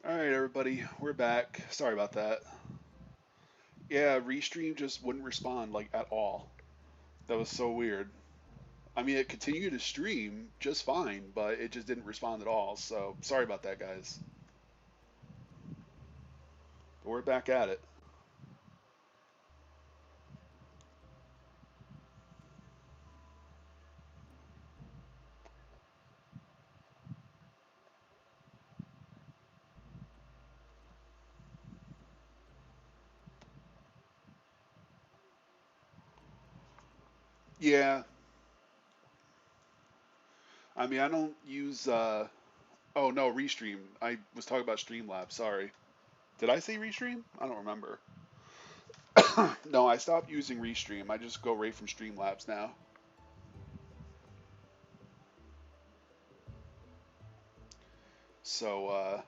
All right, everybody, we're back. Sorry about that. Yeah, Restream just wouldn't respond like at all. That was so weird. I mean, it continued to stream just fine, but it just didn't respond at all. So sorry about that, guys. But we're back at it. Yeah, I mean, I don't use. Oh no, Restream. I was talking about Streamlabs. Sorry. Did I say Restream? I don't remember. No, I stopped using Restream. I just go right from Streamlabs now. So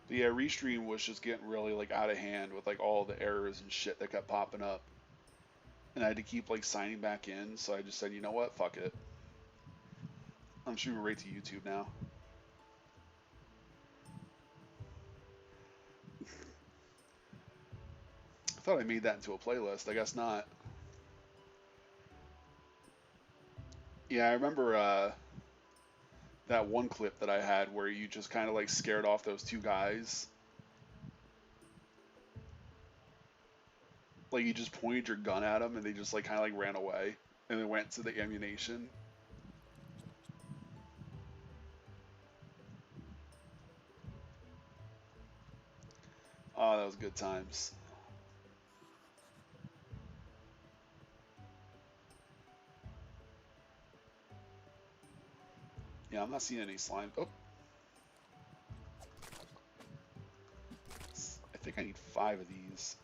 But yeah, Restream was just getting really like out of hand with like all the errors and shit that kept popping up, and I had to keep like signing back in. So I just said, you know what, fuck it. I'm streaming right to YouTube now. I thought I made that into a playlist. I guess not. Yeah, I remember that one clip that I had where you just kind of like scared off those two guys. Like you just pointed your gun at them and they just like kind of like ran away and then went to the ammunition. Oh, that was good times. Yeah, I'm not seeing any slime. Oh, I think I need 5 of these.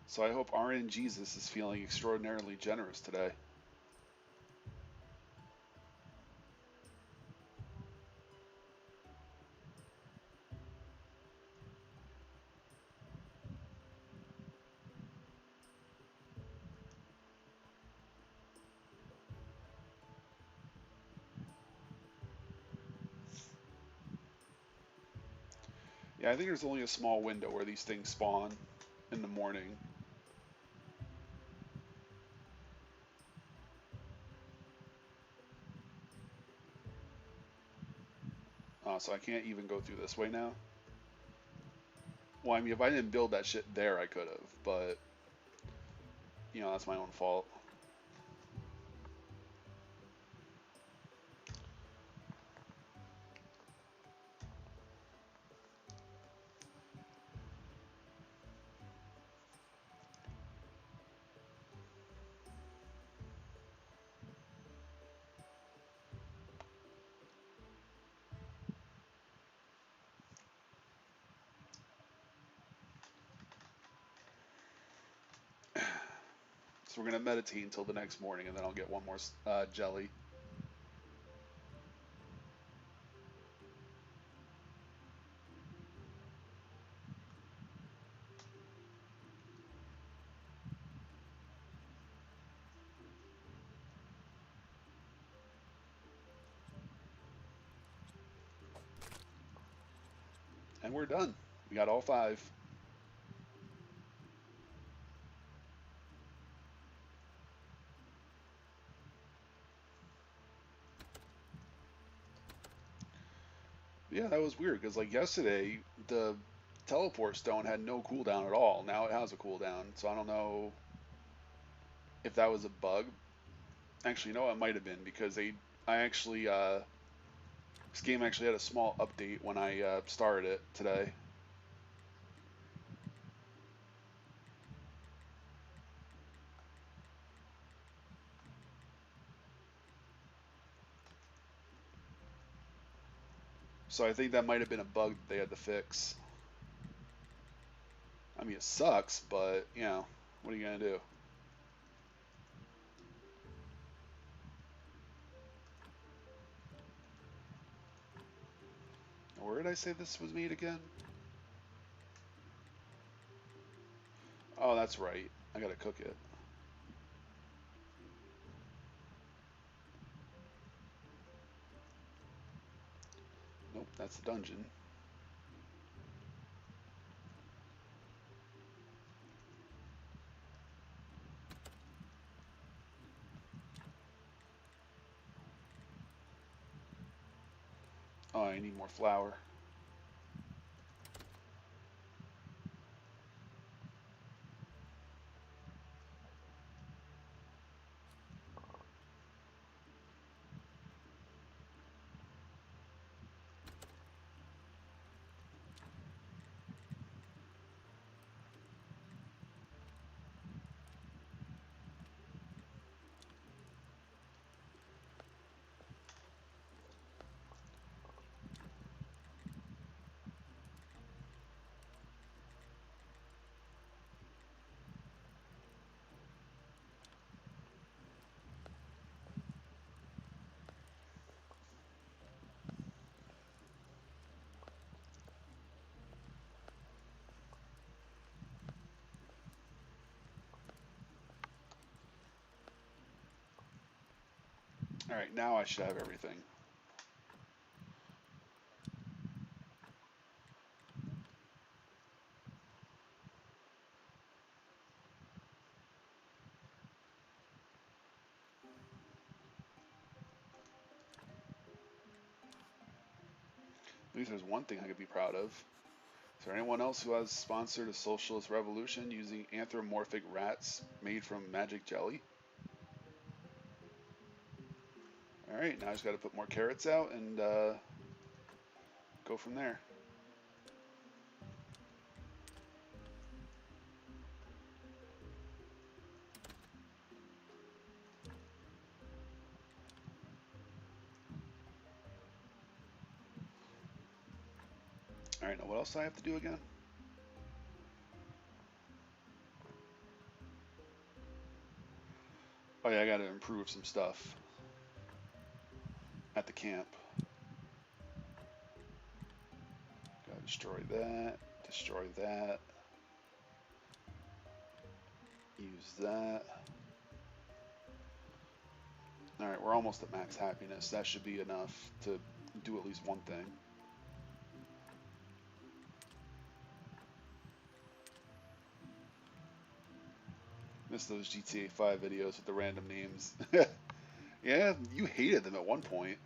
So I hope RN Jesus is feeling extraordinarily generous today. Yeah, I think there's only a small window where these things spawn in the morning. So I can't even go through this way now. Well, I mean, if I didn't build that shit there, I could have, but, that's my own fault. So we're going to meditate until the next morning, and then I'll get one more jelly. And we're done. We got all 5. Yeah, that was weird, because, like, yesterday, the teleport stone had no cooldown at all. Now it has a cooldown, so I don't know if that was a bug. Actually, no, it might have been, because I actually, this game actually had a small update when I started it today. So I think that might have been a bug that they had to fix. I mean, it sucks, but, you know, what are you going to do? Where did I say this was made again? Oh, that's right. I gotta cook it. Nope, that's the dungeon. Oh, I need more flour. Alright, now I should have everything. At least there's one thing I could be proud of. Is there anyone else who has sponsored a socialist revolution using anthropomorphic rats made from magic jelly? Alright, now I just gotta put more carrots out and go from there. Alright, now what else do I have to do again? Oh yeah, I gotta improve some stuff at the camp. Gotta destroy that, use that. Alright, we're almost at max happiness. That should be enough to do at least one thing. Miss those GTA 5 videos with the random names. Yeah, you hated them at one point.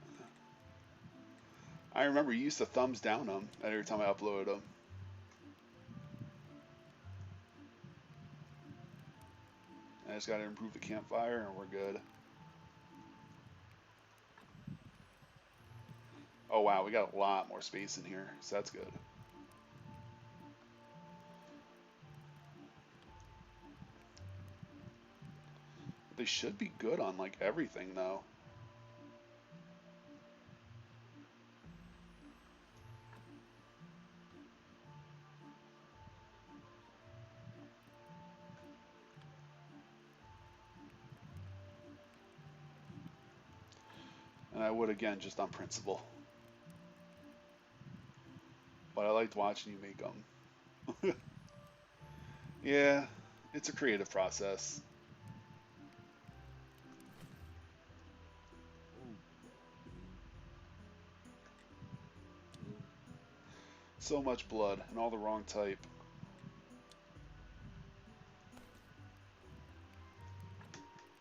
I remember you used to thumbs down them every time I uploaded them. I just gotta improve the campfire and we're good. Oh wow, we got a lot more space in here, so that's good. They should be good on like everything though. And I would again just on principle. But I liked watching you make them. Yeah, it's a creative process. So much blood and all the wrong type.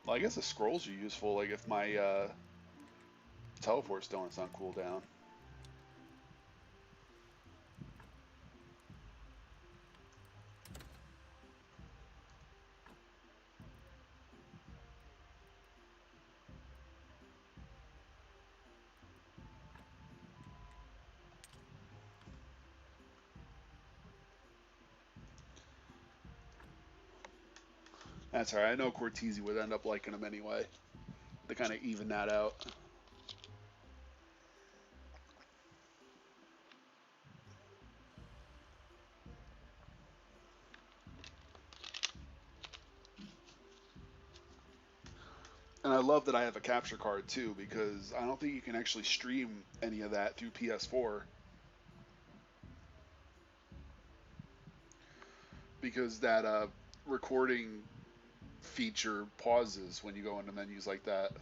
Well, I guess the scrolls are useful, like if my teleport stone is on cooldown. That's alright. I know Cortese would end up liking them anyway. To kind of even that out. love that I have a capture card too, because I don't think you can actually stream any of that through PS4, because that recording feature pauses when you go into menus like that.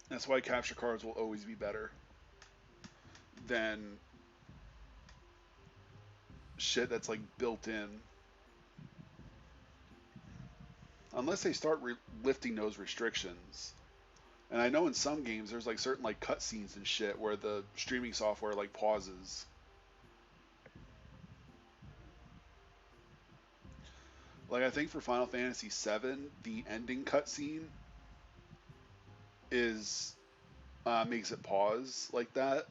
That's why capture cards will always be better than shit that's like built in. Unless they start lifting those restrictions. And I know in some games there's like certain like cutscenes and shit where the streaming software like pauses. Like I think for Final Fantasy VII, the ending cutscene is makes it pause like that.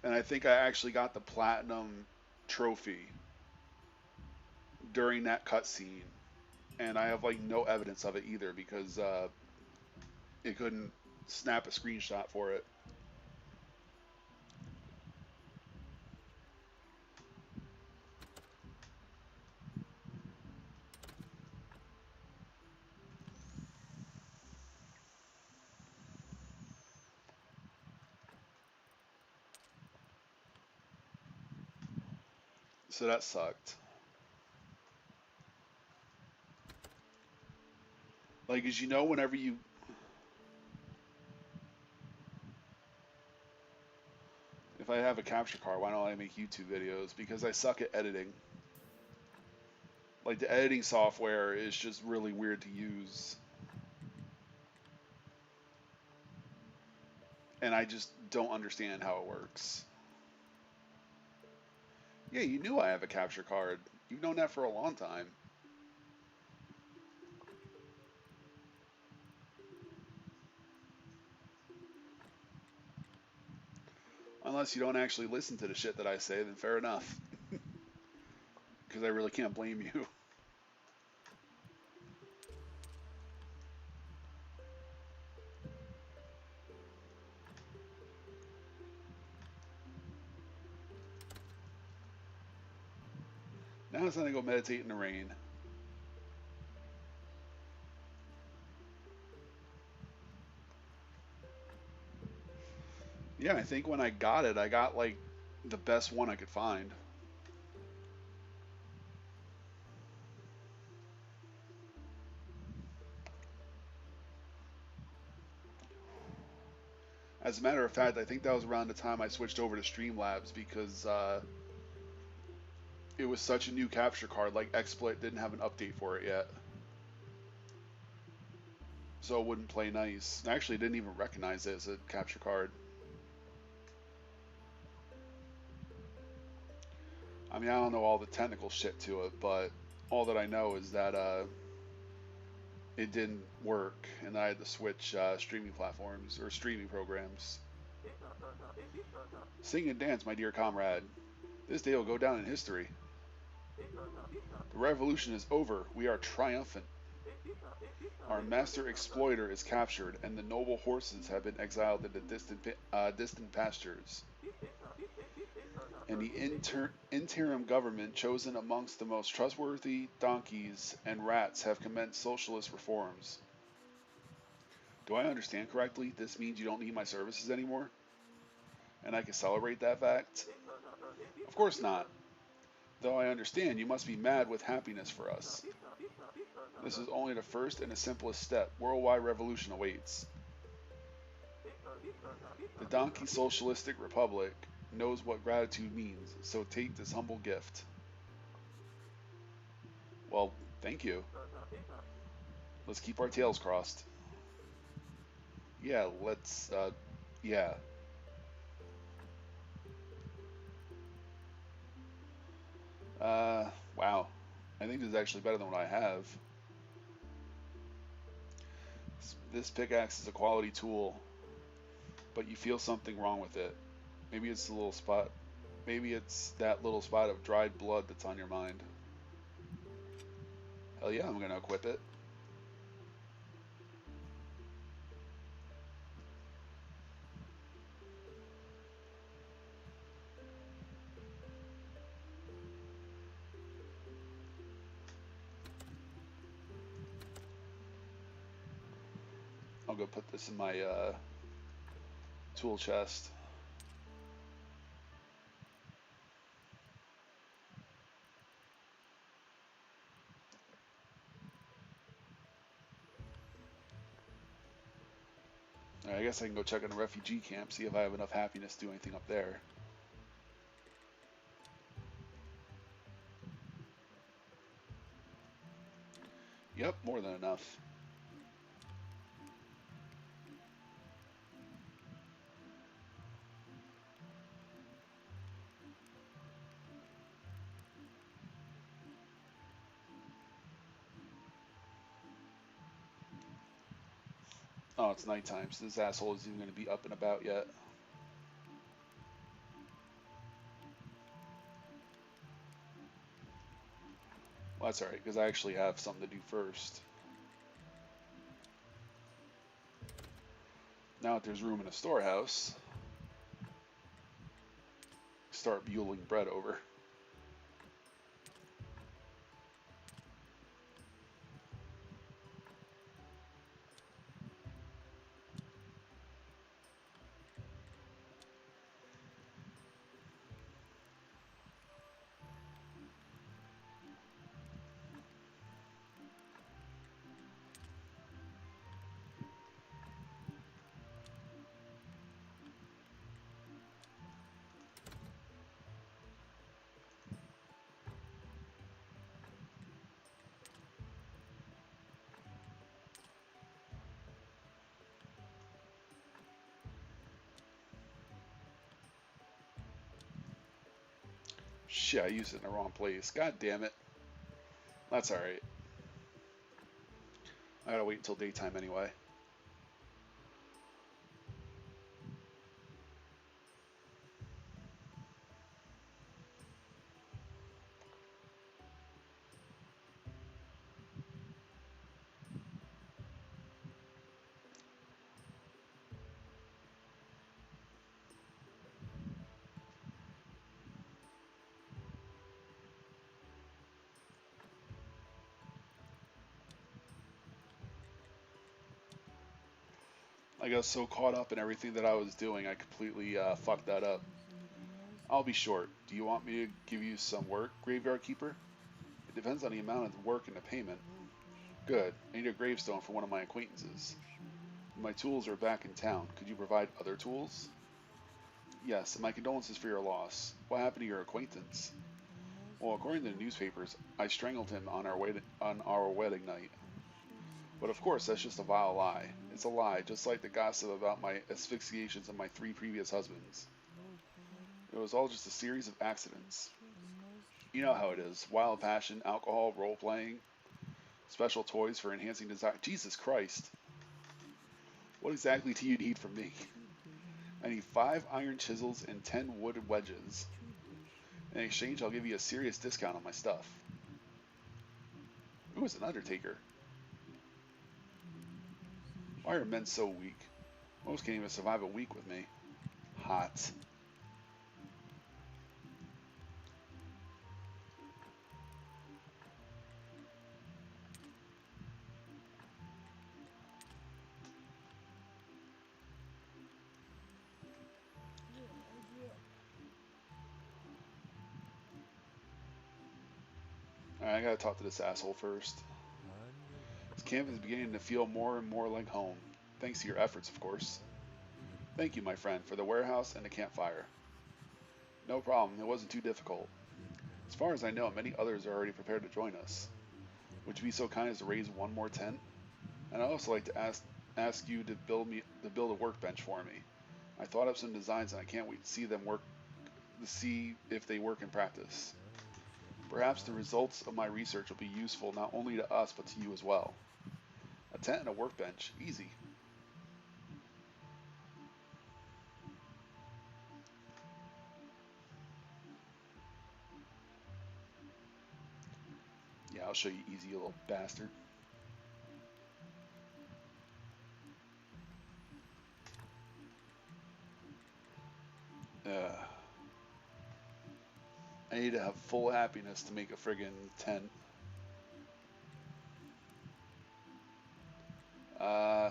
And I think I actually got the platinum trophy during that cutscene, and I have like no evidence of it either because it couldn't snap a screenshot for it. So that sucked. Like, as you know, whenever you, if I have a capture card, why don't I make YouTube videos? Because I suck at editing. Like, the editing software is just really weird to use. And I just don't understand how it works. Yeah, you knew I have a capture card. You've known that for a long time. Unless you don't actually listen to the shit that I say, then fair enough. Because I really can't blame you. Now it's time to go meditate in the rain. Yeah, I think when I got like the best one I could find. As a matter of fact, I think that was around the time I switched over to Streamlabs because it was such a new capture card. Like XSplit didn't have an update for it yet, so it wouldn't play nice. I actually didn't even recognize it as a capture card. I mean, I don't know all the technical shit to it, but all that I know is that it didn't work, and I had to switch streaming platforms or streaming programs. Sing and dance, my dear comrade. This day will go down in history. The revolution is over. We are triumphant. Our master exploiter is captured, and the noble horses have been exiled into distant pastures. And the interim government, chosen amongst the most trustworthy donkeys and rats, have commenced socialist reforms. Do I understand correctly? This means you don't need my services anymore? And I can celebrate that fact? Of course not. Though I understand you must be mad with happiness for us. This is only the first and the simplest step. Worldwide revolution awaits. The Donkey Socialistic Republic knows what gratitude means, so take this humble gift. Well, thank you. Let's keep our tails crossed. Yeah, let's, yeah. Wow. I think this is actually better than what I have. This pickaxe is a quality tool, but you feel something wrong with it. Maybe it's the little spot. Maybe it's that little spot of dried blood that's on your mind. Hell yeah, I'm gonna equip it. go put this in my tool chest. All right, I guess I can go check on the refugee camp, see if I have enough happiness to do anything up there. Yep, more than enough. Oh, it's nighttime, so this asshole isn't even going to be up and about yet. Well, that's alright, because I actually have something to do first. Now that there's room in a storehouse, start muling bread over. Shit, I used it in the wrong place. God damn it. That's alright. I gotta wait until daytime anyway. I got so caught up in everything that I was doing, I completely fucked that up. I'll be short. Do you want me to give you some work, Graveyard Keeper? It depends on the amount of work and the payment. Good. I need a gravestone for one of my acquaintances. My tools are back in town. Could you provide other tools? Yes, and my condolences for your loss. What happened to your acquaintance? Well, according to the newspapers, I strangled him on our wedding night. But of course, that's just a vile lie. It's a lie, just like the gossip about my asphyxiations of my 3 previous husbands. It was all just a series of accidents. You know how it is. Wild passion, alcohol, role-playing, special toys for enhancing desire. Jesus Christ. What exactly do you need from me? I need 5 iron chisels and 10 wood wedges. In exchange, I'll give you a serious discount on my stuff. Who is an undertaker? Why are men so weak? Most can't even survive a week with me. Hot. Alright, I gotta talk to this asshole first. This camp is beginning to feel more and more like home. Thanks to your efforts, of course. Thank you, my friend, for the warehouse and the campfire. No problem, it wasn't too difficult. As far as I know, many others are already prepared to join us. Would you be so kind as to raise one more tent? And I'd also like to ask you to build a workbench for me. I thought up some designs and I can't wait to see if they work in practice. Perhaps the results of my research will be useful not only to us but to you as well. A tent and a workbench, easy. Yeah, I'll show you easy, you little bastard. I need to have full happiness to make a friggin' tent. Uh,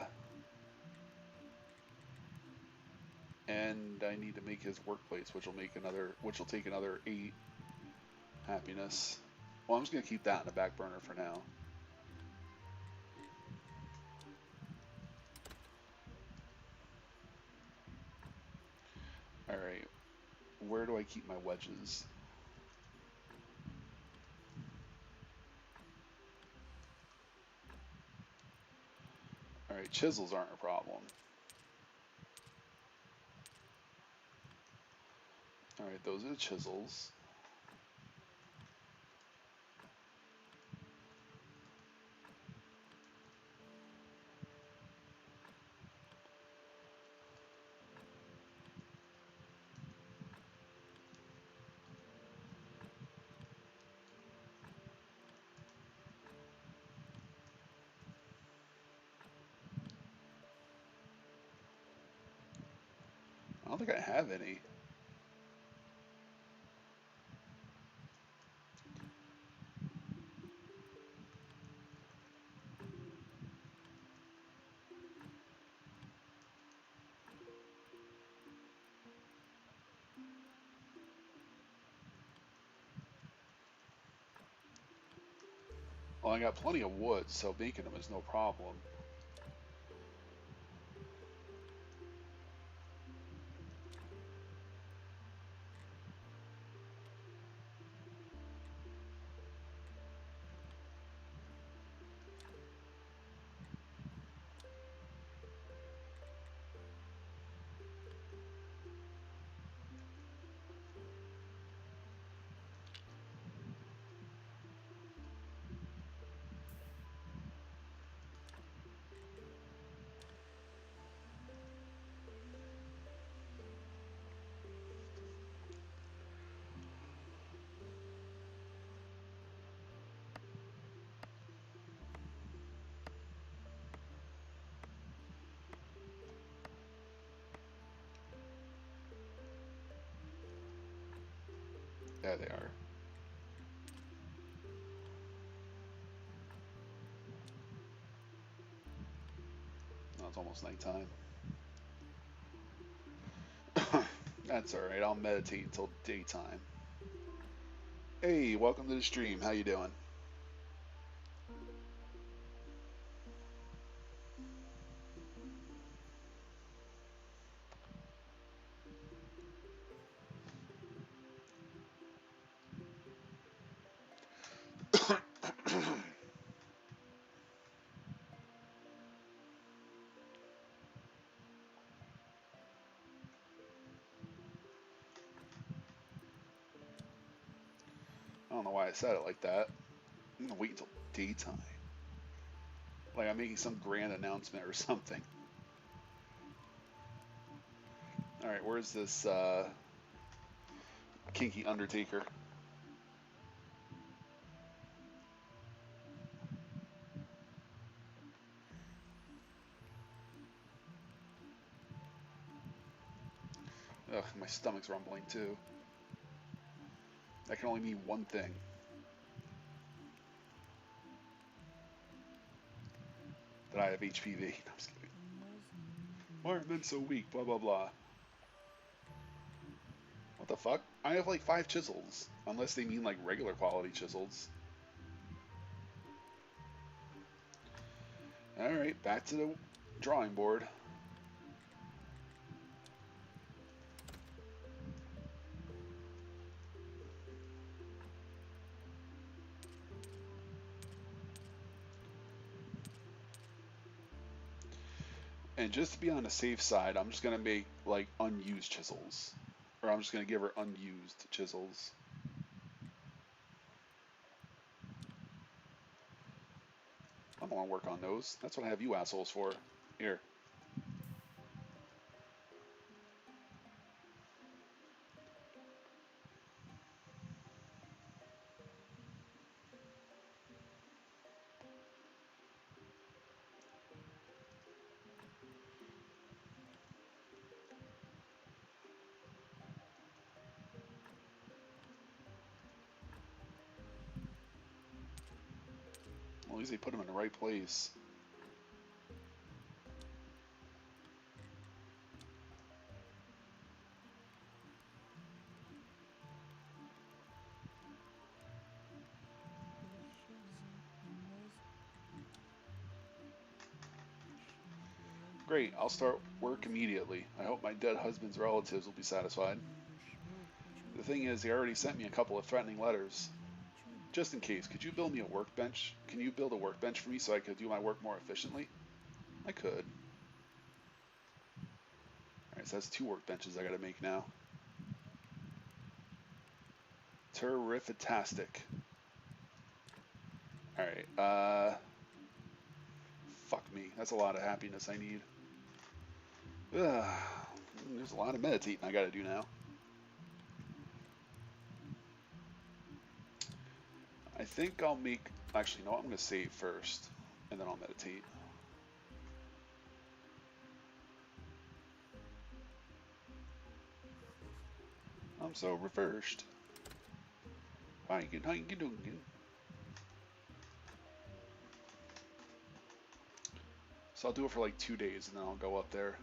his workplace, which will take another 8 happiness. Well, I'm just gonna keep that in the back burner for now. All right, where do I keep my wedges? All right, chisels aren't a problem. All right, those are the chisels. I don't think I have any. Well, I got plenty of wood, so making them is no problem. There they are. Now it's almost nighttime. That's all right. I'll meditate until daytime. Hey, welcome to the stream. How you doing? I don't know why I said it like that. I'm gonna wait until daytime. Like I'm making some grand announcement or something. All right, where's this kinky Undertaker? Ugh, my stomach's rumbling too. That can only mean one thing. That I have HPV. No, I'm just kidding. Why are men so weak? Blah, blah, blah. What the fuck? I have like 5 chisels. Unless they mean like regular quality chisels. Alright, back to the drawing board. And just to be on the safe side, I'm just going to make like unused chisels. Or I'm just going to give her unused chisels. I don't want to work on those. That's what I have you assholes for. Here. Well, at least they put them in the right place. Great, I'll start work immediately. I hope my dead husband's relatives will be satisfied. The thing is, he already sent me a couple of threatening letters. Just in case, could you build me a workbench? Can you build a workbench for me so I could do my work more efficiently? I could. Alright, so that's 2 workbenches I gotta make now. Terrifitastic. Alright, fuck me. That's a lot of happiness I need. Ugh, there's a lot of meditating I gotta do now. I think I'll make... Actually, no, I'm gonna save first, and then I'll meditate. I'm so refreshed. How you doing? So I'll do it for like 2 days, and then I'll go up there.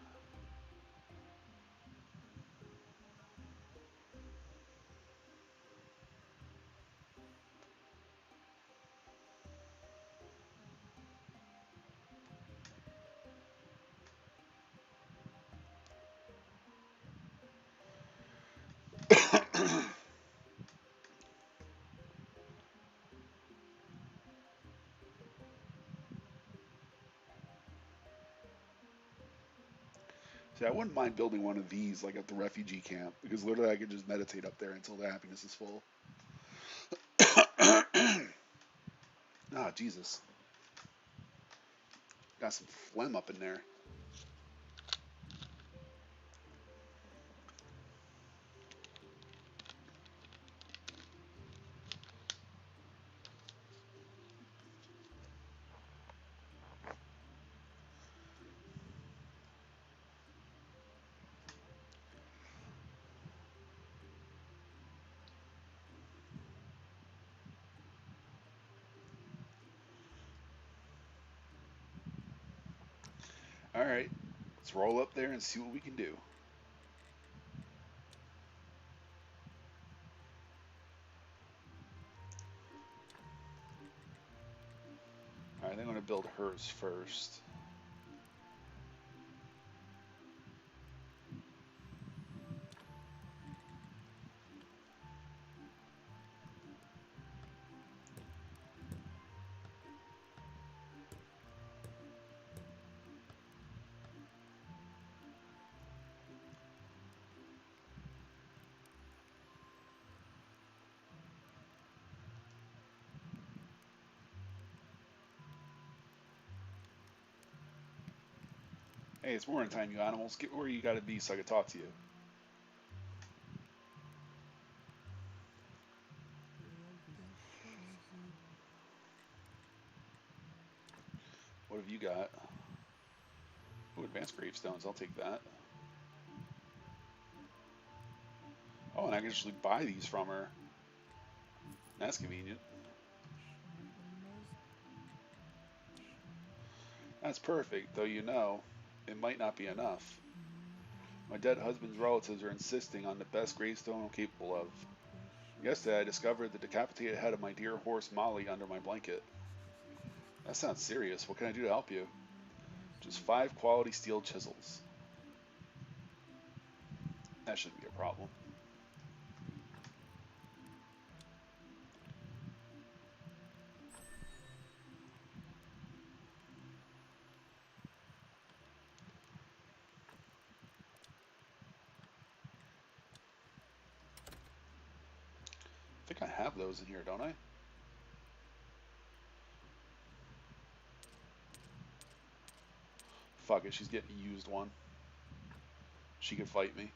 See, I wouldn't mind building one of these, like at the refugee camp, because literally I could just meditate up there until the happiness is full. Ah, Jesus. Got some phlegm up in there. Alright, let's roll up there and see what we can do. Alright, I'm going to build hers first. Hey, it's morning time, you animals. Get where you gotta be so I can talk to you. What have you got? Oh, advanced gravestones. I'll take that. Oh, and I can actually buy these from her. That's convenient. That's perfect, though you know, it might not be enough. My dead husband's relatives are insisting on the best gravestone I'm capable of. Yesterday I discovered the decapitated head of my dear horse Molly under my blanket. That sounds serious. What can I do to help you? Just 5 quality steel chisels. That shouldn't be a problem. I think I have those in here, don't I? Fuck it, she's getting a used one. She can fight me.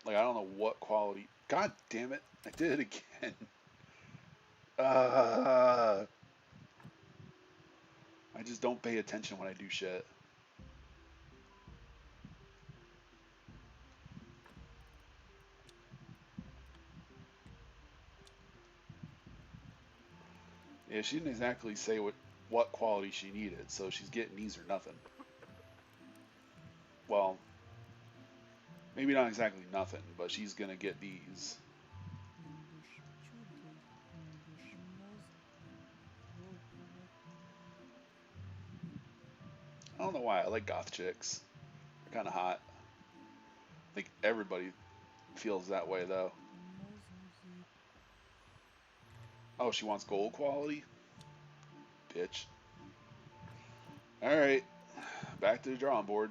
Like, I don't know what quality. God damn it. I did it again. I just don't pay attention when I do shit. Yeah, she didn't exactly say what quality she needed, so she's getting these or nothing. well, maybe not exactly nothing, but she's gonna get these. I don't know why I like goth chicks. They're kind of hot. I think everybody feels that way though. Oh, she wants gold quality? Bitch. Alright, back to the drawing board.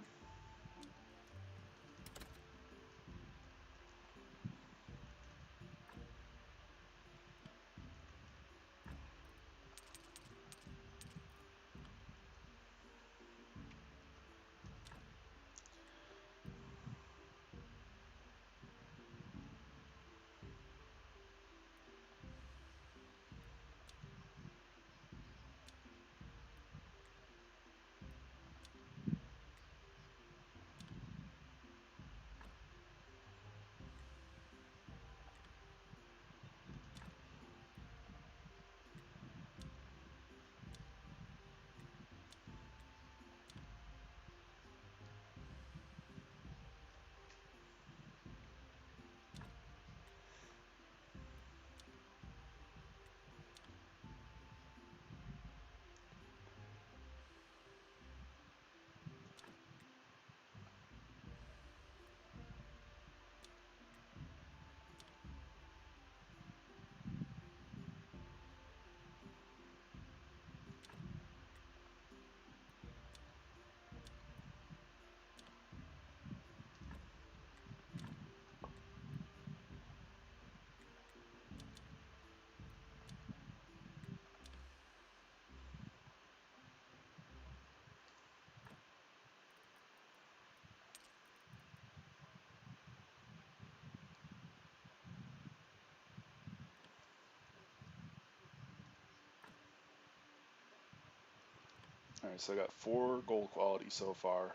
Alright, so I got 4 gold quality so far.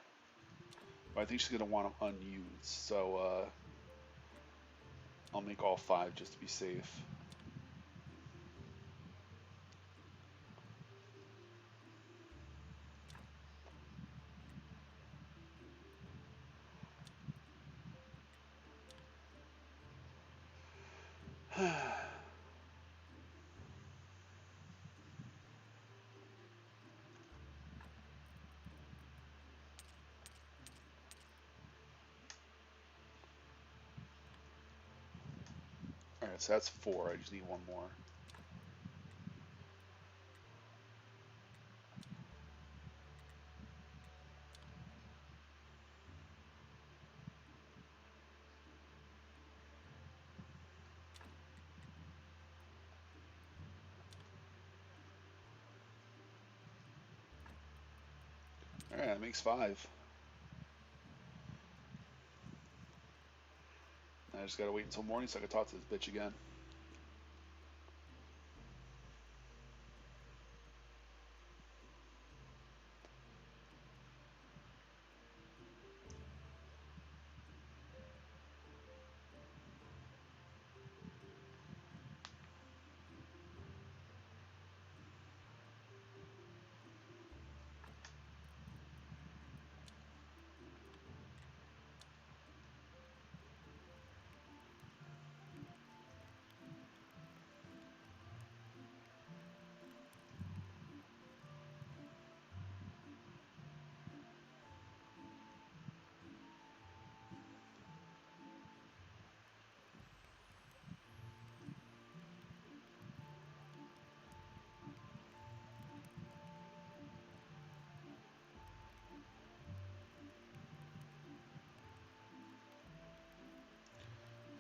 But I think she's going to want them unused, so I'll make all 5 just to be safe. Alright, so that's 4. I just need 1 more. Alright, that makes 5. I just gotta wait until morning so I can talk to this bitch again.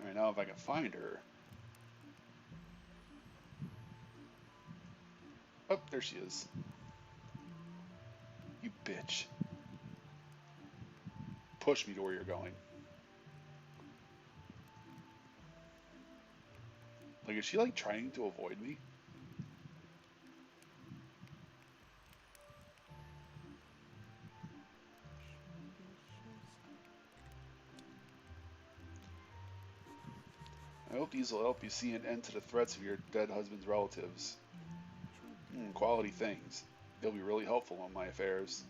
Alright, now if I can find her. Oh, there she is. You bitch. Push me to where you're going. Like, is she like trying to avoid me? I hope these will help you see an end to the threats of your dead husband's relatives. Quality things. They'll be really helpful in my affairs.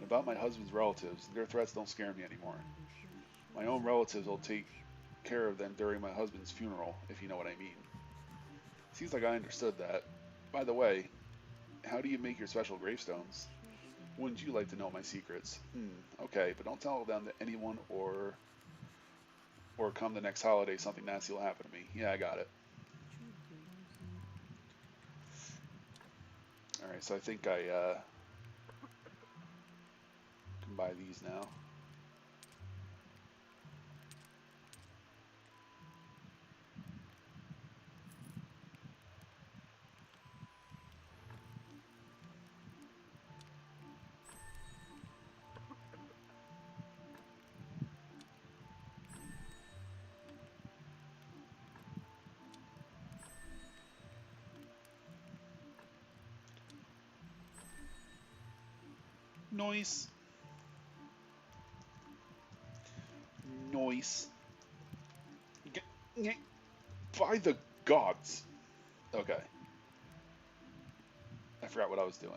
About my husband's relatives, their threats don't scare me anymore. My own relatives will take care of them during my husband's funeral, if you know what I mean. Seems like I understood that. By the way, how do you make your special gravestones? Wouldn't you like to know my secrets? Okay, but don't tell them to anyone or come the next holiday something nasty will happen to me. Yeah, I got it. Alright, so I think I can buy these now. Noise. Noise. By the gods. Okay. I forgot what I was doing.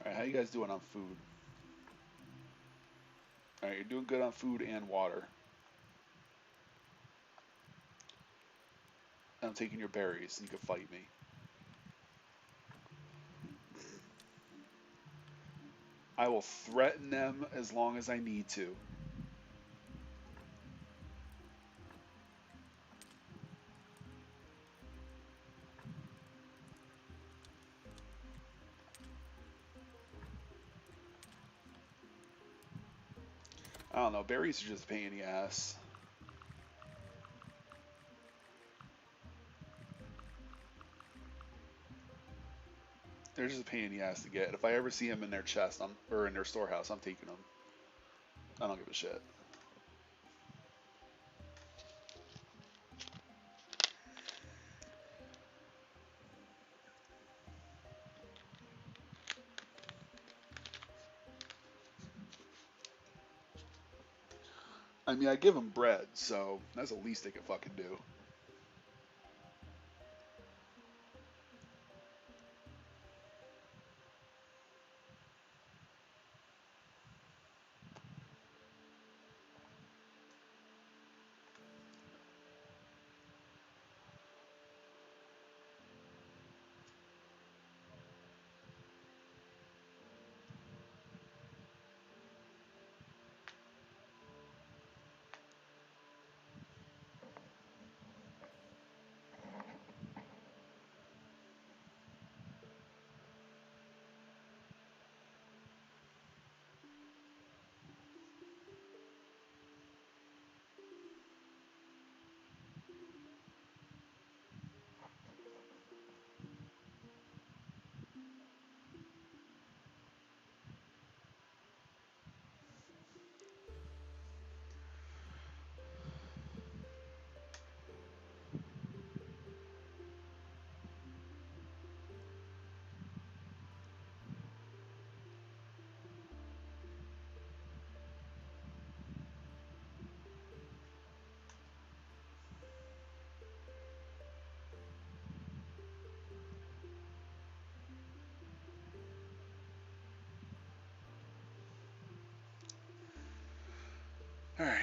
Alright, how you guys doing on food? Alright, you're doing good on food and water. I'm taking your berries, and you can fight me. I will threaten them as long as I need to. I don't know, berries are just a pain in the ass. They're just a pain in the ass to get. If I ever see them in their chest, or in their storehouse, I'm taking them. I don't give a shit. I mean, I give them bread, so that's the least they can fucking do. Alright.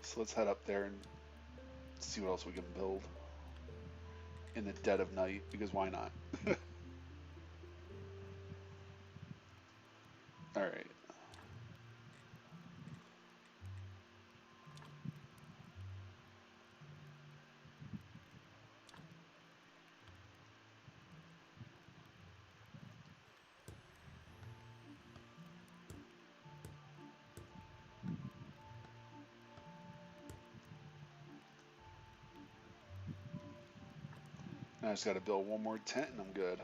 So let's head up there and see what else we can build in the dead of night, because why not? Alright. Now I just gotta build one more tent and I'm good.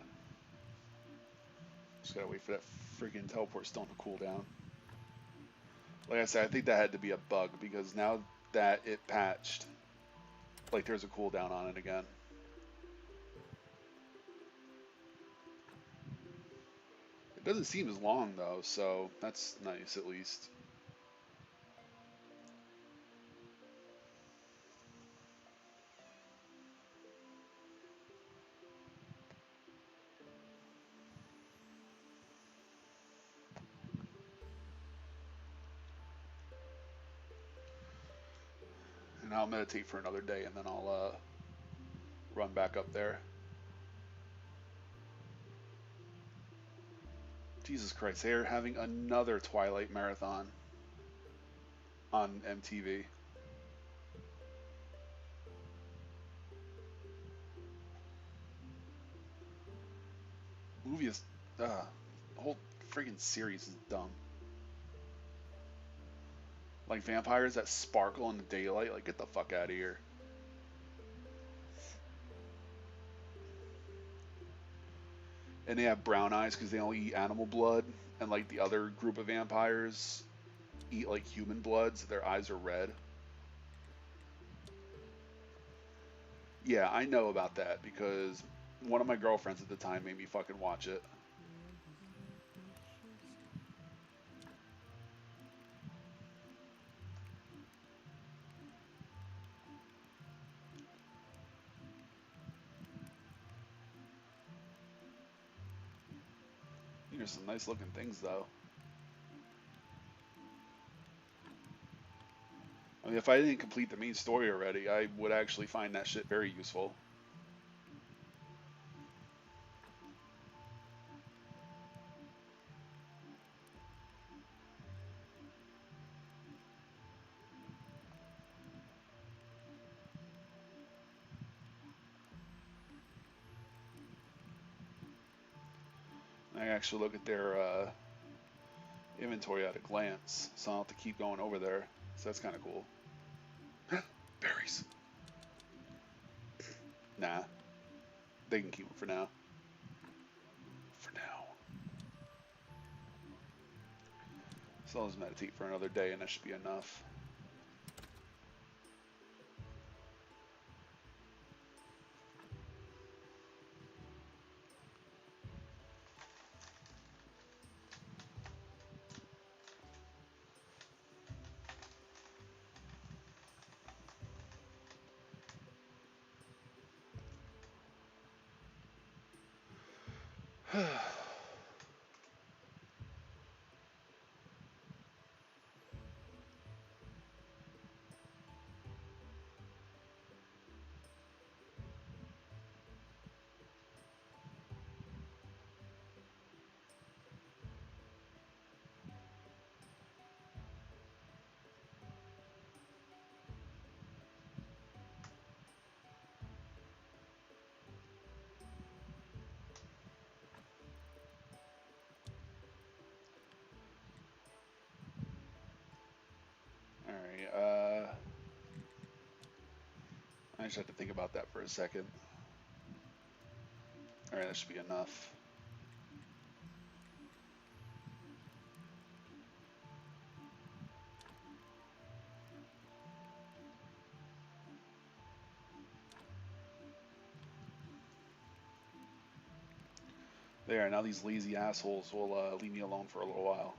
Just gotta wait for that freaking teleport stone to cool down. Like I said, I think that had to be a bug, because now that it patched, like there's a cooldown on it again. It doesn't seem as long though, so that's nice at least. I'll meditate for another day, and then I'll run back up there. Jesus Christ, they are having another Twilight marathon on MTV. Movie is, the whole freaking series is dumb. Like vampires that sparkle in the daylight, like get the fuck out of here. And they have brown eyes because they only eat animal blood, and like the other group of vampires eat like human blood, so their eyes are red. Yeah, I know about that because one of my girlfriends at the time made me fucking watch it. There's some nice looking things though. I mean, if I didn't complete the main story already, I would actually find that shit very useful. I actually look at their inventory at a glance, so I don't have to keep going over there. So that's kind of cool. Berries. Nah, they can keep them for now. For now. So I'll just meditate for another day, and that should be enough. Alright, I just have to think about that for a second. Alright, that should be enough. There, now these lazy assholes will leave me alone for a little while.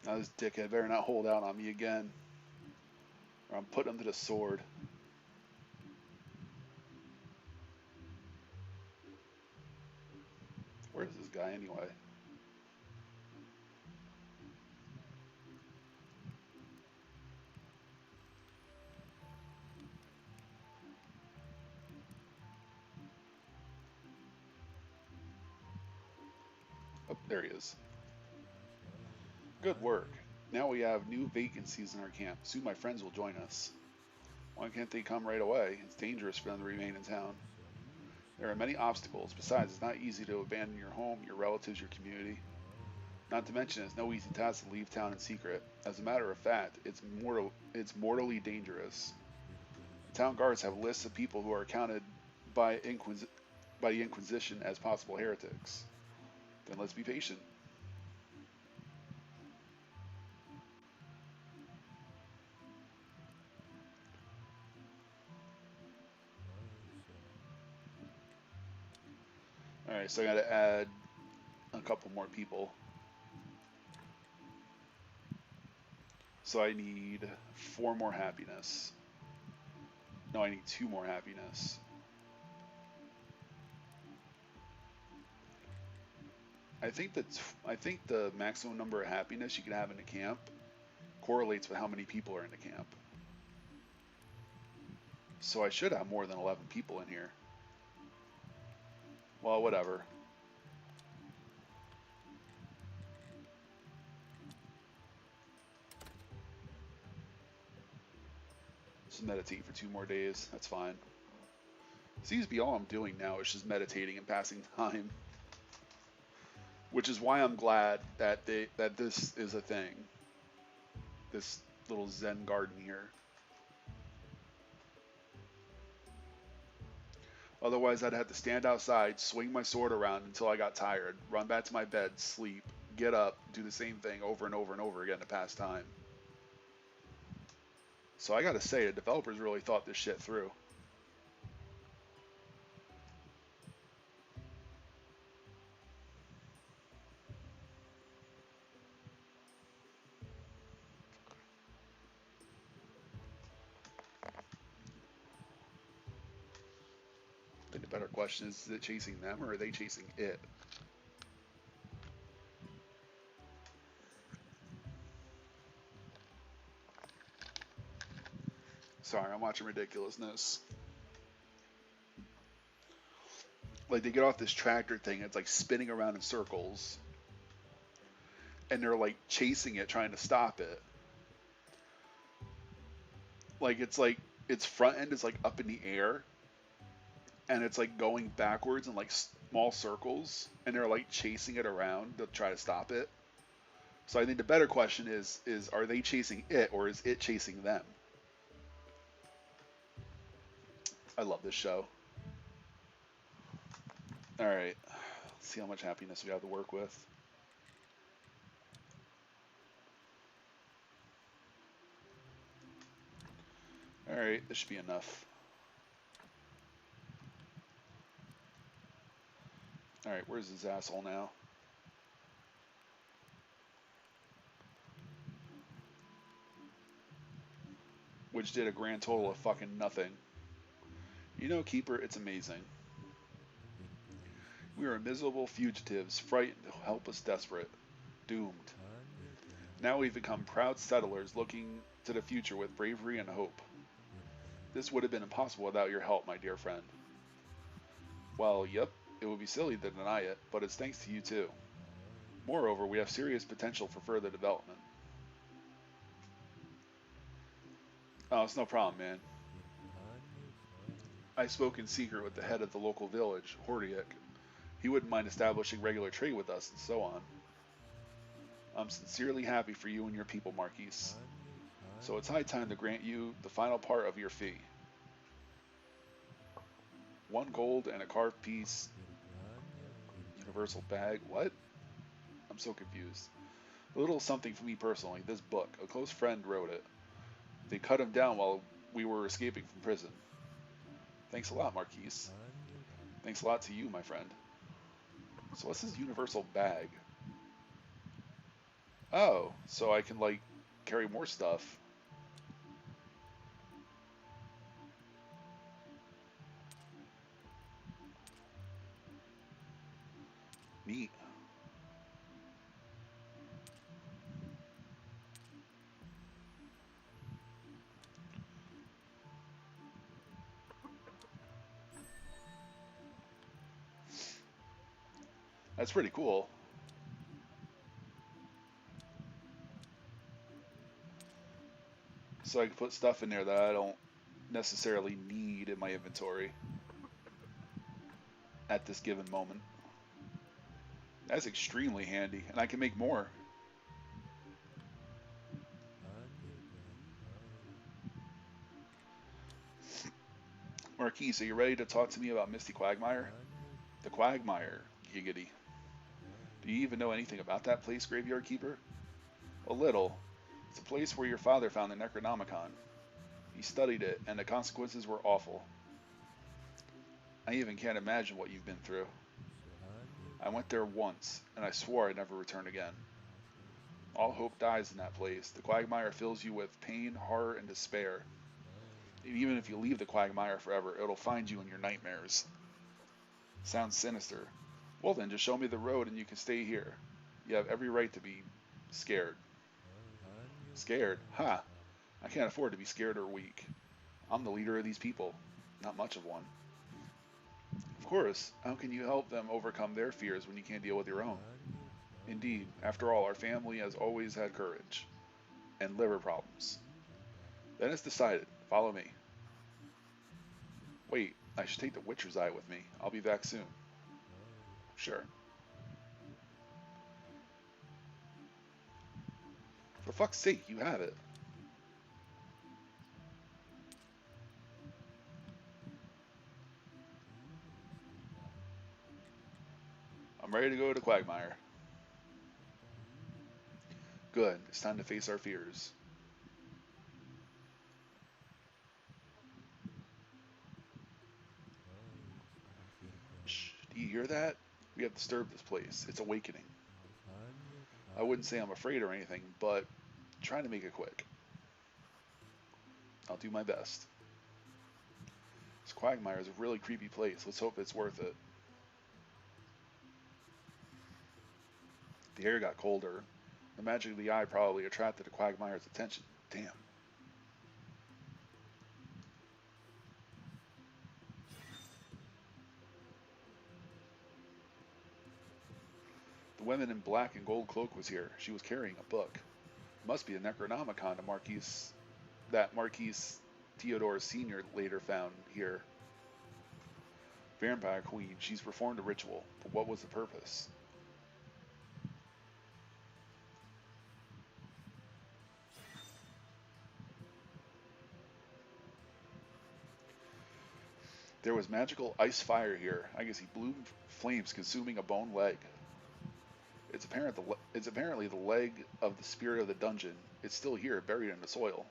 Now this dickhead better not hold out on me again, or I'm putting him to the sword. Where is this guy anyway? Oh, there he is. Good work. Now we have new vacancies in our camp. Soon my friends will join us. Why can't they come right away? It's dangerous for them to remain in town. There are many obstacles. Besides, it's not easy to abandon your home, your relatives, your community. Not to mention, it's no easy task to leave town in secret. As a matter of fact, it's mortally dangerous. The town guards have lists of people who are counted by the Inquisition as possible heretics. Then let's be patient. Alright, so I gotta add a couple more people. So I need 4 more happiness. No, I need 2 more happiness. I think the maximum number of happiness you can have in a camp correlates with how many people are in the camp. So I should have more than 11 people in here. Well, whatever. Just meditate for 2 more days. That's fine. Seems to be all I'm doing now is just meditating and passing time. Which is why I'm glad that this is a thing. This little Zen garden here. Otherwise, I'd have to stand outside, swing my sword around until I got tired, run back to my bed, sleep, get up, do the same thing over and over and over again to pass time. So I gotta say, the developers really thought this shit through. I think the better question is it chasing them or are they chasing it? Sorry, I'm watching ridiculousness. Like they get off this tractor thing, it's like spinning around in circles. And they're like chasing it, trying to stop it. Like its front end is like up in the air. And it's like going backwards in like small circles. And they're like chasing it around to try to stop it. So I think the better question is are they chasing it or is it chasing them? I love this show. Alright, let's see how much happiness we have to work with. Alright, this should be enough. Alright, where's this asshole now? Which did a grand total of fucking nothing. You know, Keeper, it's amazing. We are miserable fugitives, frightened, helpless, desperate, doomed. Now we've become proud settlers looking to the future with bravery and hope. This would have been impossible without your help, my dear friend. Well, yep, it would be silly to deny it, but it's thanks to you too. Moreover, we have serious potential for further development. Oh, it's no problem, man. I spoke in secret with the head of the local village, Hordiak. He wouldn't mind establishing regular trade with us and so on. I'm sincerely happy for you and your people, Marquise. So it's high time to grant you the final part of your fee. 1 gold and a carved piece. Universal bag. What? I'm so confused. A little something for me personally. This book. A close friend wrote it. They cut him down while we were escaping from prison. Thanks a lot, Marquise. Thanks a lot to you, my friend. So what's this universal bag? Oh, so I can, like, carry more stuff. Neat. That's pretty cool. So I can put stuff in there that I don't necessarily need in my inventory at this given moment. That's extremely handy, and I can make more. Marquise, are you ready to talk to me about Misty Quagmire? The Quagmire, giggity. Do you even know anything about that place, Graveyard Keeper? A little. It's a place where your father found the Necronomicon. He studied it, and the consequences were awful. I even can't imagine what you've been through. I went there once, and I swore I'd never return again. All hope dies in that place. The quagmire fills you with pain, horror, and despair. And even if you leave the quagmire forever, it'll find you in your nightmares. Sounds sinister. Well then, just show me the road and you can stay here. You have every right to be scared. Scared? Ha! I can't afford to be scared or weak. I'm the leader of these people. Not much of one. Of course, how can you help them overcome their fears when you can't deal with your own? Indeed, after all, our family has always had courage. And liver problems. Then it's decided. Follow me. Wait, I should take the Witcher's Eye with me. I'll be back soon. Sure. For fuck's sake, you have it. I'm ready to go to Quagmire. Good, it's time to face our fears. Shh, do you hear that? We have disturbed this place. It's awakening. I wouldn't say I'm afraid or anything, but trying to make it quick. I'll do my best. This Quagmire is a really creepy place. Let's hope it's worth it. The air got colder. The magic of the eye probably attracted the Quagmire's attention. Damn. The woman in black and gold cloak was here. She was carrying a book. Must be a Necronomicon that Marquise Theodore Sr. later found here. Vampire Queen. She's performed a ritual, but what was the purpose? There was magical ice fire here. I guess he blew flames consuming a bone leg. It's apparently the leg of the spirit of the dungeon. It's still here, buried in the soil.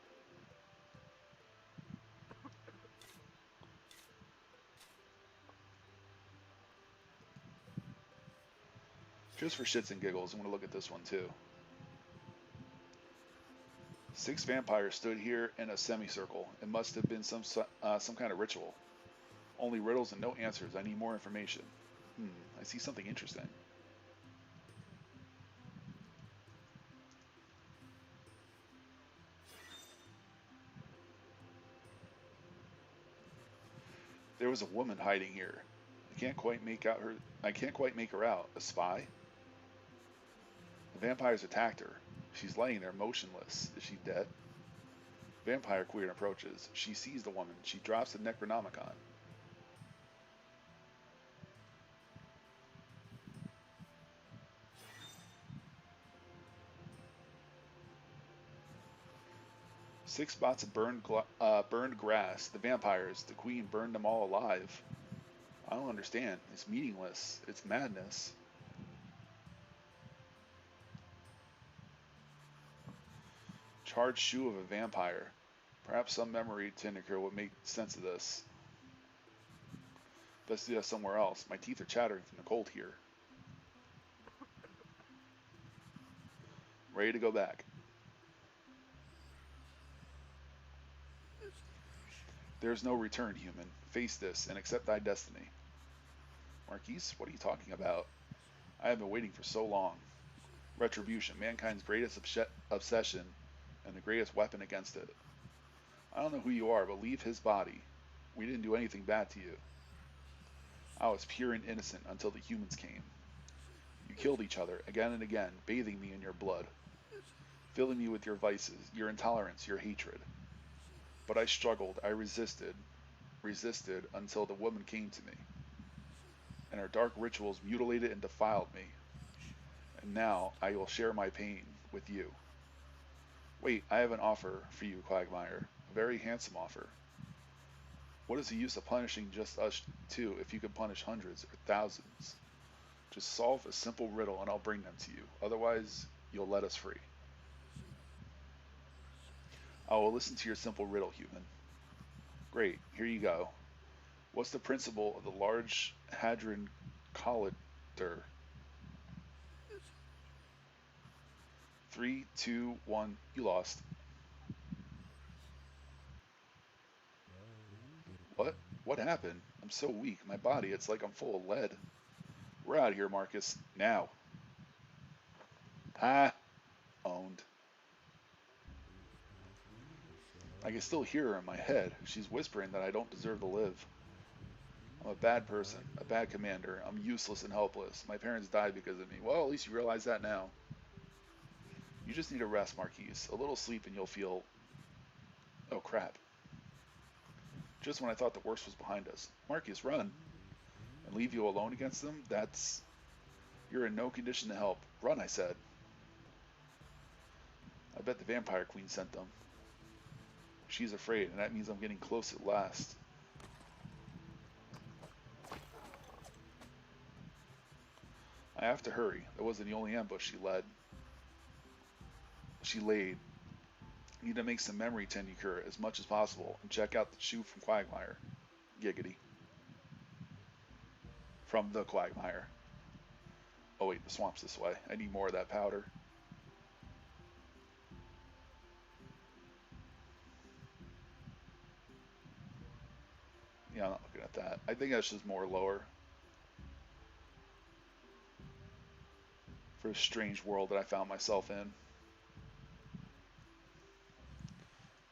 Just for shits and giggles, I'm going to look at this one too. 6 vampires stood here in a semicircle. It must have been some kind of ritual. Only riddles and no answers. I need more information. I see something interesting. There was a woman hiding here. I can't quite make her out. A spy? The vampires attacked her. She's laying there motionless. Is she dead? Vampire queen approaches. She sees the woman. She drops the Necronomicon. Six spots of burned grass. The vampires. The queen burned them all alive. I don't understand. It's meaningless. It's madness. Charred shoe of a vampire. Perhaps some memory tinker would make sense of this. Best do that somewhere else. My teeth are chattering from the cold here. Ready to go back. There is no return, human. Face this and accept thy destiny. Marquise, what are you talking about? I have been waiting for so long. Retribution, mankind's greatest obsession, and the greatest weapon against it. I don't know who you are, but leave his body. We didn't do anything bad to you. I was pure and innocent until the humans came. You killed each other again and again, bathing me in your blood, filling me with your vices, your intolerance, your hatred. But I struggled, I resisted until the woman came to me, and her dark rituals mutilated and defiled me. And now I will share my pain with you. Wait, I have an offer for you, Quagmire. A very handsome offer. What is the use of punishing just us two if you can punish hundreds or thousands? Just solve a simple riddle and I'll bring them to you. Otherwise, you'll let us free. I will listen to your simple riddle, human. Great, here you go. What's the principle of the large hadron collider? Three, two, one. You lost. What? What happened? I'm so weak. My body, it's like I'm full of lead. We're out of here, Marcus. Now. Ah, owned. I can still hear her in my head. She's whispering that I don't deserve to live. I'm a bad person, a bad commander. I'm useless and helpless. My parents died because of me. Well, at least you realize that now. You just need a rest, Marquise. A little sleep and you'll feel. Oh, crap. Just when I thought the worst was behind us. Marcus, run. And leave you alone against them? That's. You're in no condition to help. Run, I said. I bet the Vampire Queen sent them. She's afraid, and that means I'm getting close at last. I have to hurry. That wasn't the only ambush She laid. I need to make some memory tincture as much as possible and check out the shoe from Quagmire. Giggity. From the Quagmire. Oh wait, the swamp's this way. I need more of that powder. Yeah, I'm not looking at that. I think that's just more lower. For a strange world that I found myself in.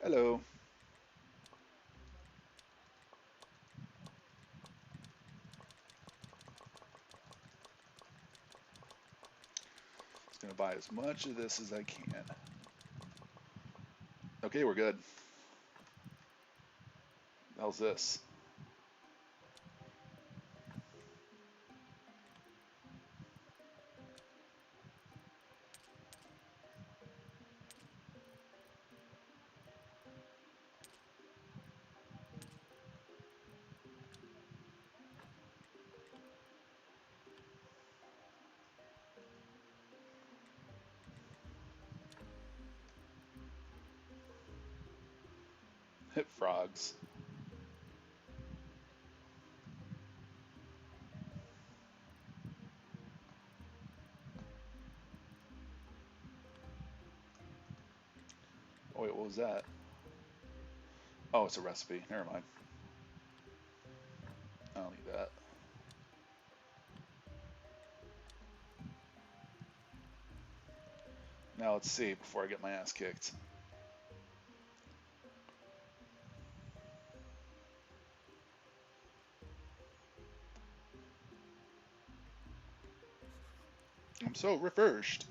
Hello. Just gonna buy as much of this as I can. Okay, we're good. How's this? Hit frogs. Oh wait, what was that? Oh, it's a recipe. Never mind. I don't need that. Now let's see before I get my ass kicked. I'm so refreshed.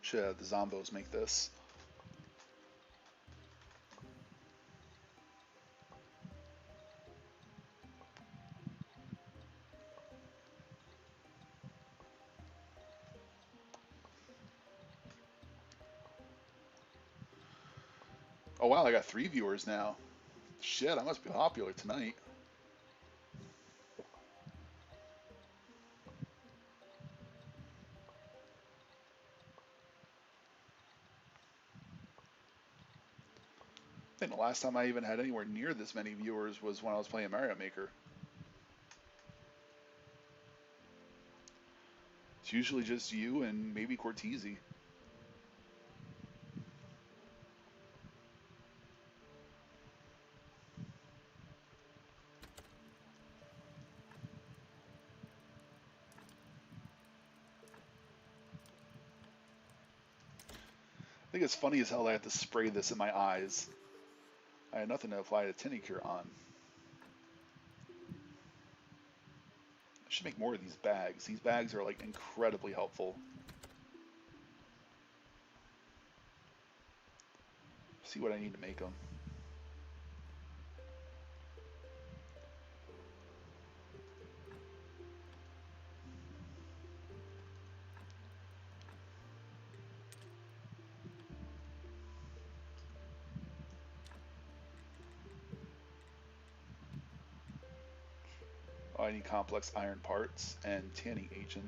Should have the zombos make this. Oh wow, I got 3 viewers now. Shit, I must be popular tonight. I think the last time I even had anywhere near this many viewers was when I was playing Mario Maker. It's usually just you and maybe Cortese. I think it's funny as hell that I have to spray this in my eyes. I had nothing to apply the tincture on. I should make more of these bags. These bags are like incredibly helpful. See what I need to make them. Oh, I need complex iron parts and tanning agent.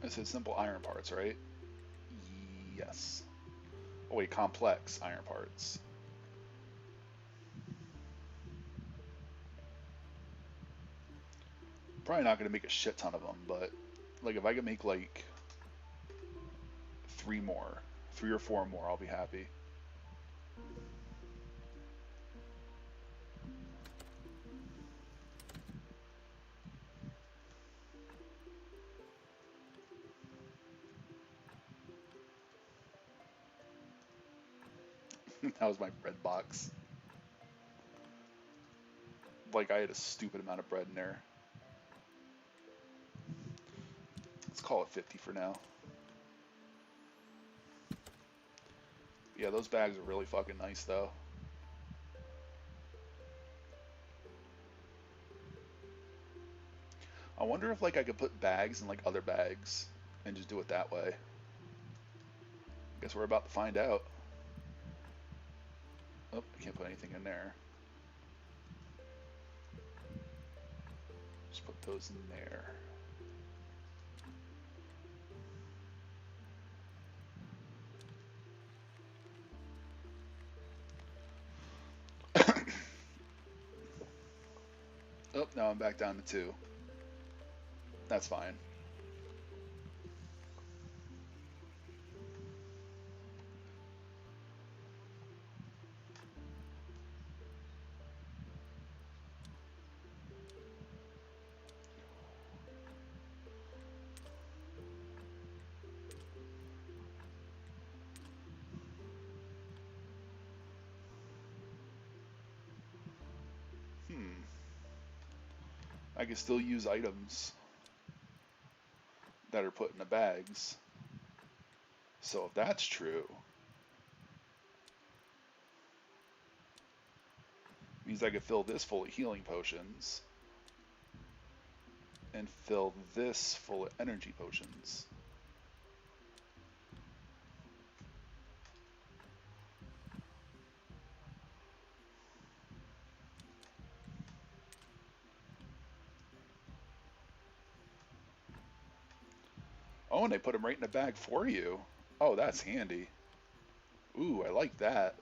I said simple iron parts, right? Yes. Oh wait, complex iron parts. Probably not going to make a shit ton of them, but like if I could make like three more, 3 or 4 more, I'll be happy. That was my bread box. Like I had a stupid amount of bread in there. Let's call it 50 for now. Yeah, those bags are really fucking nice though. I wonder if like I could put bags in like other bags and just do it that way. Guess we're about to find out. Oh, I can't put anything in there. Just put those in there. Oh, now I'm back down to 2. That's fine. I can still use items that are put in the bags. So if that's true, means I could fill this full of healing potions and fill this full of energy potions. Oh, and they put them right in the bag for you. Oh, that's handy. Ooh, I like that.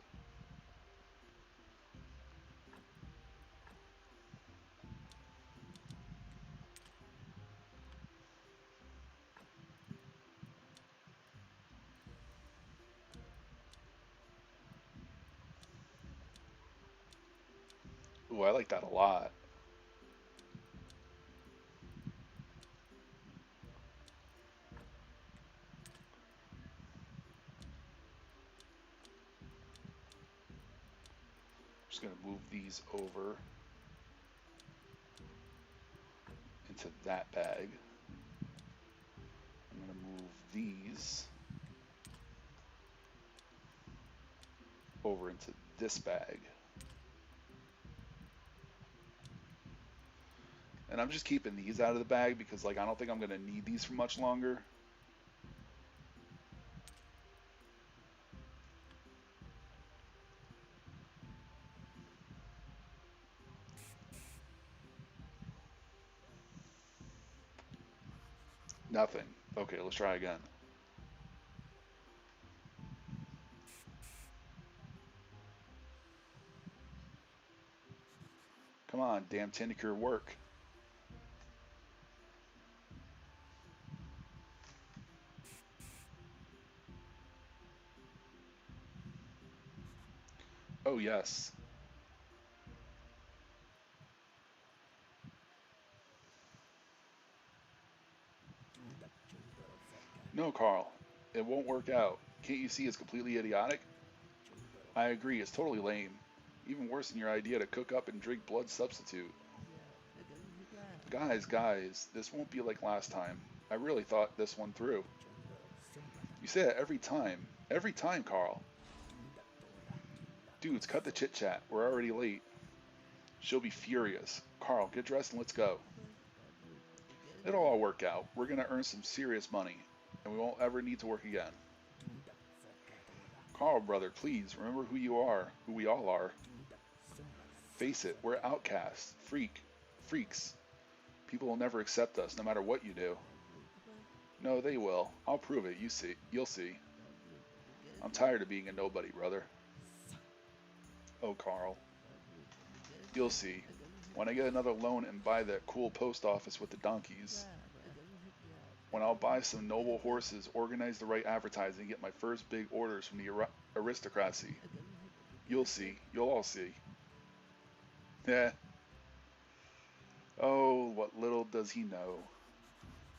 Ooh, I like that a lot. Just gonna move these over into that bag. I'm gonna move these over into this bag. And I'm just keeping these out of the bag because like I don't think I'm gonna need these for much longer. Nothing. Okay, let's try again. Come on, damn Tentacure, work. Oh, yes. No, Carl. It won't work out. Can't you see it's completely idiotic? I agree, it's totally lame. Even worse than your idea to cook up and drink blood substitute. Guys, this won't be like last time. I really thought this one through. You say that every time. Every time, Carl. Dudes, cut the chit chat. We're already late. She'll be furious. Carl, get dressed and let's go. It'll all work out. We're gonna earn some serious money, and we won't ever need to work again. Carl, brother, please remember who you are, who we all are. Face it, we're outcasts, freaks. People will never accept us, no matter what you do. No, they will. I'll prove it. You see. You'll see. I'm tired of being a nobody, brother. Oh, Carl. You'll see. When I get another loan and buy that cool post office with the donkeys. When I'll buy some noble horses, organize the right advertising, and get my first big orders from the aristocracy. You'll see. You'll all see. Yeah. Oh, what little does he know.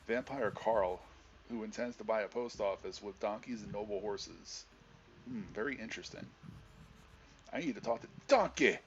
Vampire Carl, who intends to buy a post office with donkeys and noble horses. Very interesting. I need to talk to Donkey.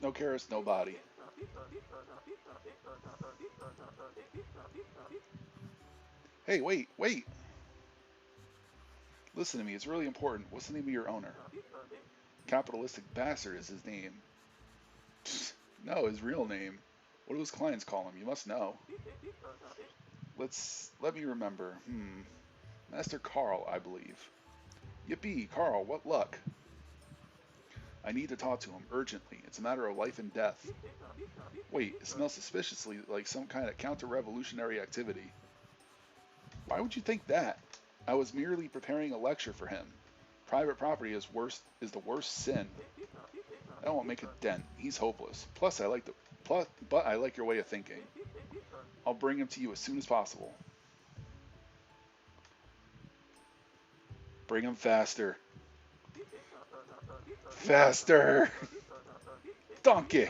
No Karis, no body. Hey, wait. Listen to me, it's really important. What's the name of your owner? Capitalistic Bastard is his name. No, his real name. What do his clients call him? You must know. Let me remember. Master Carl, I believe. Yippee, Carl, what luck? I need to talk to him urgently. It's a matter of life and death. Wait, it smells suspiciously like some kind of counter-revolutionary activity. Why would you think that? I was merely preparing a lecture for him. Private property is the worst sin. That won't make a dent. He's hopeless. But I like your way of thinking. I'll bring him to you as soon as possible. Bring him faster. Faster! Donkey!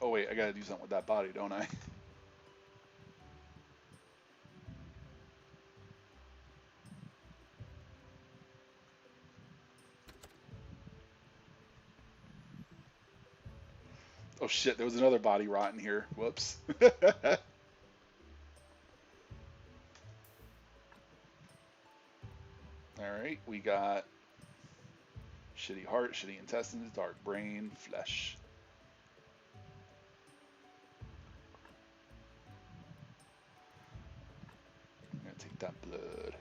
Oh wait, I gotta do something with that body, don't I? Oh shit, there was another body rot in here. Whoops. Alright, we got shitty heart, shitty intestines, dark brain, flesh. I'm gonna take that blood.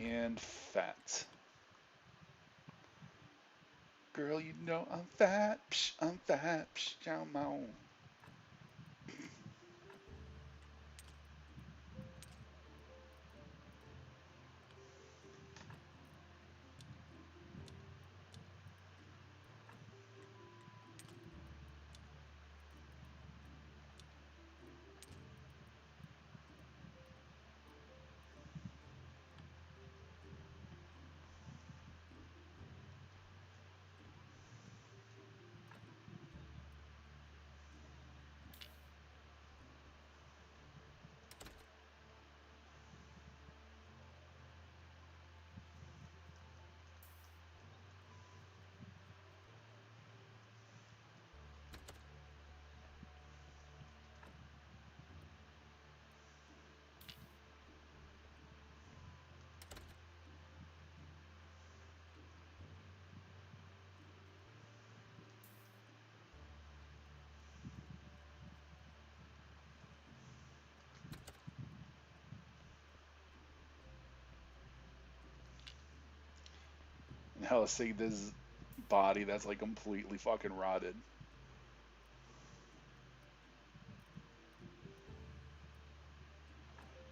And fat. Girl, you know I'm fat. Psh, I'm fat. Psh, come on. Now let's see this body that's like completely fucking rotted.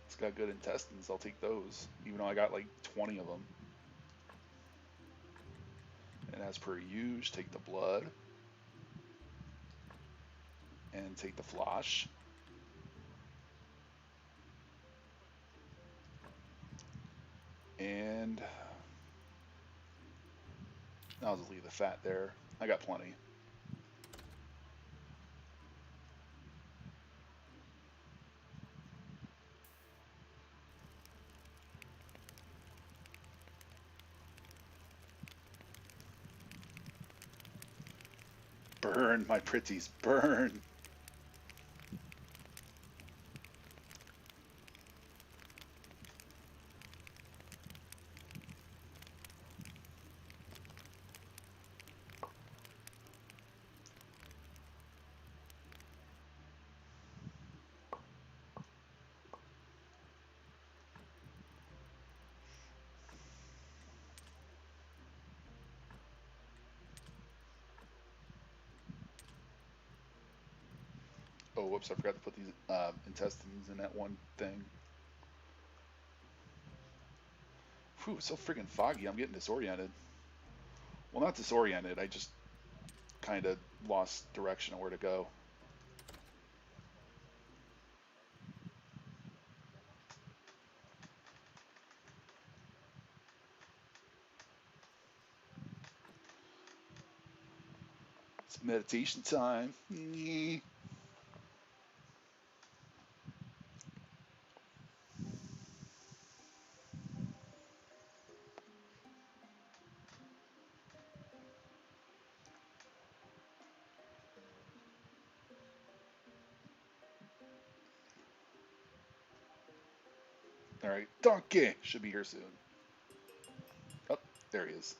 It's got good intestines. I'll take those, even though I got like 20 of them. And as per usual, take the blood and take the flosh. And I'll just leave the fat there. I got plenty. Burn, my pretties, burn. Oh, whoops, I forgot to put these intestines in that one thing. Whew, it's so freaking foggy, I'm getting disoriented. Well, not disoriented, I just kind of lost direction of where to go. It's meditation time. Alright, Donkey should be here soon. Oh, there he is.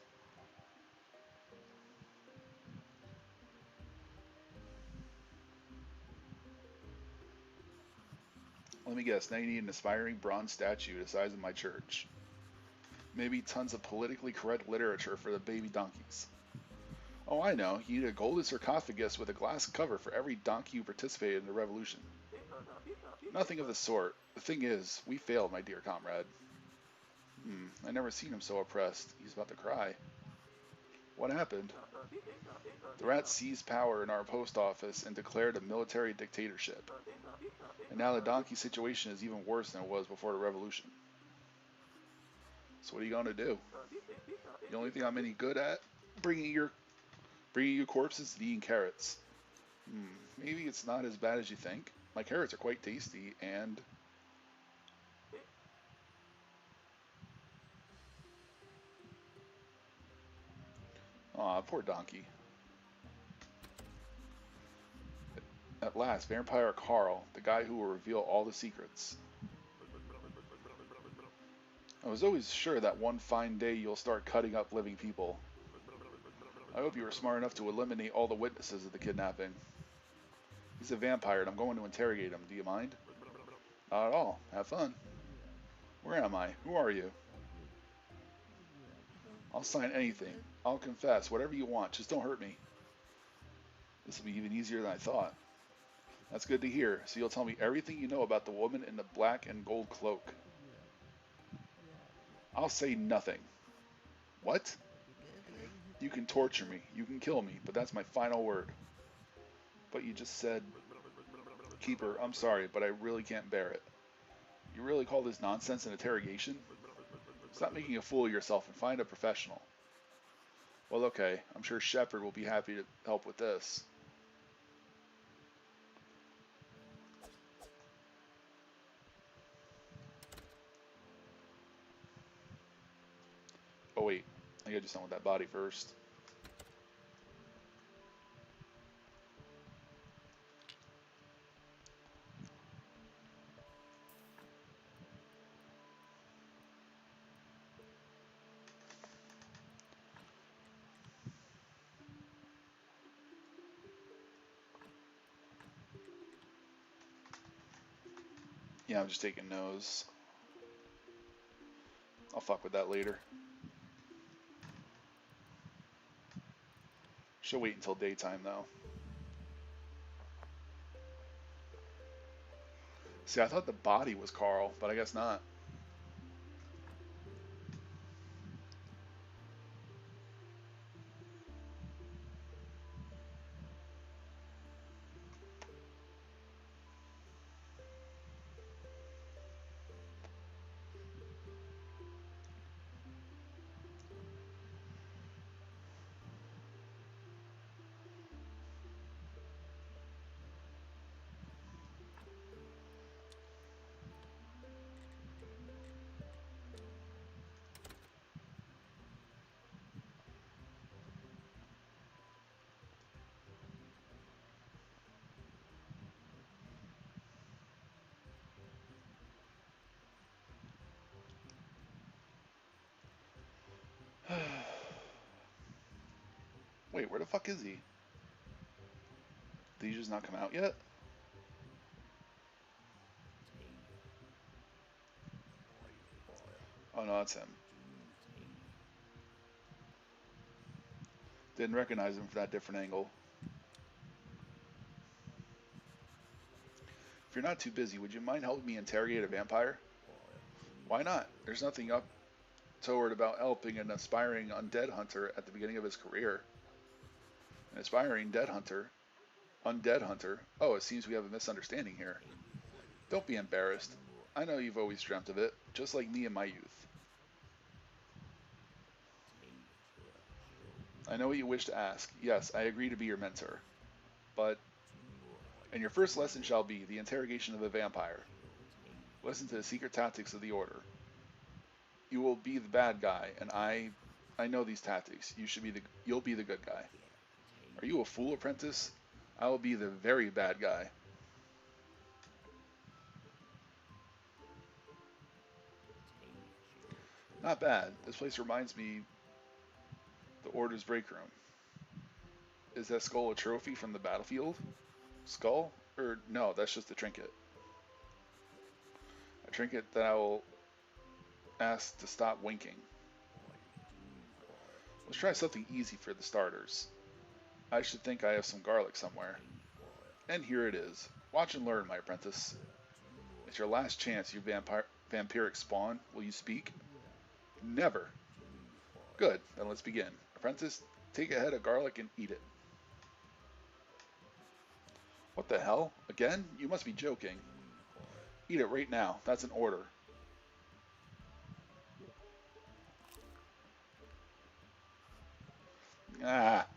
Let me guess, now you need an aspiring bronze statue the size of my church. Maybe tons of politically correct literature for the baby donkeys. Oh, I know. You need a golden sarcophagus with a glass cover for every donkey who participated in the revolution. Nothing of the sort. The thing is, we failed, my dear comrade. I never seen him so oppressed. He's about to cry. What happened? The rats seized power in our post office and declared a military dictatorship. And now the donkey situation is even worse than it was before the revolution. So what are you going to do? The only thing I'm any good at? Bringing you corpses and eating carrots. Maybe it's not as bad as you think. My carrots are quite tasty and... Aw, poor donkey. At last, Vampire Carl, the guy who will reveal all the secrets. I was always sure that one fine day you'll start cutting up living people. I hope you were smart enough to eliminate all the witnesses of the kidnapping. He's a vampire and I'm going to interrogate him. Do you mind? Not at all. Have fun. Where am I? Who are you? I'll sign anything. I'll confess. Whatever you want. Just don't hurt me. This will be even easier than I thought. That's good to hear. So you'll tell me everything you know about the woman in the black and gold cloak. I'll say nothing. What? You can torture me. You can kill me. But that's my final word. But you just said... Keeper, I'm sorry, but I really can't bear it. You really call this nonsense an interrogation? Stop making a fool of yourself and find a professional. Well, okay. I'm sure Shepard will be happy to help with this. Oh, wait. I gotta do something with that body first. Yeah, I'm just taking notes. I'll fuck with that later. Should wait until daytime, though. See, I thought the body was Carl, but I guess not. Wait, where the fuck is he? Did he just not come out yet? Oh no, that's him. Didn't recognize him from that different angle. If you're not too busy, would you mind helping me interrogate a vampire? Why not? There's nothing up toward about helping an aspiring undead hunter at the beginning of his career. An aspiring undead hunter. Oh, it seems we have a misunderstanding here. Don't be embarrassed. I know you've always dreamt of it, just like me in my youth. I know what you wish to ask. Yes, I agree to be your mentor. But, and your first lesson shall be the interrogation of a vampire. Listen to the secret tactics of the Order. You will be the bad guy, and I know these tactics. You'll be the good guy. Are you a fool, apprentice? I will be the very bad guy. Not bad. This place reminds me the Order's break room. Is that skull a trophy from the battlefield? Skull? Or no, that's just a trinket. A trinket that I will ask to stop winking. Let's try something easy for the starters. I should think I have some garlic somewhere. And here it is. Watch and learn, my apprentice. It's your last chance, you vampiric spawn. Will you speak? Never. Good, then let's begin. Apprentice, take a head of garlic and eat it. What the hell? Again? You must be joking. Eat it right now. That's an order. Ah.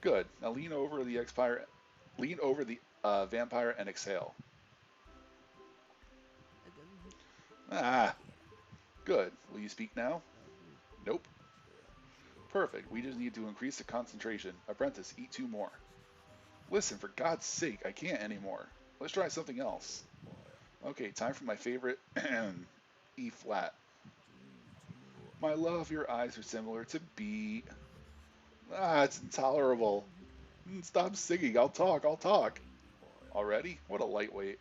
Good. Now lean over the vampire and exhale. Ah. Good. Will you speak now? Nope. Perfect. We just need to increase the concentration. Apprentice, eat 2 more. Listen, for God's sake, I can't anymore. Let's try something else. Okay, time for my favorite E flat. My love, your eyes are similar to B. Ah, it's intolerable. Stop singing. I'll talk. Already? What a lightweight.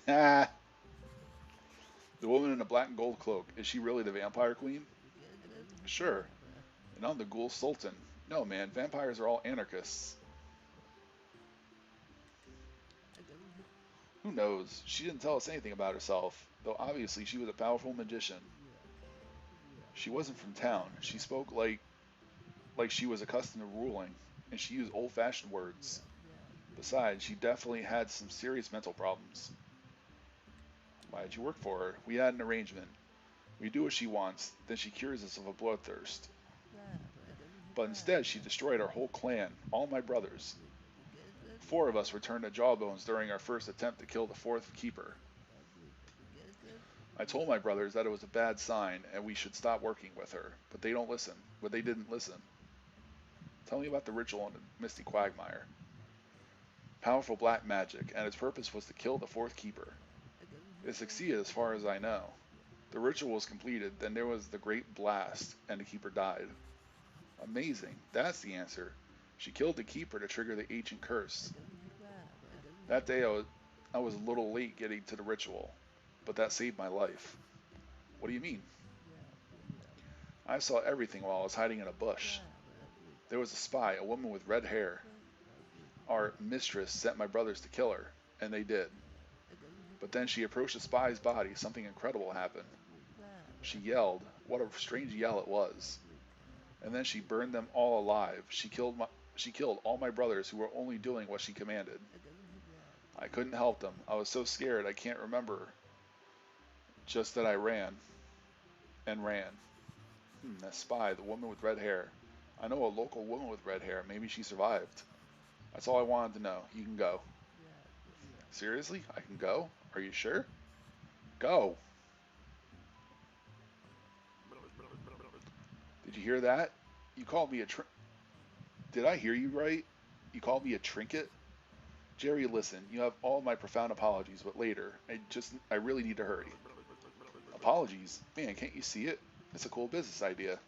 Ah. The woman in the black and gold cloak. Is she really the vampire queen? Sure. And I'm the ghoul sultan. No, man, vampires are all anarchists. Who knows? She didn't tell us anything about herself, though obviously she was a powerful magician. She wasn't from town. She spoke like she was accustomed to ruling, and she used old-fashioned words. Besides, she definitely had some serious mental problems. Why did you work for her? We had an arrangement. We do what she wants, then she cures us of a bloodthirst. But instead, she destroyed our whole clan, all my brothers. 4 of us were turned to jawbones during our first attempt to kill the 4th keeper. I told my brothers that it was a bad sign and we should stop working with her, but they didn't listen. Tell me about the ritual in the Misty Quagmire. Powerful black magic, and its purpose was to kill the 4th keeper. It succeeded as far as I know. The ritual was completed, then there was the great blast, and the keeper died. Amazing, that's the answer. She killed the keeper to trigger the ancient curse. That day I was a little late getting to the ritual, but that saved my life. What do you mean? I saw everything while I was hiding in a bush. There was a spy, a woman with red hair. Our mistress sent my brothers to kill her, and they did. But then she approached the spy's body. Something incredible happened. She yelled. What a strange yell it was. And then she burned them all alive. She killed all my brothers who were only doing what she commanded. I couldn't help them. I was so scared I can't remember. Just that I ran and ran. That spy, the woman with red hair. I know a local woman with red hair. Maybe she survived. That's all I wanted to know. You can go. Seriously? I can go? Are you sure? Go. Did you hear that? You called me a Did I hear you right? You called me a trinket? Jerry, listen. You have all my profound apologies, but later. I really need to hurry. Apologies? Man, can't you see it? It's a cool business idea.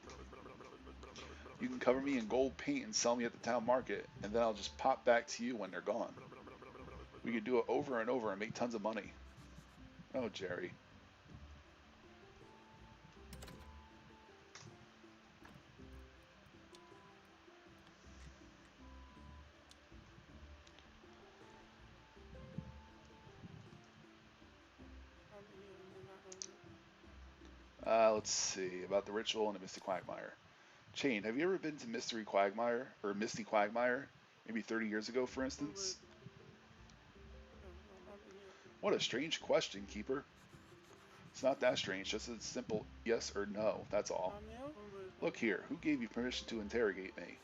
You can cover me in gold paint and sell me at the town market, and then I'll just pop back to you when they're gone. We could do it over and over and make tons of money. Oh, Jerry. Let's see. About the ritual and the Mystic Quagmire. Chain, have you ever been to Mystery Quagmire, or Misty Quagmire? Maybe 30 years ago, for instance? What a strange question, Keeper. It's not that strange, just a simple yes or no, that's all. Look here, who gave you permission to interrogate me?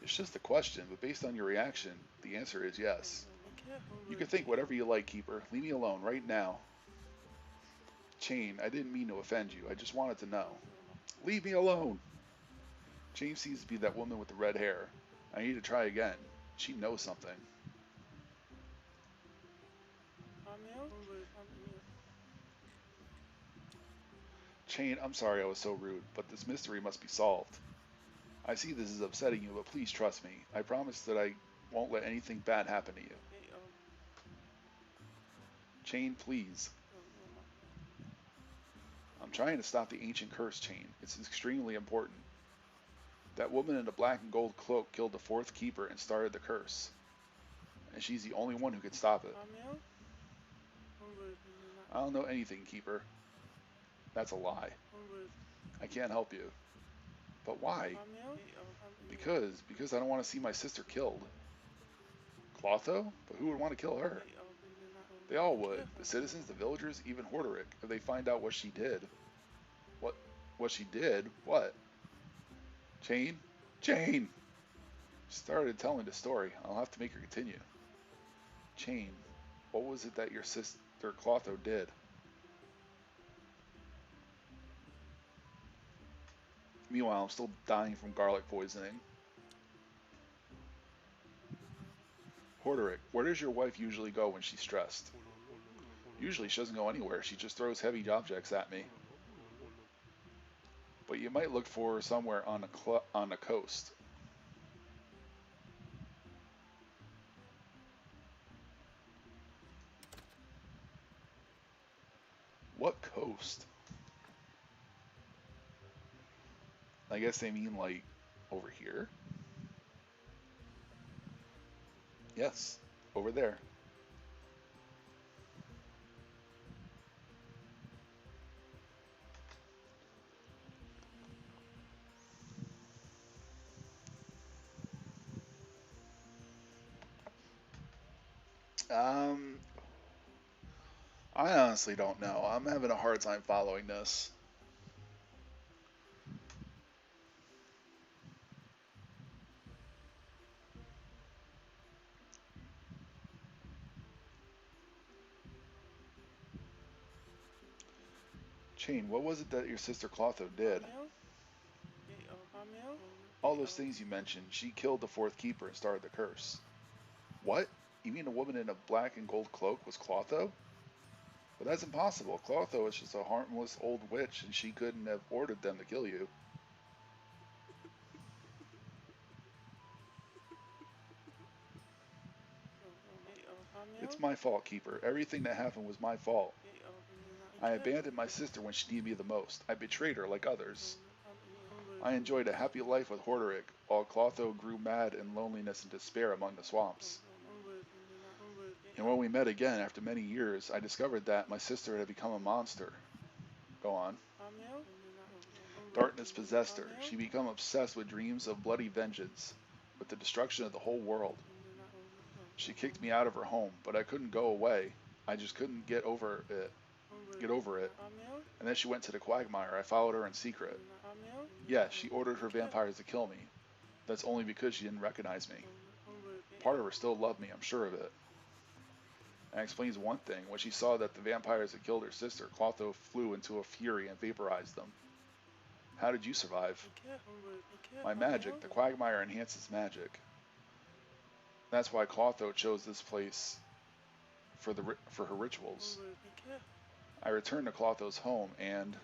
It's just a question, but based on your reaction, the answer is yes. You can think whatever you like, Keeper. Leave me alone right now. Chain, I didn't mean to offend you. I just wanted to know. Leave me alone! Chain seems to be that woman with the red hair. I need to try again. She knows something. Chain, I'm sorry I was so rude, but this mystery must be solved. I see this is upsetting you, but please trust me. I promise that I won't let anything bad happen to you. Chain, please. I'm trying to stop the ancient curse, Chain. It's extremely important. That woman in the black and gold cloak killed the fourth keeper and started the curse. And she's the only one who could stop it. I don't know anything, Keeper. That's a lie. I can't help you. But why? Because I don't want to see my sister killed. Clotho? But who would want to kill her? They all would. The citizens, the villagers, even Horderic, if they find out what she did. What she did? What? Chain? Chain! She started telling the story. I'll have to make her continue. Chain, what was it that your sister Clotho did? Meanwhile, I'm still dying from garlic poisoning. Horderic, where does your wife usually go when she's stressed? Usually she doesn't go anywhere. She just throws heavy objects at me. But you might look for her somewhere on the coast. What coast? I guess they mean like over here? Yes, over there. Um, I honestly don't know. I'm having a hard time following this. Chain, what was it that your sister Clotho did? All those things you mentioned. She killed the fourth keeper and started the curse. What? You mean a woman in a black and gold cloak was Clotho? But that's impossible. Clotho is just a harmless old witch, and she couldn't have ordered them to kill you. It's my fault, Keeper. Everything that happened was my fault. I abandoned my sister when she needed me the most. I betrayed her like others. I enjoyed a happy life with Horderic, while Clotho grew mad in loneliness and despair among the swamps. And when we met again after many years, I discovered that my sister had become a monster. Go on. Darkness possessed her. She became obsessed with dreams of bloody vengeance, with the destruction of the whole world. She kicked me out of her home, but I couldn't go away. I just couldn't get over it. And then she went to the quagmire. I followed her in secret. Yes, she ordered her vampires to kill me. That's only because she didn't recognize me. Part of her still loved me, I'm sure of it. And explains one thing. When she saw that the vampires had killed her sister, Clotho flew into a fury and vaporized them. How did you survive? My magic. The quagmire enhances magic. That's why Clotho chose this place for her rituals. I returned to Clotho's home and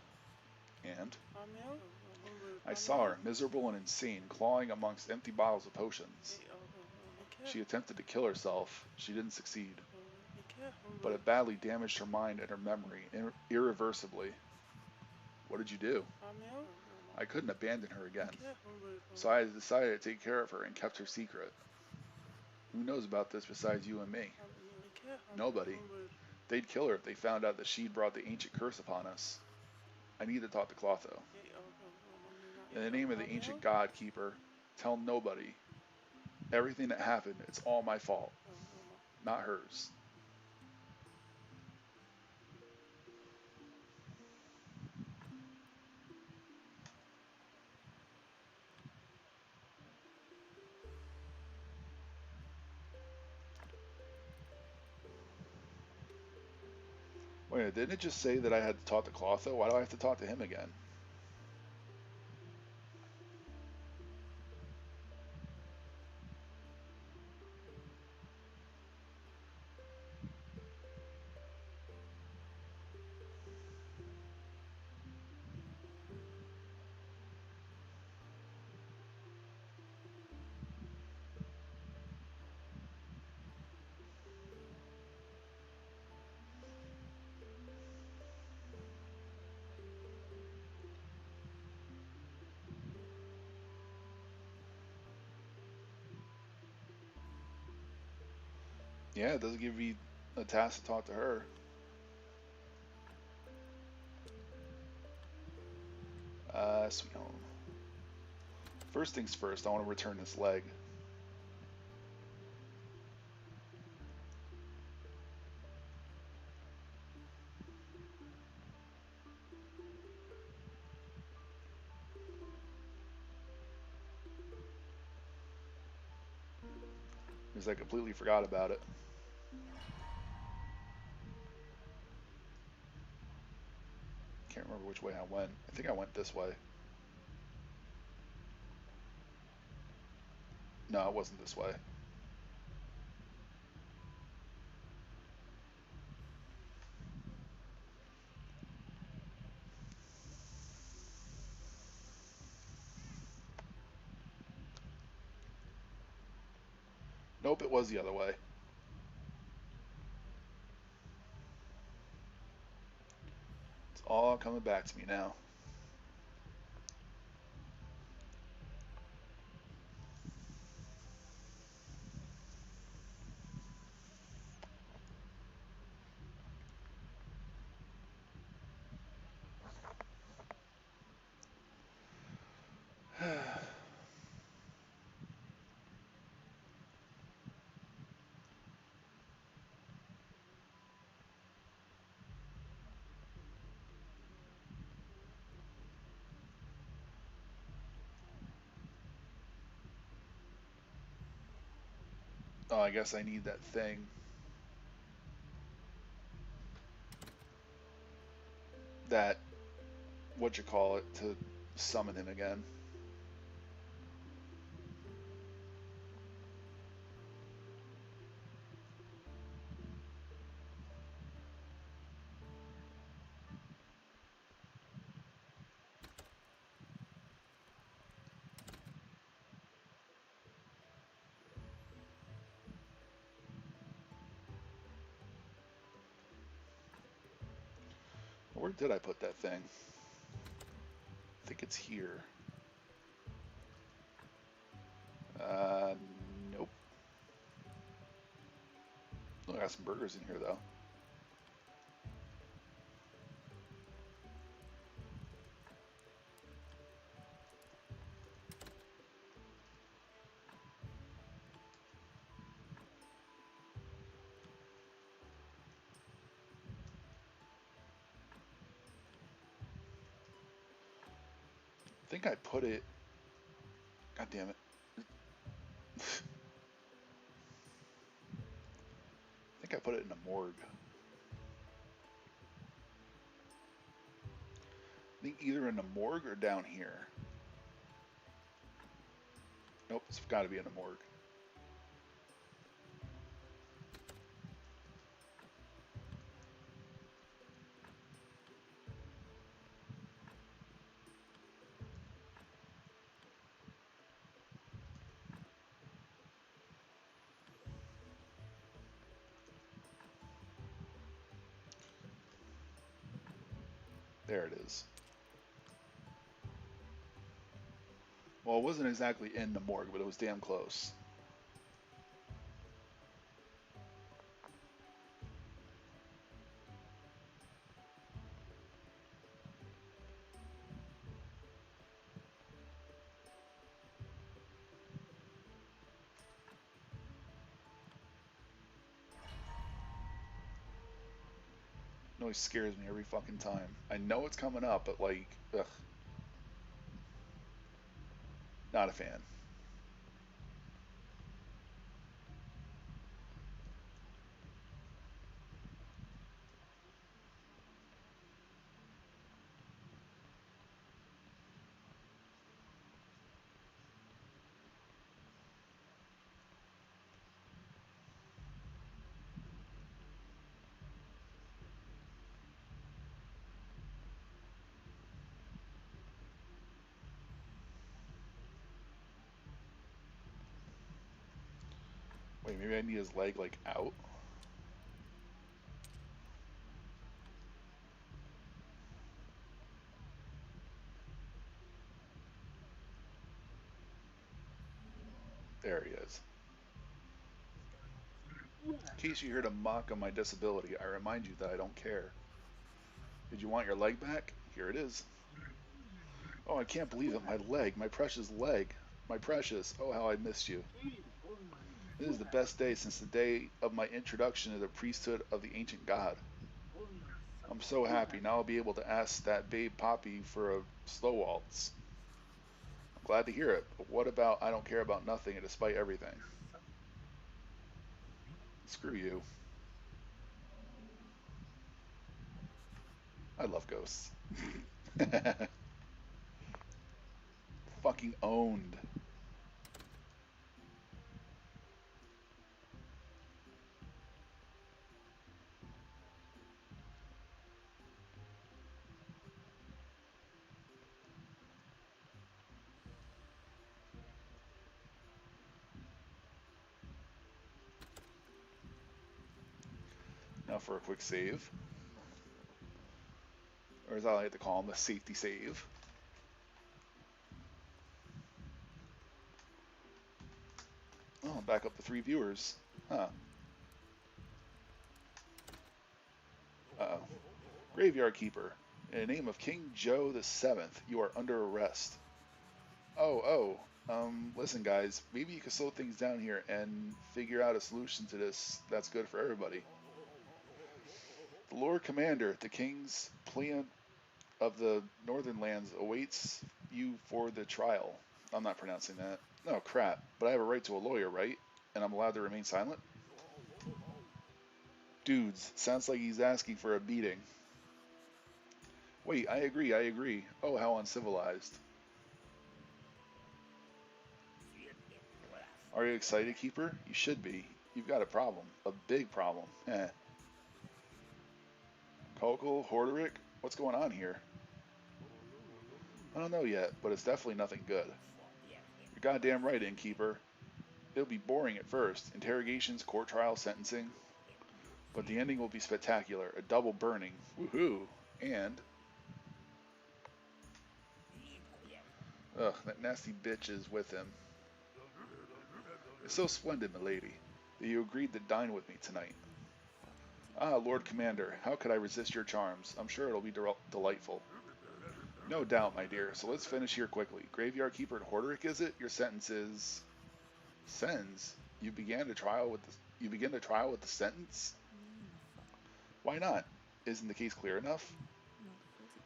I saw her, miserable and insane, clawing amongst empty bottles of potions. She attempted to kill herself. She didn't succeed. But it badly damaged her mind and her memory, irreversibly. What did you do? I couldn't abandon her again. So I decided to take care of her and kept her secret. Who knows about this besides you and me? Nobody. They'd kill her if they found out that she'd brought the ancient curse upon us. I need to talk to Clotho. In the name of the ancient god keeper, tell nobody. Everything that happened, it's all my fault, not hers. Wait, didn't it just say that I had to talk to Clotho? Why do I have to talk to him again? Yeah, it doesn't give me a task to talk to her. Sweet home. First things first, I want to return this leg. Because I completely forgot about it. Can't remember which way I went. I think I went this way. No, it wasn't this way. Nope, it was the other way. It's all coming back to me now. Oh, I guess I need that thing. That, what you call it, to summon him again. Where did I put that thing? I think it's here. Uh, nope. Oh, I got some burgers in here though. I think I put it. God damn it. I think I put it in the morgue. I think either in the morgue or down here. Nope, it's got to be in the morgue. There it is. Well, it wasn't exactly in the morgue, but it was damn close. It always scares me every fucking time. I know it's coming up, but like, ugh. Not a fan. Wait, maybe I need his leg like out? There he is. In case you're here to mock on my disability, I remind you that I don't care. Did you want your leg back? Here it is. Oh, I can't believe it. My leg. My precious leg. My precious. Oh, how I missed you. This is the best day since the day of my introduction to the priesthood of the ancient god. I'm so happy. Now I'll be able to ask that babe Poppy for a slow waltz. I'm glad to hear it. But what about I don't care about nothing and despite everything? Screw you. I love ghosts. Fucking owned. Now for a quick save. Or as I like to call them, a safety save. Oh, back up to 3 viewers. Huh. Uh-oh. Graveyard Keeper. In the name of King Joe the Seventh, you are under arrest. Listen guys, maybe you can slow things down here and figure out a solution to this that's good for everybody. The Lord Commander, the King's plan of the Northern Lands awaits you for the trial. I'm not pronouncing that. No, crap. But I have a right to a lawyer, right? And I'm allowed to remain silent? Dudes, sounds like he's asking for a beating. Wait, I agree. Oh, how uncivilized. Are you excited, Keeper? You should be. You've got a problem. A big problem. Eh. Kokol, Horderic, what's going on here? I don't know yet, but it's definitely nothing good. You're goddamn right, Innkeeper. It'll be boring at first. Interrogations, court trial, sentencing. But the ending will be spectacular. A double burning. Woohoo! And... ugh, that nasty bitch is with him. It's so splendid, milady, that you agreed to dine with me tonight. Ah, Lord Commander, how could I resist your charms? I'm sure it'll be delightful. No doubt, my dear. So let's finish here quickly. Graveyard Keeper and Horderic, is it? Your sentence is sentence. You begin the trial with the sentence. Why not? Isn't the case clear enough?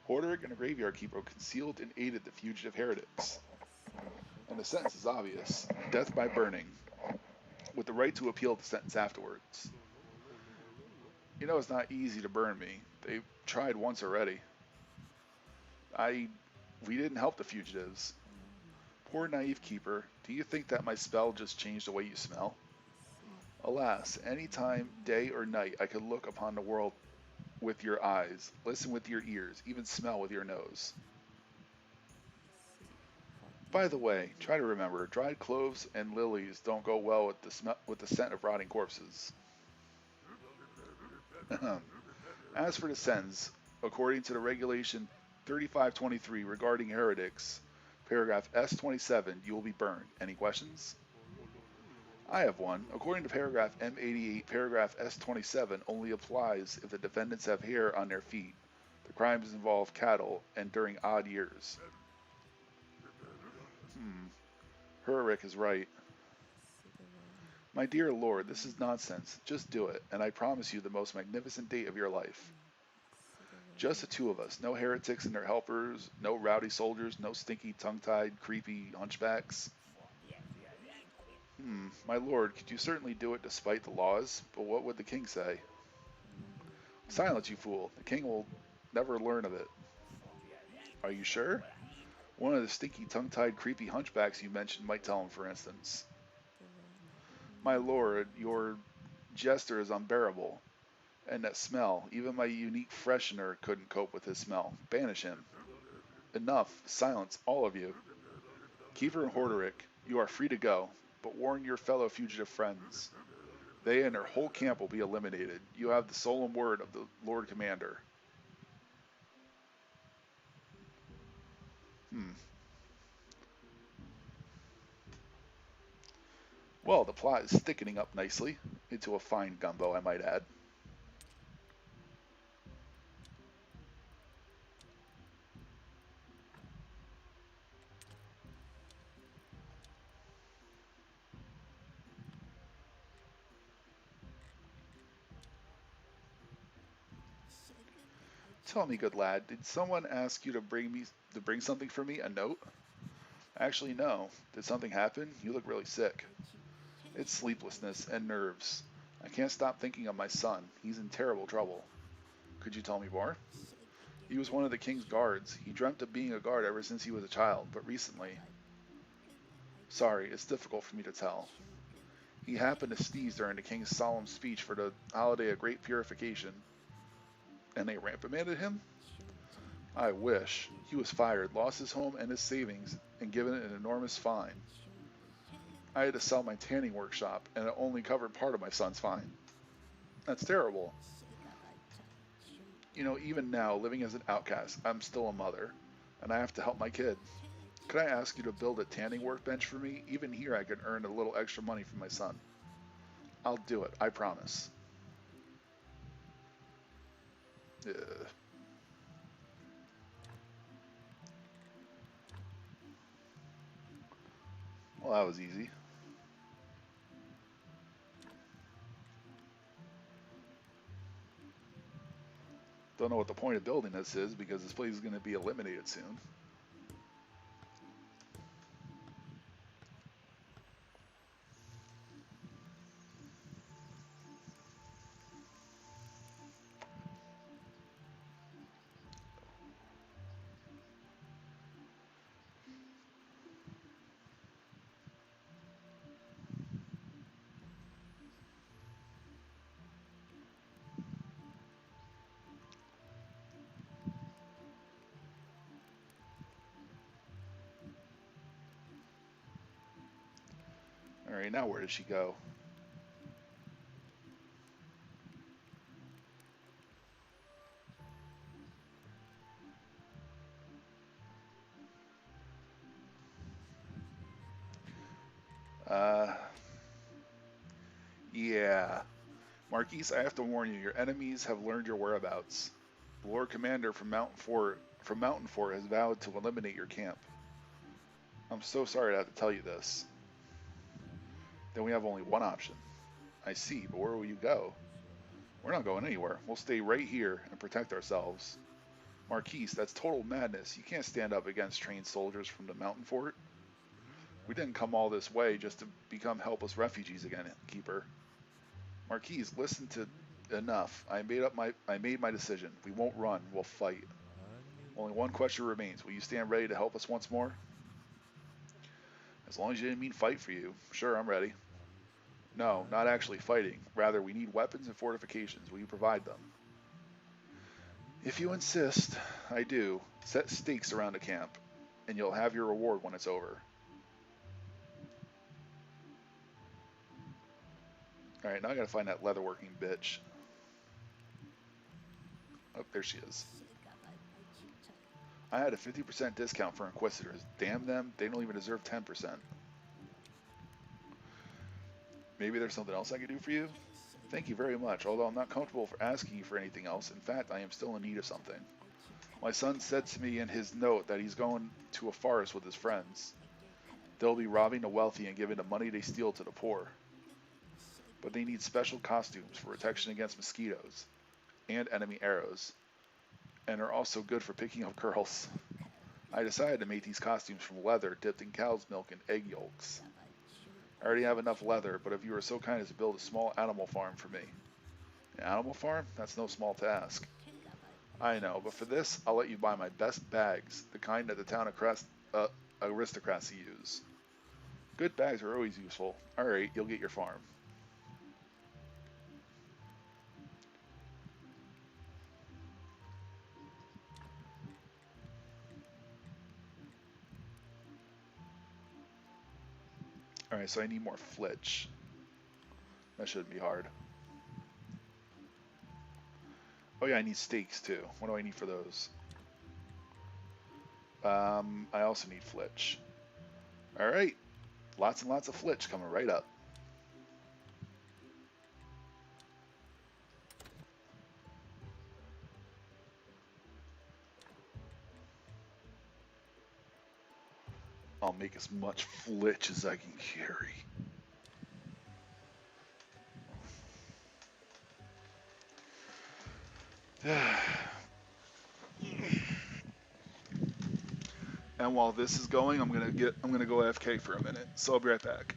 Horderic and a Graveyard Keeper concealed and aided the fugitive heretics, and the sentence is obvious: death by burning, with the right to appeal the sentence afterwards. You know it's not easy to burn me. They tried once already. I We didn't help the fugitives. Poor naive keeper, do you think that my spell just changed the way you smell? Alas, any time, day or night, I could look upon the world with your eyes, listen with your ears, even smell with your nose. By the way, try to remember, dried cloves and lilies don't go well with with the scent of rotting corpses. As for the sentence, according to the regulation 3523 regarding heretics, paragraph S27, you will be burned. Any questions? I have one. According to paragraph M88, paragraph S27 only applies if the defendants have hair on their feet. The crimes involve cattle and during odd years. Hmm. Herrick is right. My dear lord, this is nonsense. Just do it, and I promise you the most magnificent date of your life. Just the two of us. No heretics and their helpers, no rowdy soldiers, no stinky tongue-tied, creepy hunchbacks. My lord, could you certainly do it despite the laws, but what would the king say? Silence, you fool. The king will never learn of it. Are you sure? One of the stinky tongue-tied, creepy hunchbacks you mentioned might tell him, for instance. My lord, your jester is unbearable. And that smell, even my unique freshener couldn't cope with his smell. Banish him. Enough. Silence, all of you. Kiefer and Horderic, you are free to go, but warn your fellow fugitive friends. They and their whole camp will be eliminated. You have the solemn word of the Lord Commander. Hmm. Well, the plot is thickening up nicely, into a fine gumbo, I might add. Tell me, good lad, did someone ask you to bring something for me? A note? Actually, no. Did something happen? You look really sick. It's sleeplessness and nerves. I can't stop thinking of my son. He's in terrible trouble. Could you tell me more? He was one of the king's guards. He dreamt of being a guard ever since he was a child, but recently... Sorry, it's difficult for me to tell. He happened to sneeze during the king's solemn speech for the holiday of great purification. And they reprimanded him? I wish. He was fired, lost his home and his savings, and given an enormous fine. I had to sell my tanning workshop, and it only covered part of my son's fine. That's terrible. You know, even now, living as an outcast, I'm still a mother, and I have to help my kid. Could I ask you to build a tanning workbench for me? Even here I could earn a little extra money for my son. I'll do it, I promise. Ugh. Well, that was easy. Don't know what the point of building this is because this place is going to be eliminated soon. Alright, now where does she go? Uh, Yeah. Marquise, I have to warn you, your enemies have learned your whereabouts. The Lord Commander from Mountain Fort has vowed to eliminate your camp. I'm so sorry to have to tell you this. Then we have only one option. I see, but where will you go? We're not going anywhere. We'll stay right here and protect ourselves. Marquise, that's total madness. You can't stand up against trained soldiers from the Mountain Fort. We didn't come all this way just to become helpless refugees again, Keeper. Marquise, listen to enough. I made my decision. We won't run. We'll fight. Only one question remains. Will you stand ready to help us once more? As long as you didn't mean fight for you. Sure, I'm ready. No, not actually fighting. Rather, we need weapons and fortifications. Will you provide them? If you insist, I do. Set stakes around the camp, and you'll have your reward when it's over. Alright, now I gotta find that leatherworking bitch. Oh, there she is. I had a 50% discount for Inquisitors. Damn them, they don't even deserve 10%. Maybe there's something else I could do for you? Thank you very much, although I'm not comfortable for asking you for anything else. In fact, I am still in need of something. My son said to me in his note that he's going to a forest with his friends. They'll be robbing the wealthy and giving the money they steal to the poor. But they need special costumes for protection against mosquitoes and enemy arrows, and are also good for picking up girls. I decided to make these costumes from leather dipped in cow's milk and egg yolks. I already have enough leather, but if you were so kind as to build a small animal farm for me. An animal farm? That's no small task. I know, but for this, I'll let you buy my best bags, the kind that the town aristocrats use. Good bags are always useful. Alright, you'll get your farm. Alright, so I need more flitch. That shouldn't be hard. Oh yeah, I need steaks too. What do I need for those? I also need flitch. Alright, lots and lots of flitch coming right up. I'll make as much flitch as I can carry. And while this is going, I'm gonna go AFK for a minute. So I'll be right back.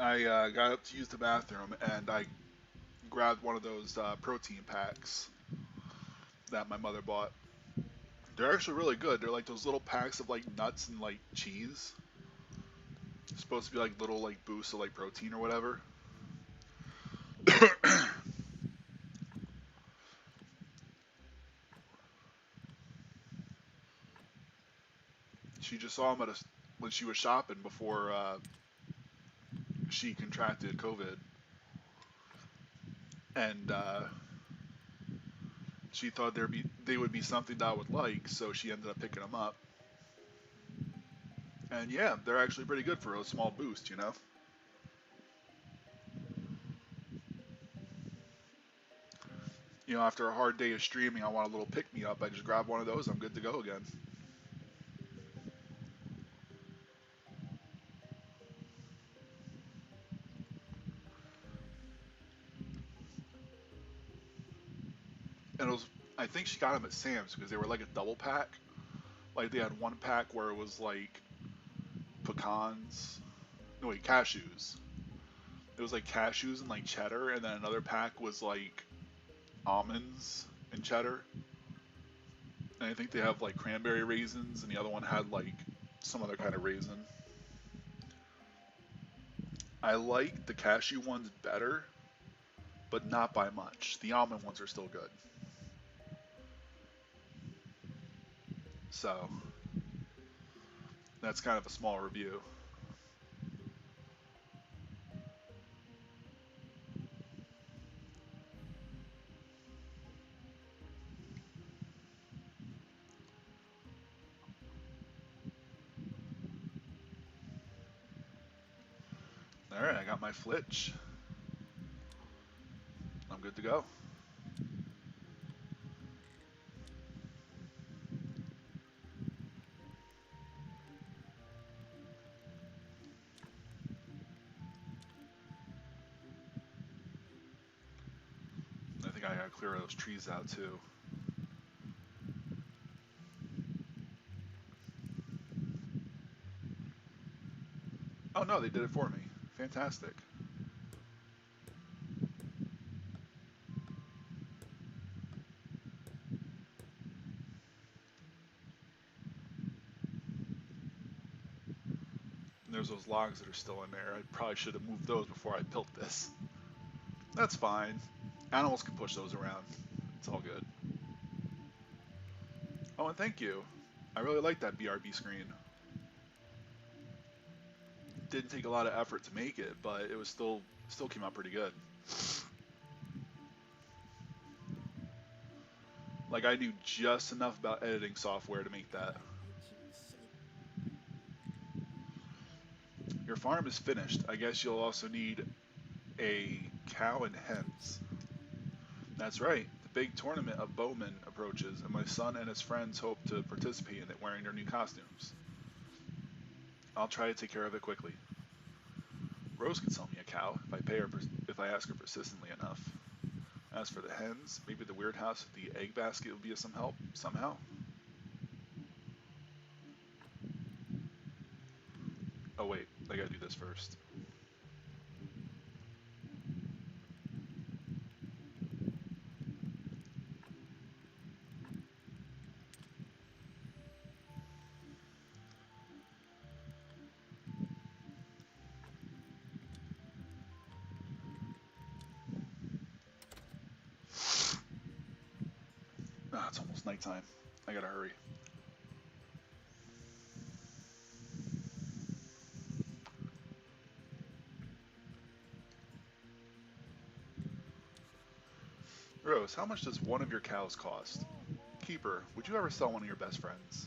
I got up to use the bathroom and I grabbed one of those protein packs that my mother bought. They're actually really good. They're like those little packs of like nuts and like cheese. It's supposed to be like little like boosts of like protein or whatever. She just saw them when she was shopping before she contracted COVID, and she thought they would be something that I would like, so she ended up picking them up. And yeah, they're actually pretty good for a small boost, you know. You know, after a hard day of streaming, I want a little pick me up. I just grab one of those, I'm good to go again. And it was, I think she got them at Sam's because they were like a double pack. Like they had one pack where it was like pecans, no wait, cashews. It was like cashews and like cheddar, and then another pack was like almonds and cheddar. And I think they have like cranberry raisins, and the other one had like some other kind of raisin. I like the cashew ones better, but not by much. The almond ones are still good. So that's kind of a small review. All right, I got my flitch. I'm good to go. I think I gotta clear those trees out too. Oh no, they did it for me. Fantastic. And there's those logs that are still in there. I probably should have moved those before I built this. That's fine. Animals can push those around. It's all good. Oh, and thank you. I really like that BRB screen. Didn't take a lot of effort to make it, but it was still came out pretty good. Like I knew just enough about editing software to make that. Your farm is finished. I guess you'll also need a cow and hens. That's right. The big tournament of bowmen approaches, and my son and his friends hope to participate in it wearing their new costumes. I'll try to take care of it quickly. Rose can sell me a cow if I ask her persistently enough. As for the hens, maybe the weird house with the egg basket will be of some help somehow. Oh wait, I gotta do this first. Ah, it's almost nighttime. I gotta hurry. Rose, how much does one of your cows cost? Keeper, would you ever sell one of your best friends?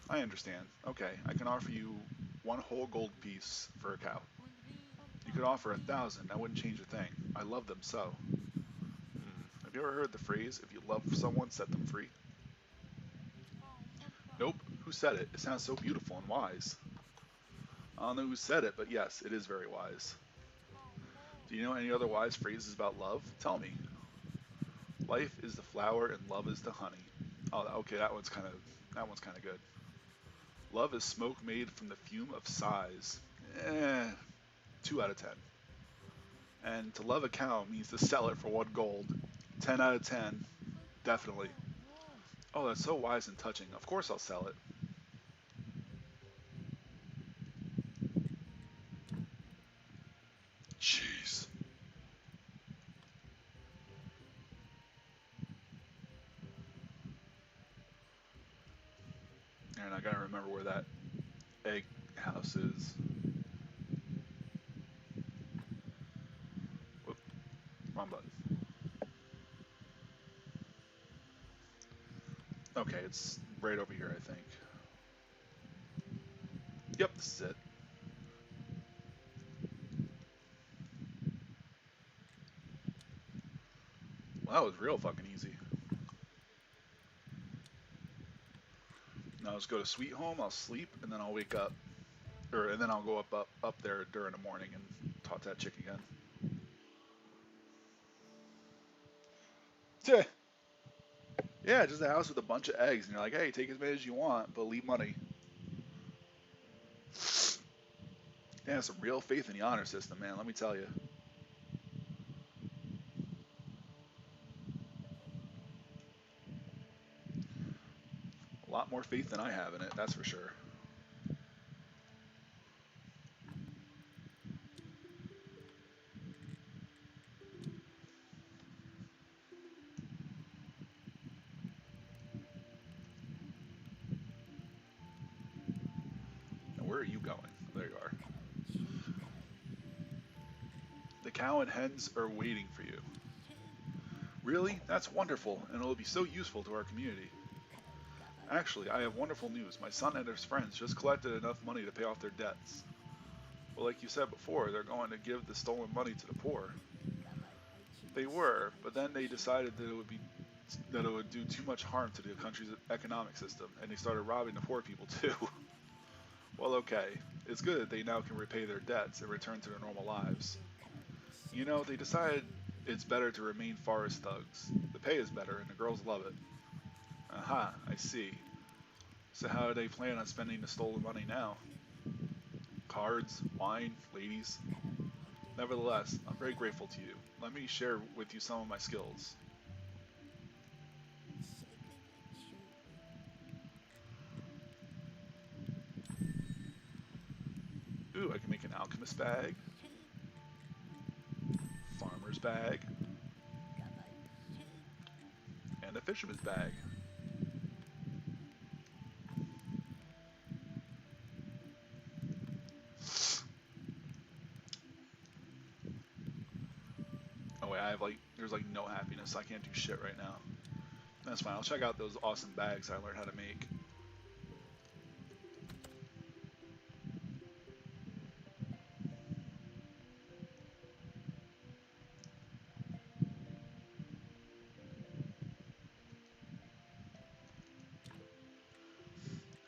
I understand. Okay, I can offer you one whole gold piece for a cow. You could offer 1,000. That wouldn't change a thing. I love them so. Have you ever heard the phrase, if you love someone, set them free? Nope. Who said it? It sounds so beautiful and wise. I don't know who said it, but yes, it is very wise. Do you know any other wise phrases about love? Tell me. Life is the flower and love is the honey. Oh, okay, that one's kind of good. Love is smoke made from the fume of sighs. Eh. 2 out of 10. And to love a cow means to sell it for 1 gold. 10 out of 10, definitely. Oh, that's so wise and touching. Of course I'll sell it. Jeez. And I gotta remember where that egg house is. Whoop, wrong button. Okay, it's right over here, I think. Yep, this is it. Well, that was real fucking easy. Now let's go to Sweet Home, I'll sleep, and then I'll wake up. And then I'll go up there during the morning and talk to that chick again. Yeah, just a house with a bunch of eggs, and you're like, hey, take as many as you want, but leave money. Yeah, some real faith in the honor system, man, let me tell you. A lot more faith than I have in it, that's for sure. Now, where are you going? There you are. The cow and hens are waiting for you. Really? That's wonderful, and it'll be so useful to our community. Actually, I have wonderful news. My son and his friends just collected enough money to pay off their debts. Well, like you said before, they're going to give the stolen money to the poor. They were, but then they decided that it would do too much harm to the country's economic system, and they started robbing the poor people too. Well, okay, it's good that they now can repay their debts and return to their normal lives. You know, they decided it's better to remain forest thugs. The pay is better, and the girls love it. Aha, I see. So how do they plan on spending the stolen money now? Cards, wine, ladies. Nevertheless, I'm very grateful to you. Let me share with you some of my skills. Ooh, I can make an alchemist bag, farmer's bag, and a fisherman's bag. Oh wait, there's like no happiness, so I can't do shit right now. That's fine, I'll check out those awesome bags I learned how to make.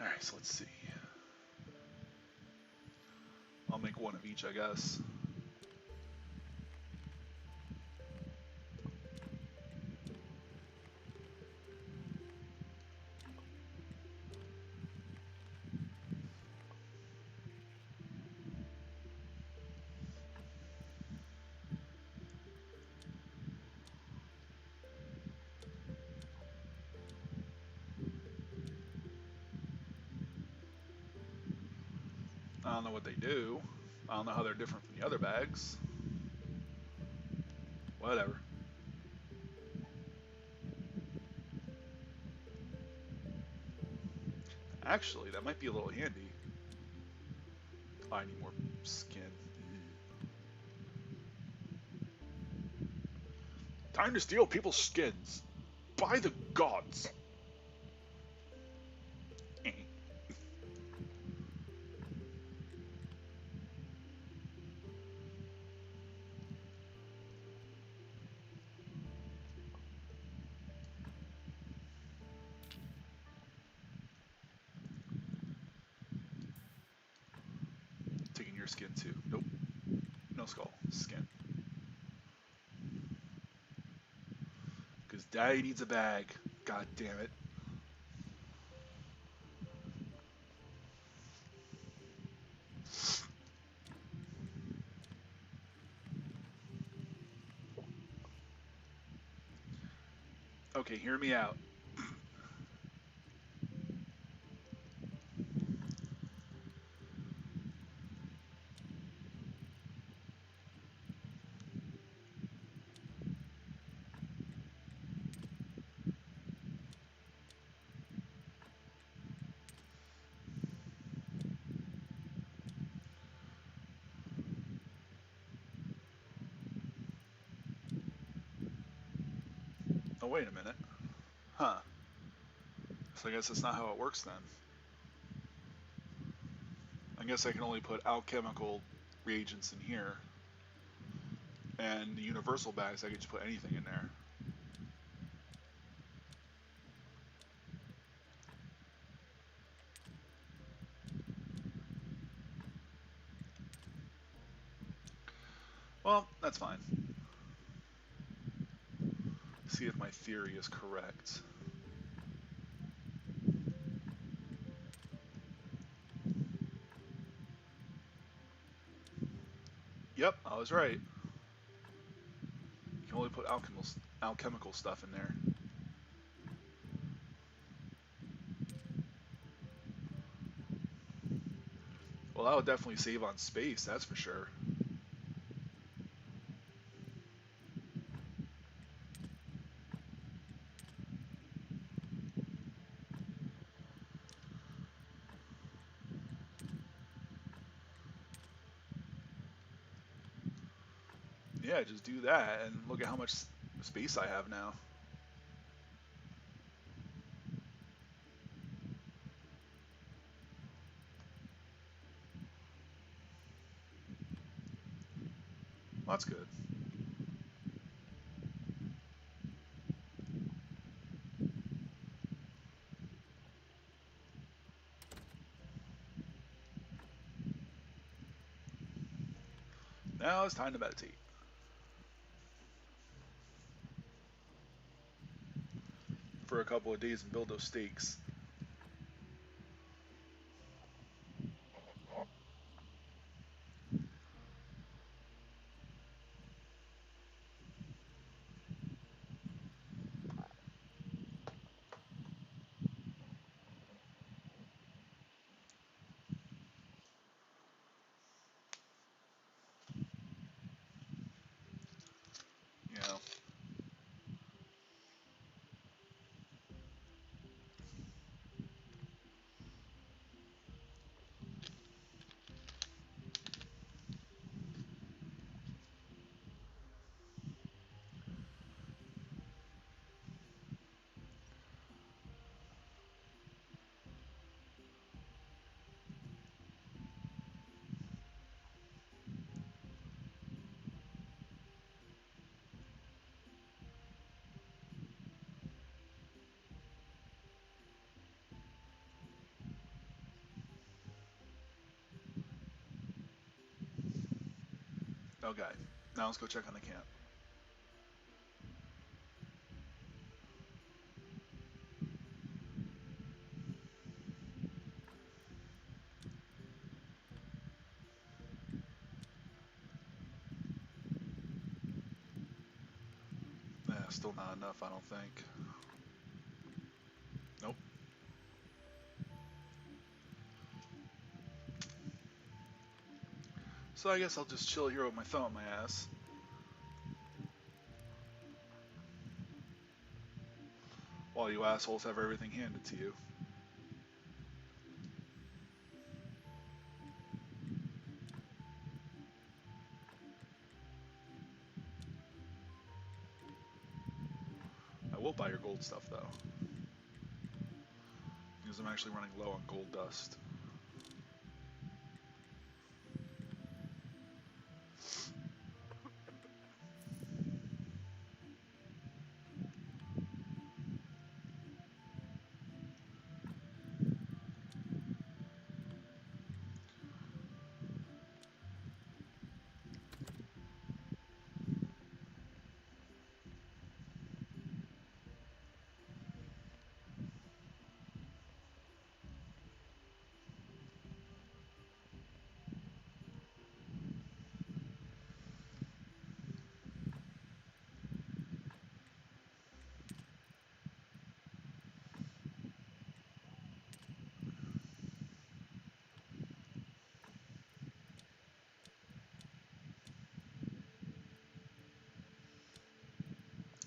Alright, so let's see. I'll make one of each, I guess. I don't know what they do. I don't know how they're different from the other bags. Whatever. Actually, that might be a little handy. Oh, I need more skin. Time to steal people's skins. By the gods. Taking your skin too. Nope. No skull. Skin. Because daddy needs a bag. God damn it. Okay, hear me out. Oh, wait a minute. Huh. So I guess that's not how it works then. I guess I can only put alchemical reagents in here. And the universal bags, I can just put anything in there. Well, that's fine. See if my theory is correct. Yep, I was right. You can only put alchemical stuff in there. Well, that would definitely save on space, that's for sure. Yeah, just do that and look at how much space I have now. Well, that's good. Now it's time to meditate for a couple of days and build those stakes. You know. Okay. Now let's go check on the camp. Still not enough, I don't think. Nope. So I guess I'll just chill here with my thumb on my ass. While you assholes have everything handed to you. I will buy your gold stuff though. Because I'm actually running low on gold dust.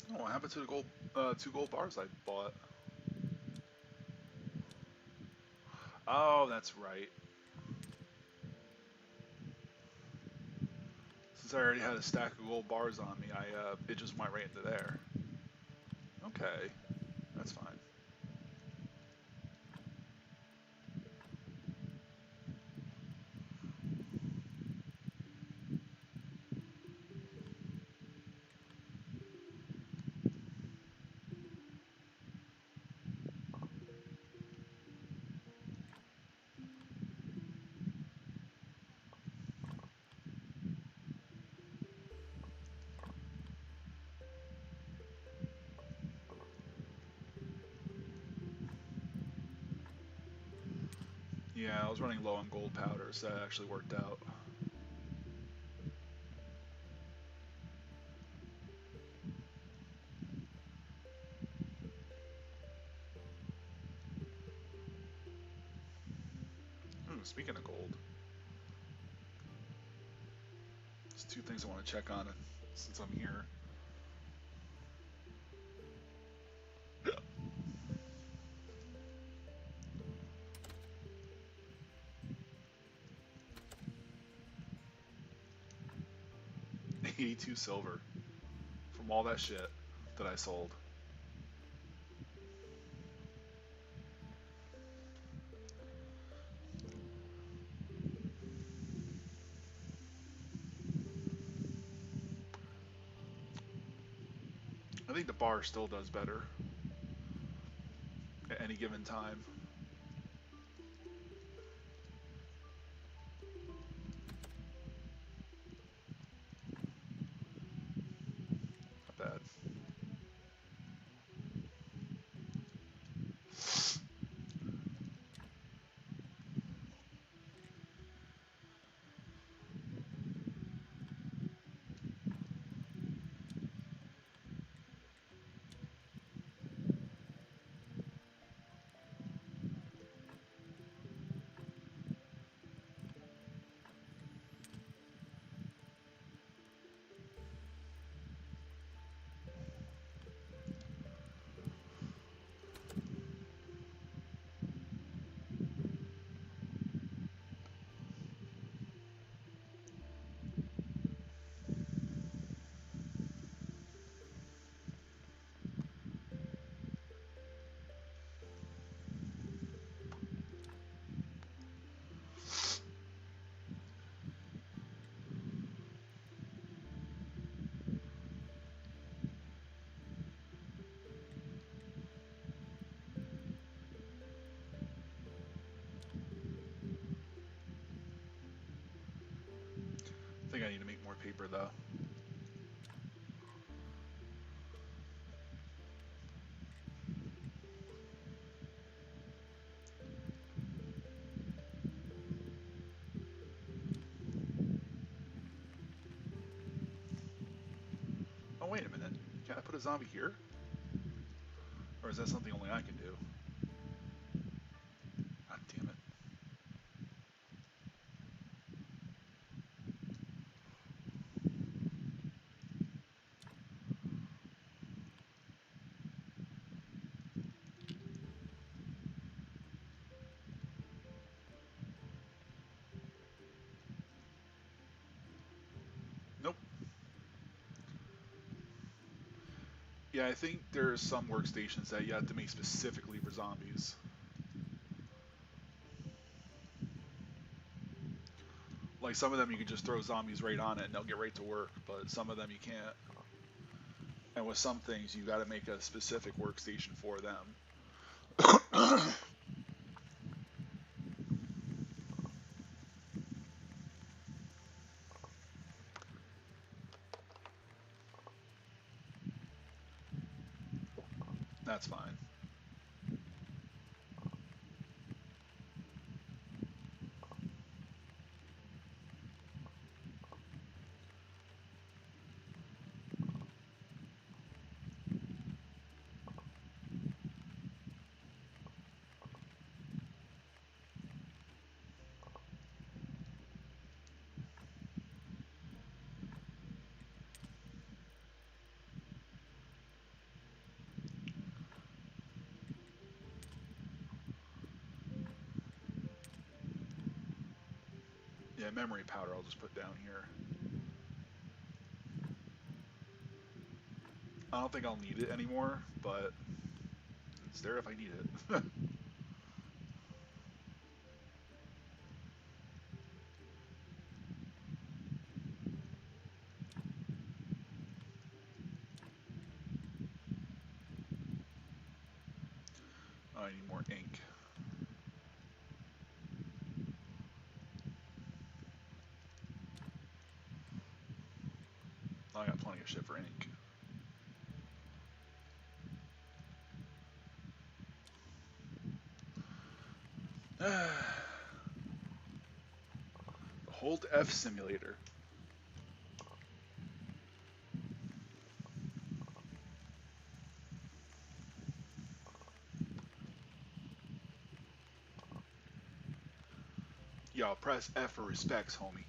Oh, what happened to the gold, 2 gold bars I bought? Oh, that's right. Since I already had a stack of gold bars on me, it just went right into there. Okay, that's fine. Yeah, I was running low on gold powder, so that actually worked out. Ooh, speaking of gold, there's 2 things I want to check on since I'm here. 82 silver from all that shit that I sold. I think the bar still does better at any given time. Not bad. I think I need to make more paper though. Oh, wait a minute. Can I put a zombie here? Or is that something only I can do? God damn it. Nope. Yeah, I think there's some workstations that you have to make specifically for zombies. Like some of them you can just throw zombies right on it and they'll get right to work, but some of them you can't. And with some things you gotta make a specific workstation for them. That's fine. Yeah, memory powder I'll just put down here. I don't think I'll need it anymore, but it's there if I need it. Oh, I need more ink. Oh, I got plenty of shit for ink. Hold F simulator. Yo, press F for respects, homie.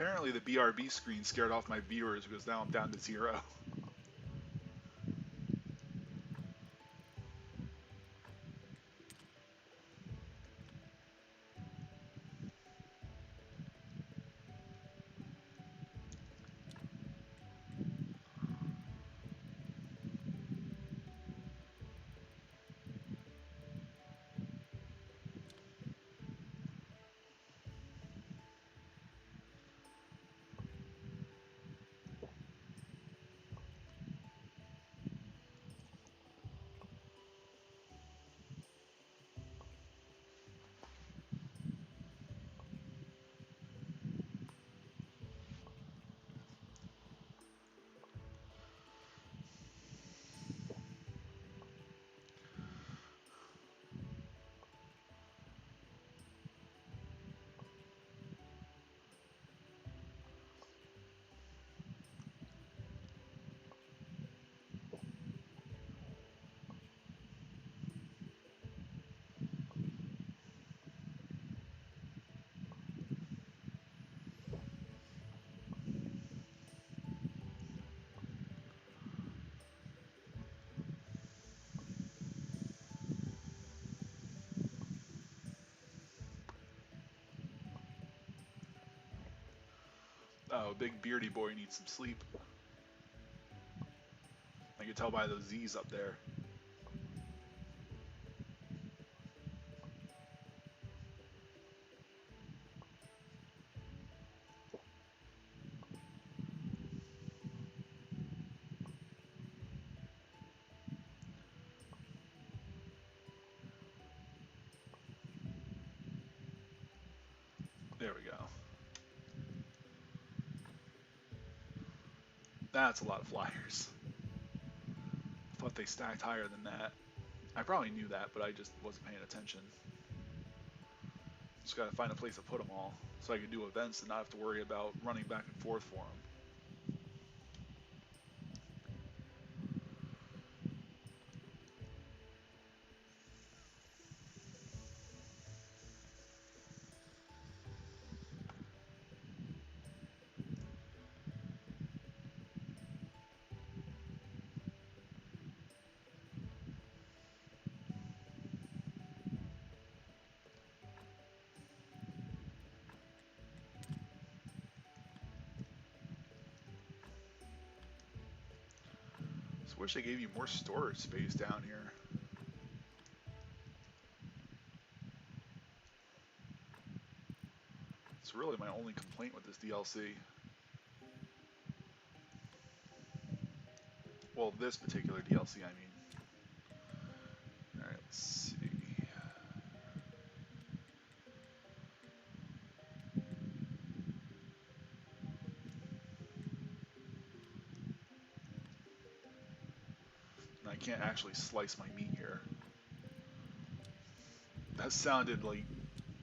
Apparently the BRB screen scared off my viewers because now I'm down to 0. Oh, big beardy boy needs some sleep. I can tell by those Z's up there. There we go. That's a lot of flyers. I thought they stacked higher than that. I probably knew that, but I just wasn't paying attention. Just gotta find a place to put them all, so I can do events and not have to worry about running back and forth for them. Just wish they gave you more storage space down here. It's really my only complaint with this DLC. Well, this particular DLC, I mean. Alright, let's see. And I can't actually slice my meat here. That sounded like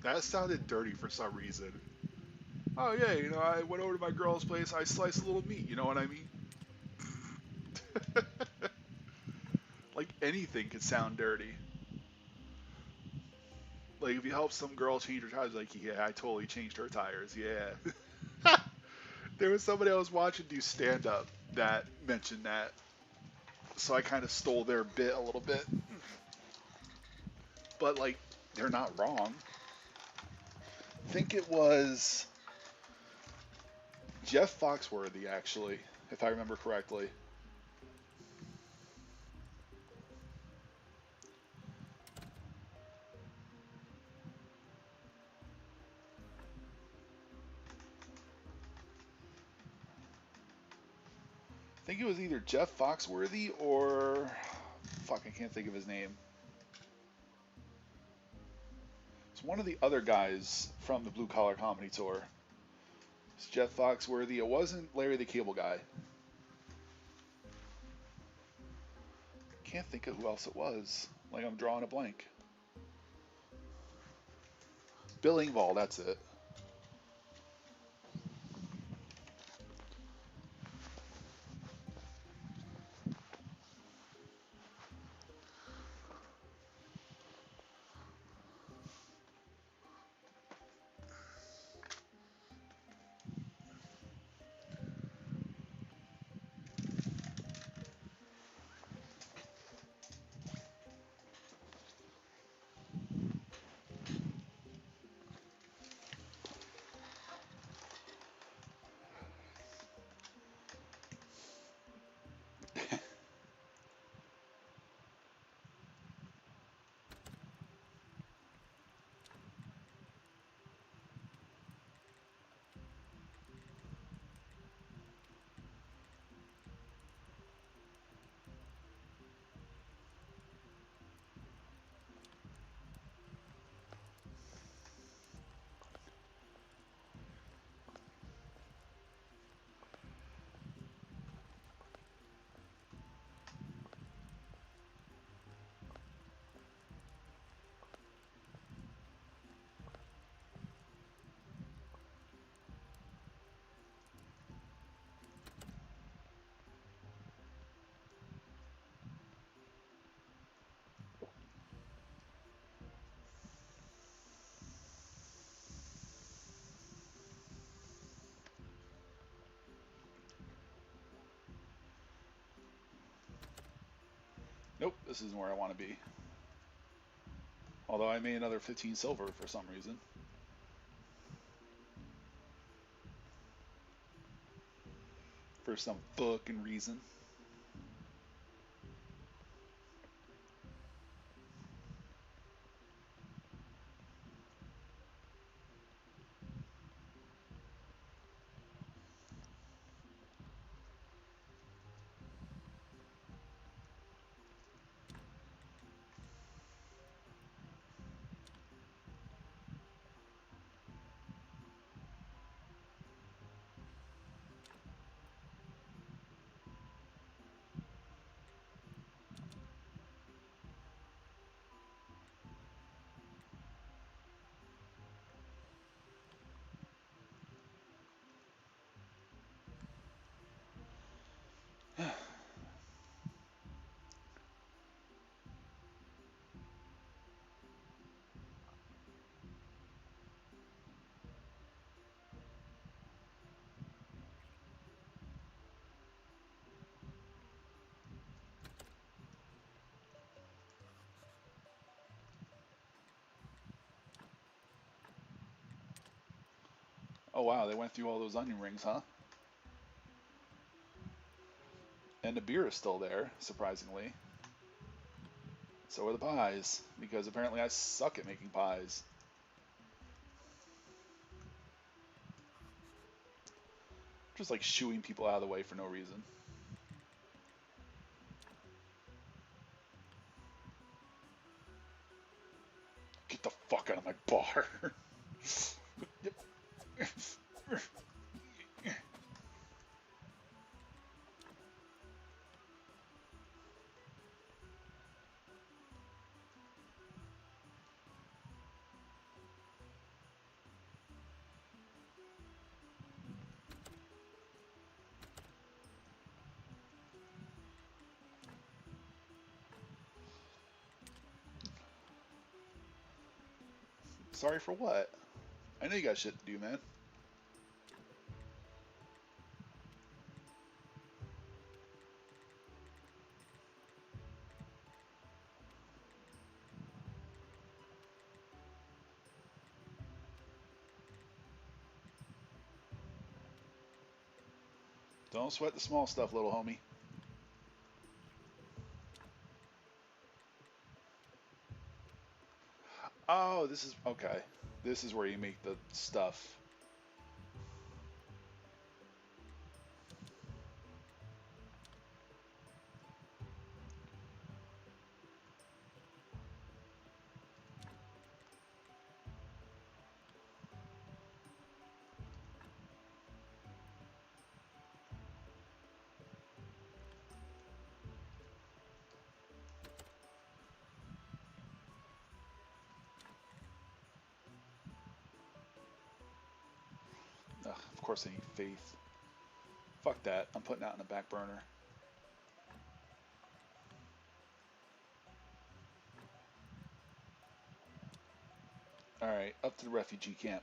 that sounded dirty for some reason. Oh yeah, you know, I went over to my girl's place. I sliced a little meat. You know what I mean? Like anything could sound dirty. Like if you help some girl change her tires, like yeah, I totally changed her tires. Yeah. There was somebody I was watching do stand up that mentioned that, so I kind of stole their bit a little bit. But like, they're not wrong. I think it was Jeff Foxworthy, actually, if I remember correctly. I think it was either Jeff Foxworthy or fuck, I can't think of his name. It's one of the other guys from the Blue Collar Comedy Tour. It's Jeff Foxworthy. It wasn't Larry the Cable Guy. Can't think of who else it was. Like I'm drawing a blank. Bill Engvall, that's it. Nope, this isn't where I want to be. Although I made another 15 silver for some reason. For some fucking reason. Oh wow, they went through all those onion rings, huh? And the beer is still there, surprisingly. So are the pies, because apparently I suck at making pies. Just like shooing people out of the way for no reason. Get the fuck out of my bar. Sorry for what? I know you got shit to do, man. Don't sweat the small stuff, little homie. Oh, this is okay. This is where you make the stuff. Ugh, of course I need faith. Fuck that. I'm putting that on the back burner. Alright, up to the refugee camp.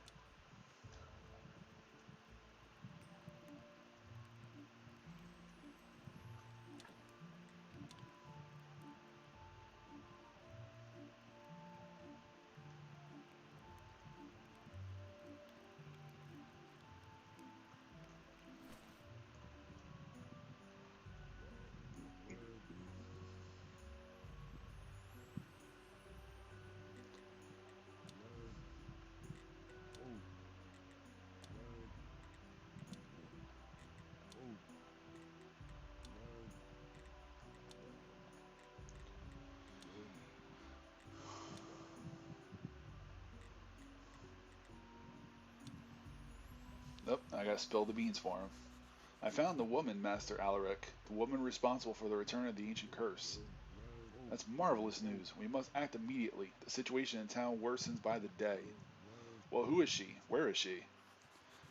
Nope, I gotta spill the beans for him. I found the woman, Master Alaric, the woman responsible for the return of the ancient curse. That's marvelous news. We must act immediately. The situation in town worsens by the day. Well, who is she? Where is she?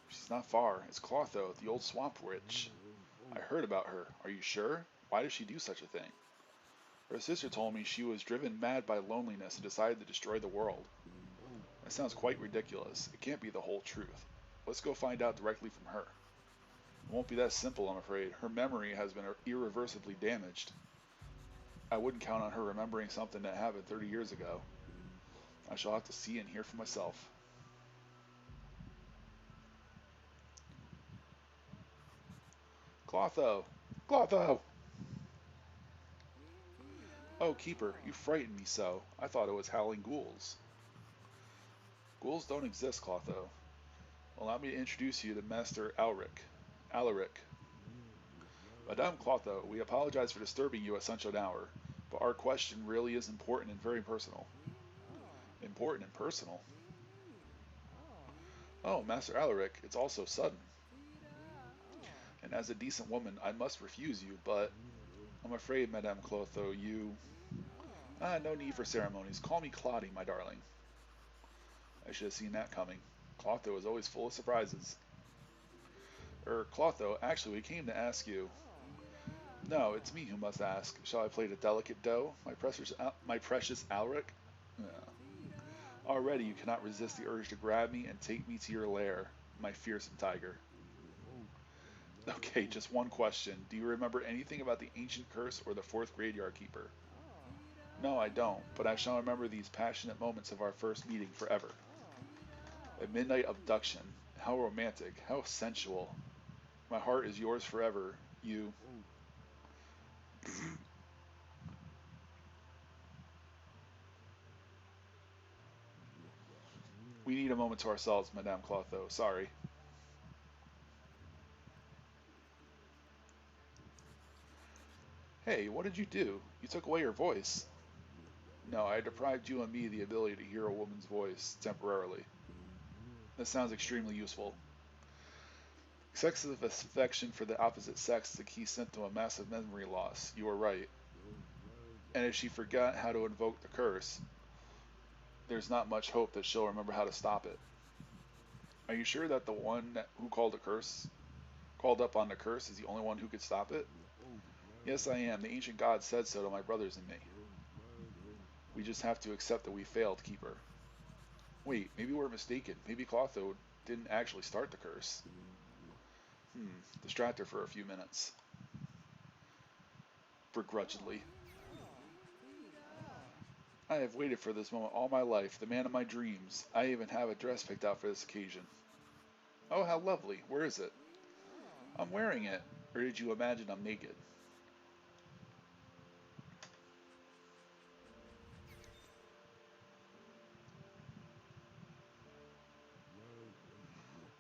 She's not far. It's Clotho, the old swamp witch. I heard about her. Are you sure? Why does she do such a thing? Her sister told me she was driven mad by loneliness and decided to destroy the world. That sounds quite ridiculous. It can't be the whole truth. Let's go find out directly from her. It won't be that simple, I'm afraid. Her memory has been irreversibly damaged. I wouldn't count on her remembering something that happened 30 years ago. I shall have to see and hear for myself. Clotho! Clotho! Oh, Keeper, you frightened me so. I thought it was howling ghouls. Ghouls don't exist, Clotho. Allow me to introduce you to Master Alaric. Madame Clotho, we apologize for disturbing you at such an hour, but our question really is important and very personal. Important and personal? Oh, Master Alaric, it's all so sudden. And as a decent woman, I must refuse you, but I'm afraid, Madame Clotho, you... Ah, no need for ceremonies. Call me Claudie, my darling. I should have seen that coming. Clotho is always full of surprises. Clotho, actually, we came to ask you. No, it's me who must ask. Shall I play the delicate doe, my precious Alaric? Yeah. Already you cannot resist the urge to grab me and take me to your lair, my fearsome tiger. Okay, just one question. Do you remember anything about the ancient curse or the fourth graveyard keeper? No, I don't, but I shall remember these passionate moments of our first meeting forever. A midnight abduction. How romantic, how sensual. My heart is yours forever, you. We need a moment to ourselves, Madame Clotho. Sorry. Hey, what did you do? You took away her voice. No, I deprived you and me the ability to hear a woman's voice temporarily. That sounds extremely useful. Excessive affection for the opposite sex is a key symptom of massive memory loss. You are right. And if she forgot how to invoke the curse, there's not much hope that she'll remember how to stop it. Are you sure that the one who called up on the curse is the only one who could stop it? Yes, I am. The ancient god said so to my brothers and me. We just have to accept that we failed, Keeper. Wait, maybe we're mistaken. Maybe Clotho didn't actually start the curse. Distract her for a few minutes. Begrudgingly. I have waited for this moment all my life, the man of my dreams. I even have a dress picked out for this occasion. Oh, how lovely. Where is it? I'm wearing it. Or did you imagine I'm naked?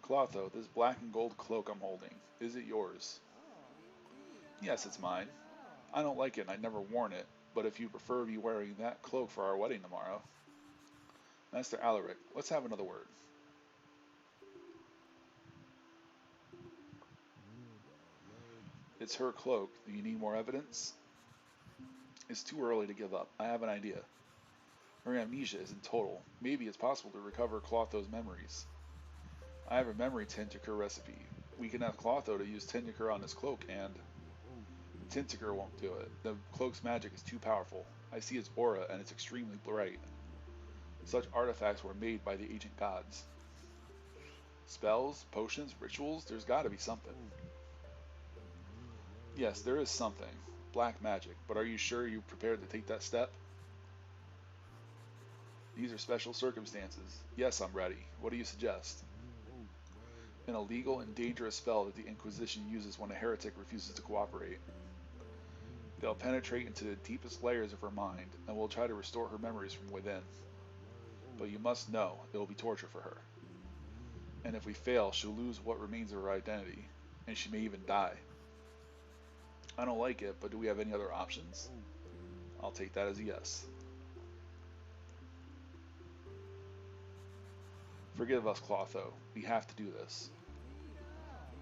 Clotho, this black and gold cloak I'm holding, is it yours? Yes, it's mine. I don't like it and I'd never worn it, but if you prefer me wearing that cloak for our wedding tomorrow. Master Alaric, let's have another word. It's her cloak. Do you need more evidence? It's too early to give up. I have an idea. Her amnesia isn't total. Maybe it's possible to recover Clotho's memories. I have a memory Tentacle recipe. We can ask Clotho to use Tentacle on his cloak, and Tentacle won't do it. The cloak's magic is too powerful. I see its aura, and it's extremely bright. Such artifacts were made by the ancient gods. Spells, potions, rituals, there's gotta be something. Yes, there is something. Black magic. But are you sure you're prepared to take that step? These are special circumstances. Yes, I'm ready. What do you suggest? An illegal and dangerous spell that the Inquisition uses when a heretic refuses to cooperate. They'll penetrate into the deepest layers of her mind, and will try to restore her memories from within. But you must know, it will be torture for her. And if we fail, she'll lose what remains of her identity, and she may even die. I don't like it, but do we have any other options? I'll take that as a yes. Forgive us, Clotho. We have to do this.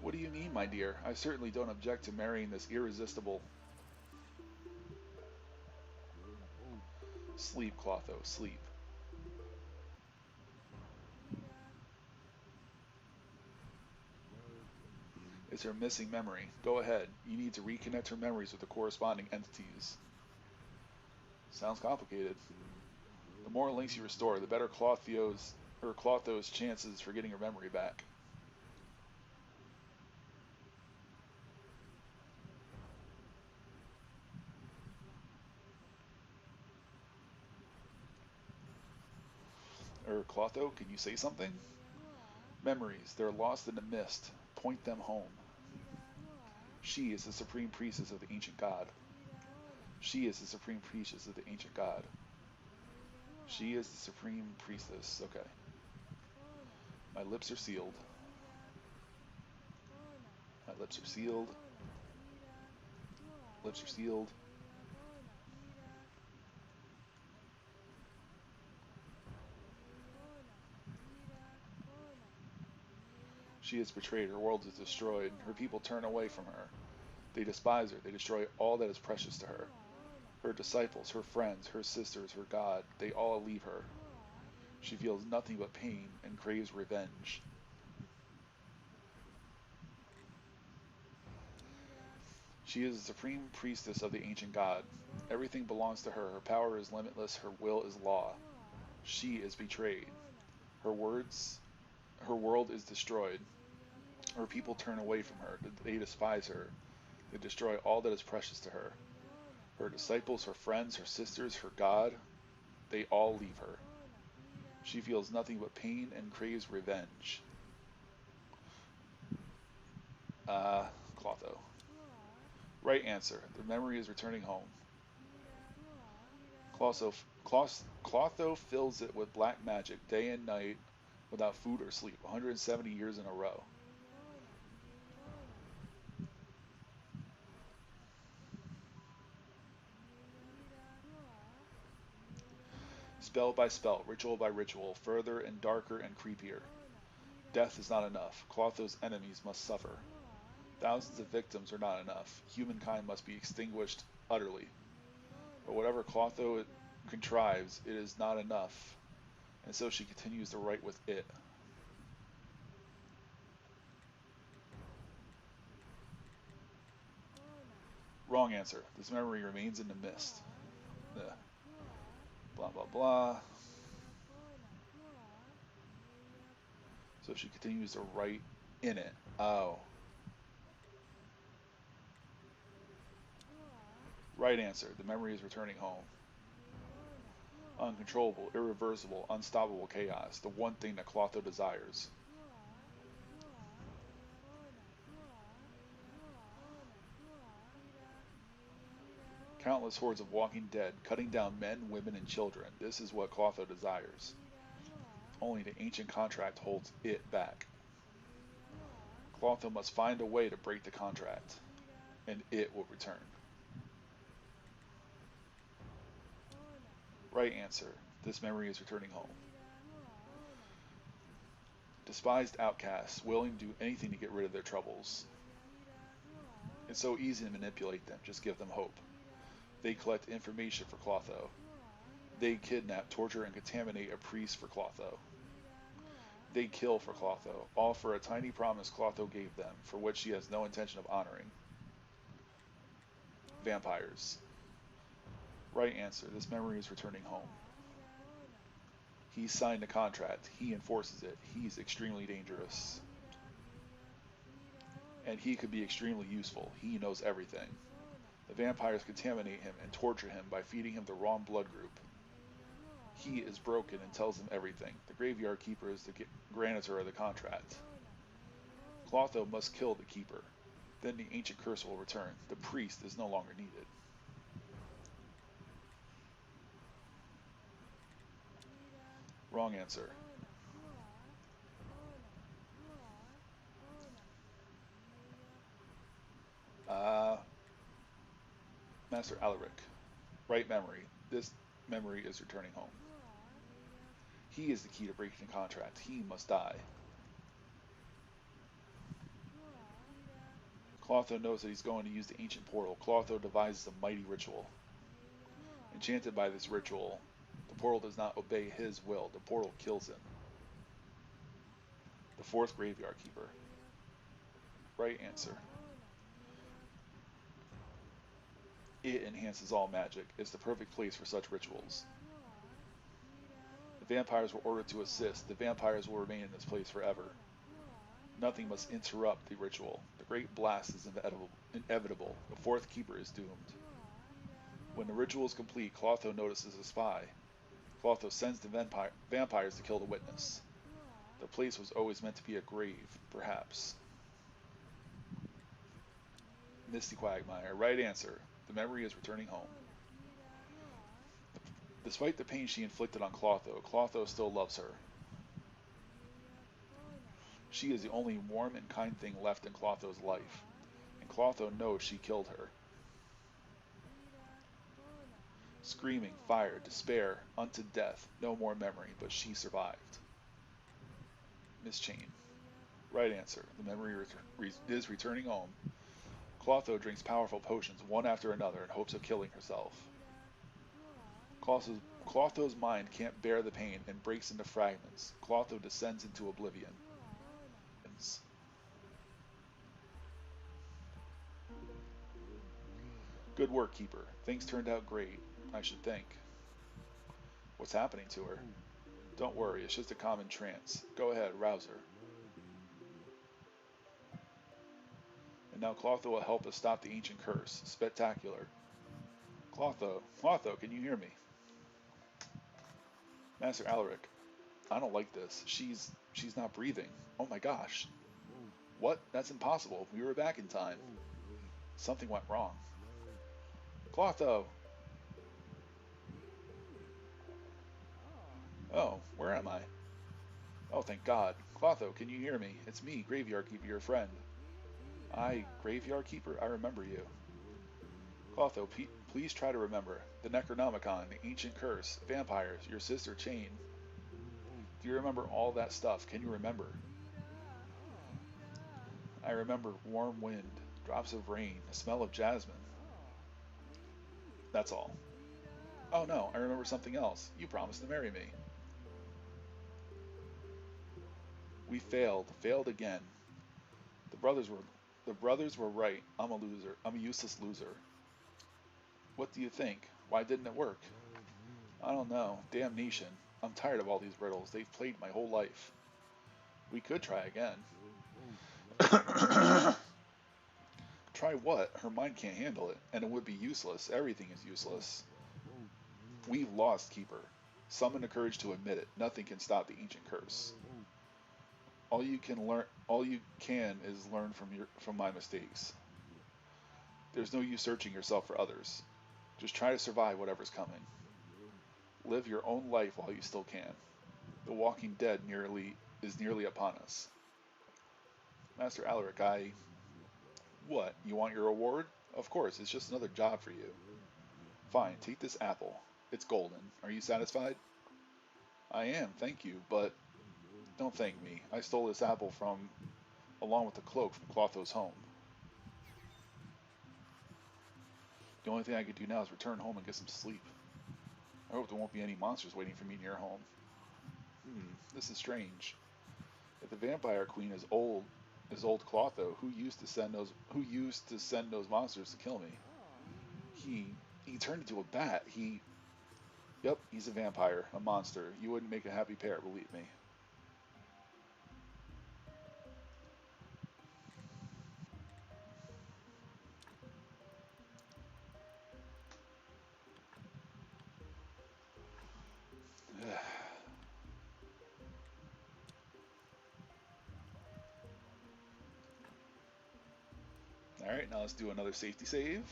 What do you mean, my dear? I certainly don't object to marrying this irresistible... Sleep, Clotho, sleep. It's her missing memory. Go ahead. You need to reconnect her memories with the corresponding entities. Sounds complicated. The more links you restore, the better Clotho's chances for getting her memory back. Clotho, can you say something? Memories, they're lost in the mist. Point them home. She is the supreme priestess of the ancient god. She is the supreme priestess of the ancient god. She is the supreme priestess. Okay. My lips are sealed. My lips are sealed. Lips are sealed. She is betrayed. Her world is destroyed. Her people turn away from her. They despise her. They destroy all that is precious to her. Her disciples, her friends, her sisters, her God, they all leave her. She feels nothing but pain and craves revenge. She is the supreme priestess of the ancient god. Everything belongs to her. Her power is limitless. Her will is law. She is betrayed. Her world is destroyed. Her people turn away from her. They despise her. They destroy all that is precious to her. Her disciples, her friends, her sisters, her God, they all leave her. She feels nothing but pain and craves revenge. Clotho. Right answer. The memory is returning home. Clotho fills it with black magic day and night without food or sleep, 170 years in a row. Spell by spell, ritual by ritual, further and darker and creepier. Death is not enough. Clotho's enemies must suffer. Thousands of victims are not enough. Humankind must be extinguished utterly. But whatever Clotho contrives, it is not enough, and so she continues to write with it. Wrong answer. This memory remains in the mist. Blah, blah, blah. So she continues to write in it. Oh. Right answer. The memory is returning home. Uncontrollable, irreversible, unstoppable chaos. The one thing that Clotho desires. Countless hordes of walking dead, cutting down men, women, and children. This is what Clotho desires. Only the ancient contract holds it back. Clotho must find a way to break the contract, and it will return. Right answer. This memory is returning home. Despised outcasts, willing to do anything to get rid of their troubles. It's so easy to manipulate them, just give them hope. They collect information for Clotho. They kidnap, torture, and contaminate a priest for Clotho. They kill for Clotho, all for a tiny promise Clotho gave them, for which she has no intention of honoring. Vampires. Right answer. This memory is returning home. He signed the contract. He enforces it. He's extremely dangerous. And he could be extremely useful. He knows everything. The vampires contaminate him and torture him by feeding him the wrong blood group. He is broken and tells them everything. The graveyard keeper is the grantor of the contract. Clotho must kill the keeper. Then the ancient curse will return. The priest is no longer needed. Wrong answer. Master Alaric. Right memory. This memory is returning home. He is the key to breaking the contract. He must die. Clotho knows that he's going to use the ancient portal. Clotho devises a mighty ritual. Enchanted by this ritual, the portal does not obey his will. The portal kills him. The fourth graveyard keeper. Right answer. It enhances all magic. It's the perfect place for such rituals. The vampires were ordered to assist. The vampires will remain in this place forever. Nothing must interrupt the ritual. The great blast is inevitable. The fourth keeper is doomed. When the ritual is complete, Clotho notices a spy. Clotho sends the vampires to kill the witness. The place was always meant to be a grave, perhaps. Misty Quagmire. Right answer. The memory is returning home. Despite the pain she inflicted on Clotho, Clotho still loves her. She is the only warm and kind thing left in Clotho's life, and Clotho knows she killed her. Screaming, fire, despair, unto death, no more memory, but she survived. Miss Chain. Right answer. The memory is returning home. Clotho drinks powerful potions one after another in hopes of killing herself. Clotho's mind can't bear the pain and breaks into fragments. Clotho descends into oblivion. Good work, Keeper. Things turned out great, I should think. What's happening to her? Don't worry, it's just a common trance. Go ahead, rouse her. And now Clotho will help us stop the ancient curse. Spectacular. Clotho, can you hear me? Master Alaric, I don't like this. She's not breathing. Oh my gosh. What? That's impossible. We were back in time. Something went wrong. Clotho! Oh, where am I? Oh, thank God. Clotho, can you hear me? It's me, Graveyard Keeper, your friend. Graveyard Keeper? I remember you. Clotho, please try to remember. The Necronomicon, the ancient curse, vampires, your sister Chain. Do you remember all that stuff? Can you remember? I remember warm wind, drops of rain, the smell of jasmine. That's all. Oh no, I remember something else. You promised to marry me. We failed again. The brothers were right. I'm a loser. I'm a useless loser. What do you think? Why didn't it work? I don't know. Damnation. I'm tired of all these riddles. They've plagued my whole life. We could try again. Try what? Her mind can't handle it, and it would be useless. Everything is useless. We've lost Keeper. Summon the courage to admit it. Nothing can stop the ancient curse. All you can is learn from my mistakes. There's no use searching yourself for others. Just try to survive whatever's coming. Live your own life while you still can. The walking dead is nearly upon us. Master Alaric, what? You want your reward? Of course, it's just another job for you. Fine, take this apple. It's golden. Are you satisfied? I am, thank you, but don't thank me. I stole this apple along with the cloak from Clotho's home. The only thing I can do now is return home and get some sleep. I hope there won't be any monsters waiting for me near home. This is strange. If the vampire queen is old Clotho, who used to send those monsters to kill me? He turned into a bat. Yep, he's a vampire, a monster. You wouldn't make a happy pair, believe me. Alright, now let's do another safety save.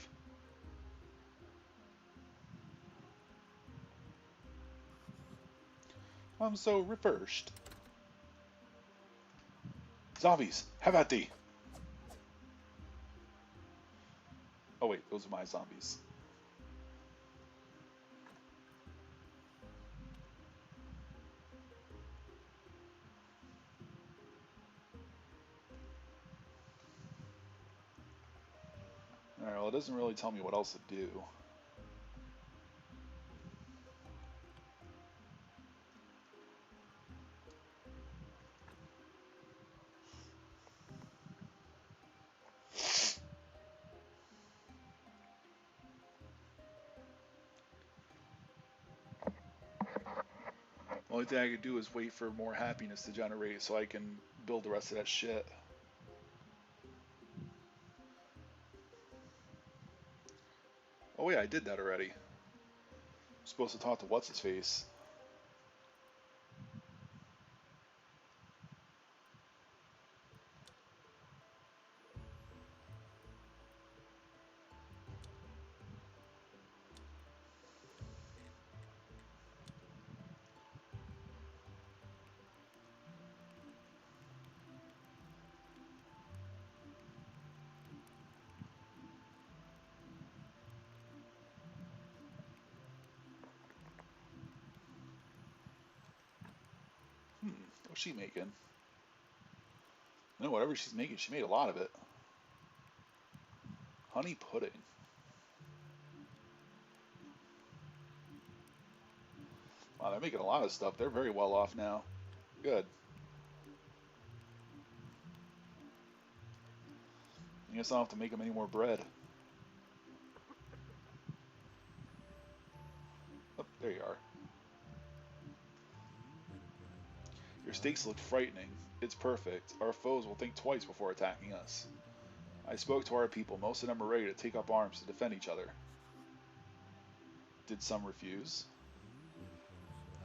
I'm so refreshed. Zombies, have at thee! Oh wait, those are my zombies. Alright, well it doesn't really tell me what else to do. The only thing I could do is wait for more happiness to generate so I can build the rest of that shit. Oh yeah, I did that already. I'm supposed to talk to what's-his-face. What's she making? No, whatever she's making, she made a lot of it. Honey pudding. Wow, they're making a lot of stuff. They're very well off now. Good. I guess I don't have to make them any more bread. Oh, there you are. Your steaks look frightening. It's perfect. Our foes will think twice before attacking us. I spoke to our people. Most of them are ready to take up arms to defend each other. Did some refuse?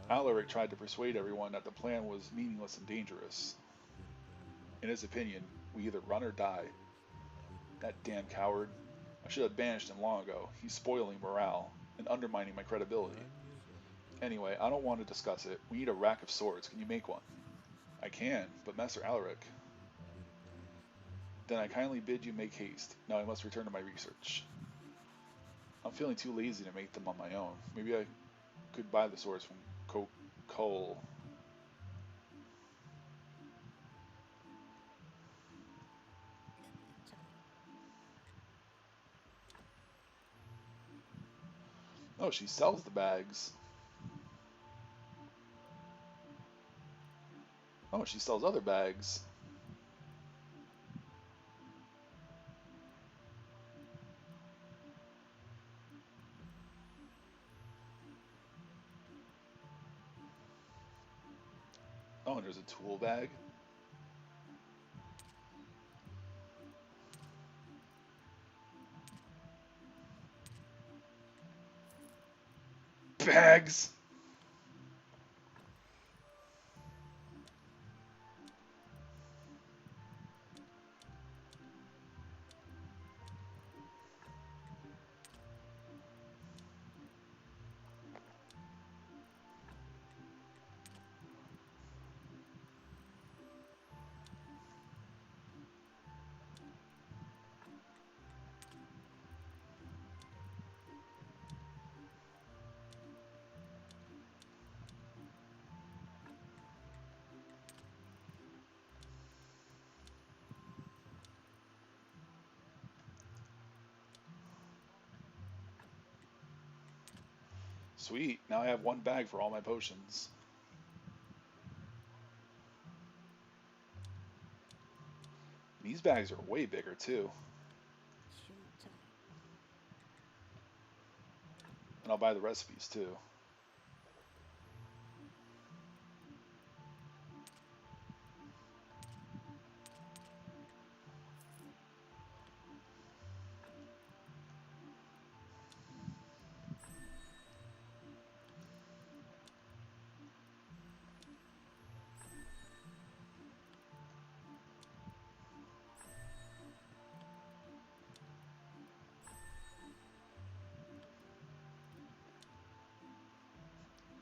Alaric tried to persuade everyone that the plan was meaningless and dangerous. In his opinion, we either run or die. That damn coward. I should have banished him long ago. He's spoiling morale and undermining my credibility. Anyway, I don't want to discuss it. We need a rack of swords. Can you make one? I can, but Master Alaric. Then I kindly bid you make haste. Now I must return to my research. I'm feeling too lazy to make them on my own. Maybe I could buy the swords from Cole. Oh, she sells the bags. Oh, she sells other bags. Oh, and there's a tool bag. Bags! Sweet, now I have one bag for all my potions. These bags are way bigger too. And I'll buy the recipes too.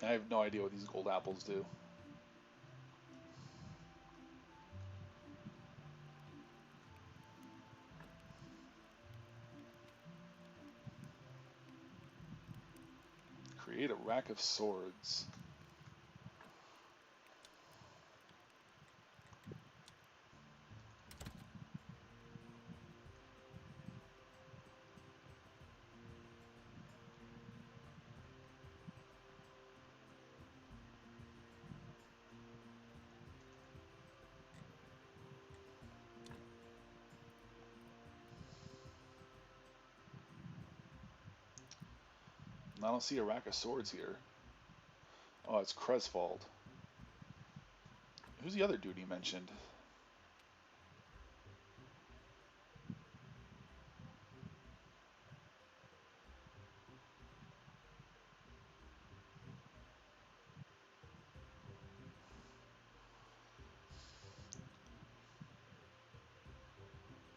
I have no idea what these gold apples do. Create a rack of swords. I don't see a rack of swords here. Oh, it's Creswald. Who's the other dude you mentioned?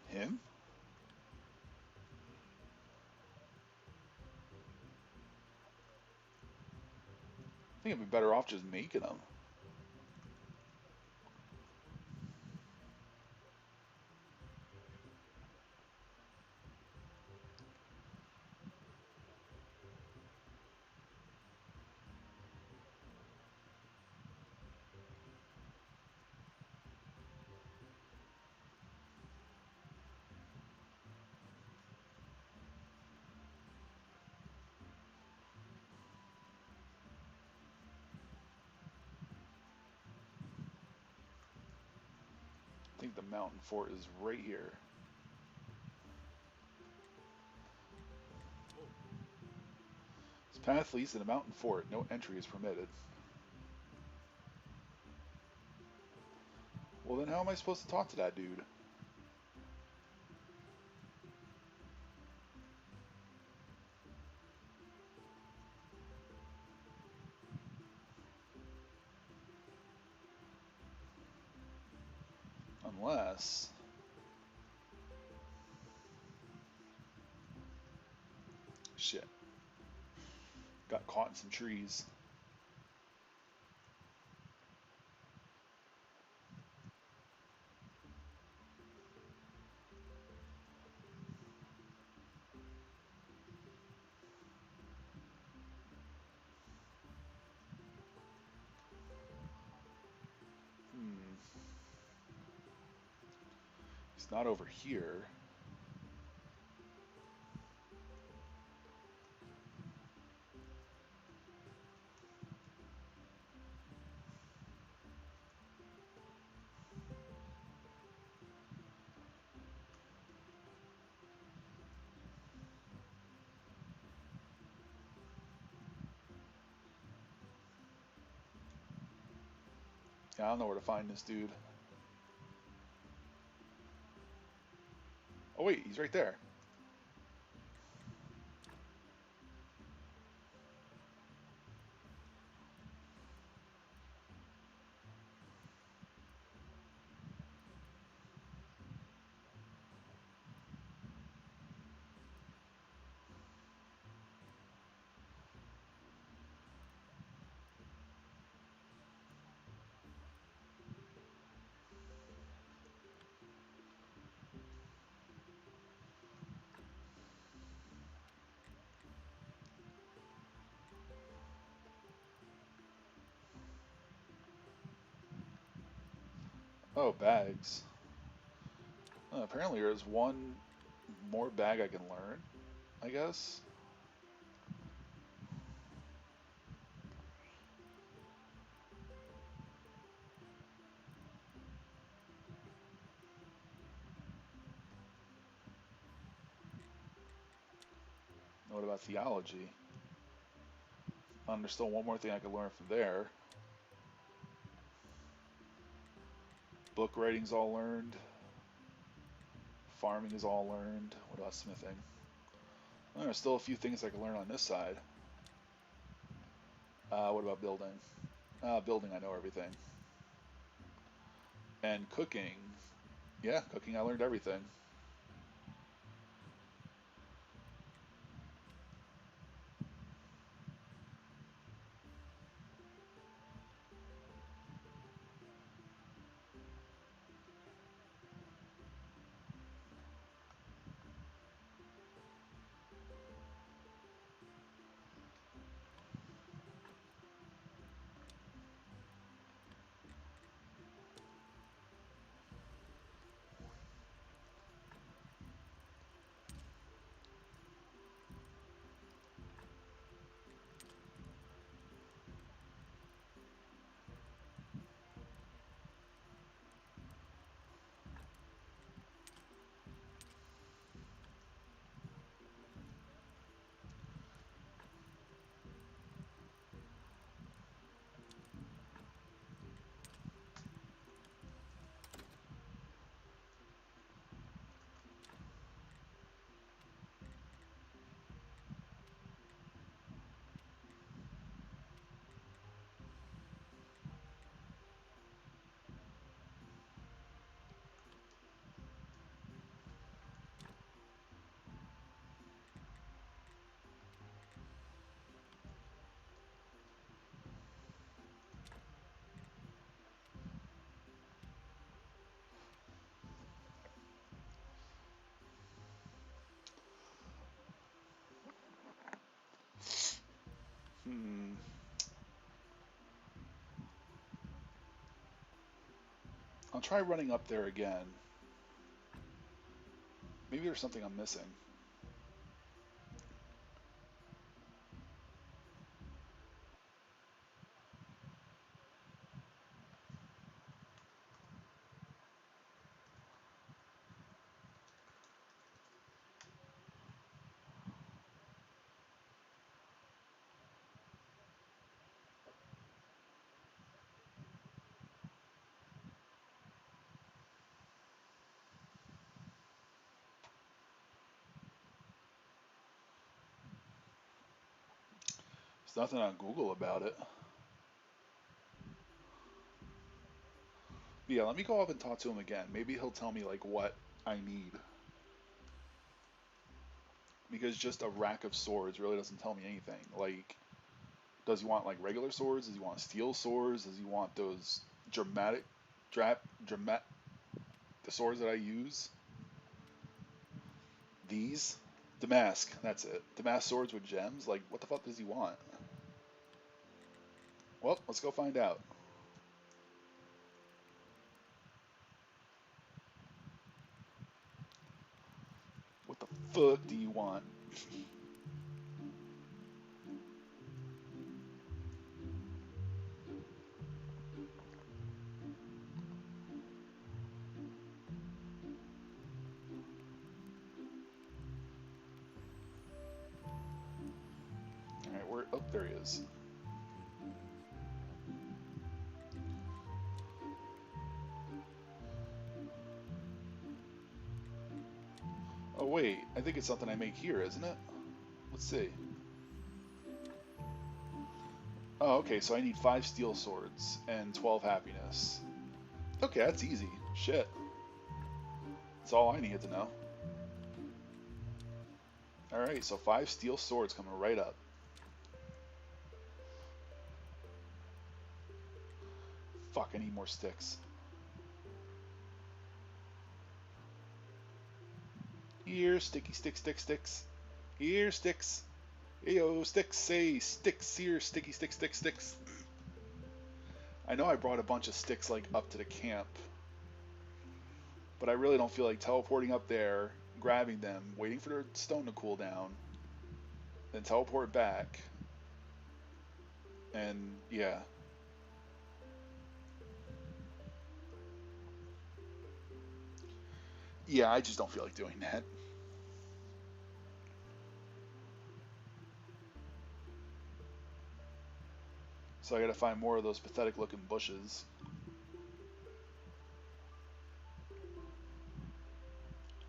Him? I think I'd be better off just making them. I think the mountain fort is right here. This path leads to the mountain fort. No entry is permitted. Well, then how am I supposed to talk to that dude? Unless... Shit. Got caught in some trees. He's not over here. Yeah, I don't know where to find this dude. Oh wait, he's right there. Oh, bags. Apparently there's one more bag I can learn, I guess. What about theology? There's still one more thing I can learn from there. Book writing's all learned. Farming is all learned. What about smithing? There's still a few things I can learn on this side. What about building? Building, I know everything. And cooking. Yeah, cooking, I learned everything. Hmm. I'll try running up there again. Maybe there's something I'm missing. There's nothing on Google about it. Yeah, let me go up and talk to him again. Maybe he'll tell me like what I need. Because just a rack of swords really doesn't tell me anything. Like, does he want like regular swords? Does he want steel swords? Does he want those dramatic, the swords that I use? These? Damask, that's it. Damask swords with gems? Like, what the fuck does he want? Well, let's go find out. What the fuck do you want? Alright, where? Oh, there he is. Oh, wait, I think it's something I make here, isn't it? Let's see. Oh, okay, so I need 5 steel swords and 12 happiness. Okay, that's easy. Shit. That's all I needed to know. Alright, so 5 steel swords coming right up. Fuck, I need more sticks. Here, sticky sticks. Here, sticks. Ayo, sticks, say sticks here, sticky sticks. I know I brought a bunch of sticks like up to the camp. But I really don't feel like teleporting up there, grabbing them, waiting for their stone to cool down, then teleport back. And yeah. Yeah, I just don't feel like doing that. So I gotta find more of those pathetic looking bushes.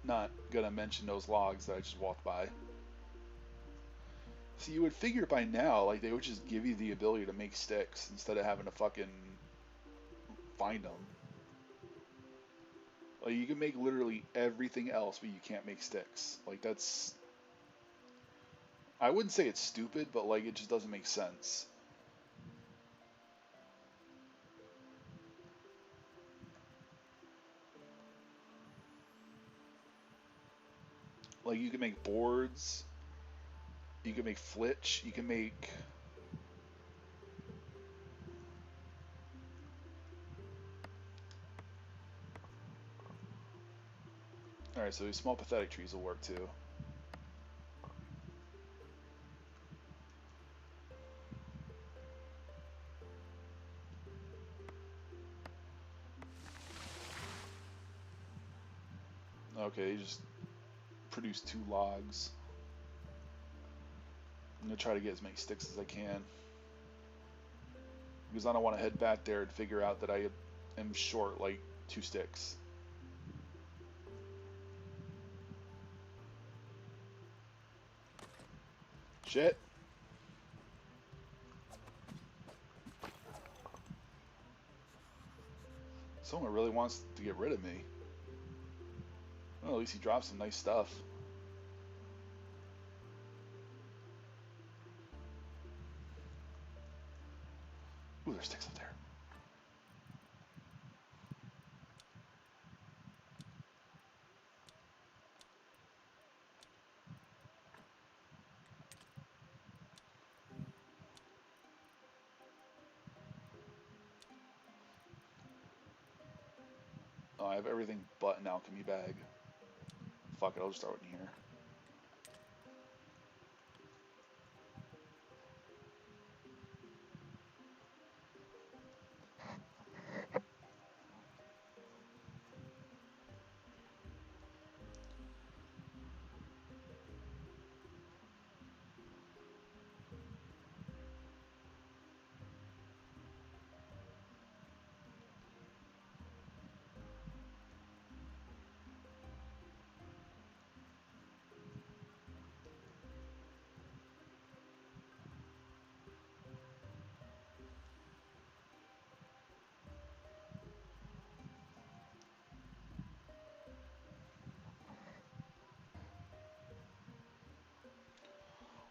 Not gonna mention those logs that I just walked by. So you would figure by now, like, they would just give you the ability to make sticks instead of having to fucking find them. Like, you can make literally everything else, but you can't make sticks. Like, that's... I wouldn't say it's stupid, but, like, it just doesn't make sense. Like, you can make boards, you can make flitch, you can make... Alright, so these small pathetic trees will work too. Okay, you just produce 2 logs. I'm gonna try to get as many sticks as I can. Because I don't want to head back there and figure out that I am short, like, 2 sticks. Shit. Someone really wants to get rid of me. Well, at least he dropped some nice stuff. Ooh, there's sticks up there. Oh, I have everything but an alchemy bag. Fuck it, I'll just throw it in here.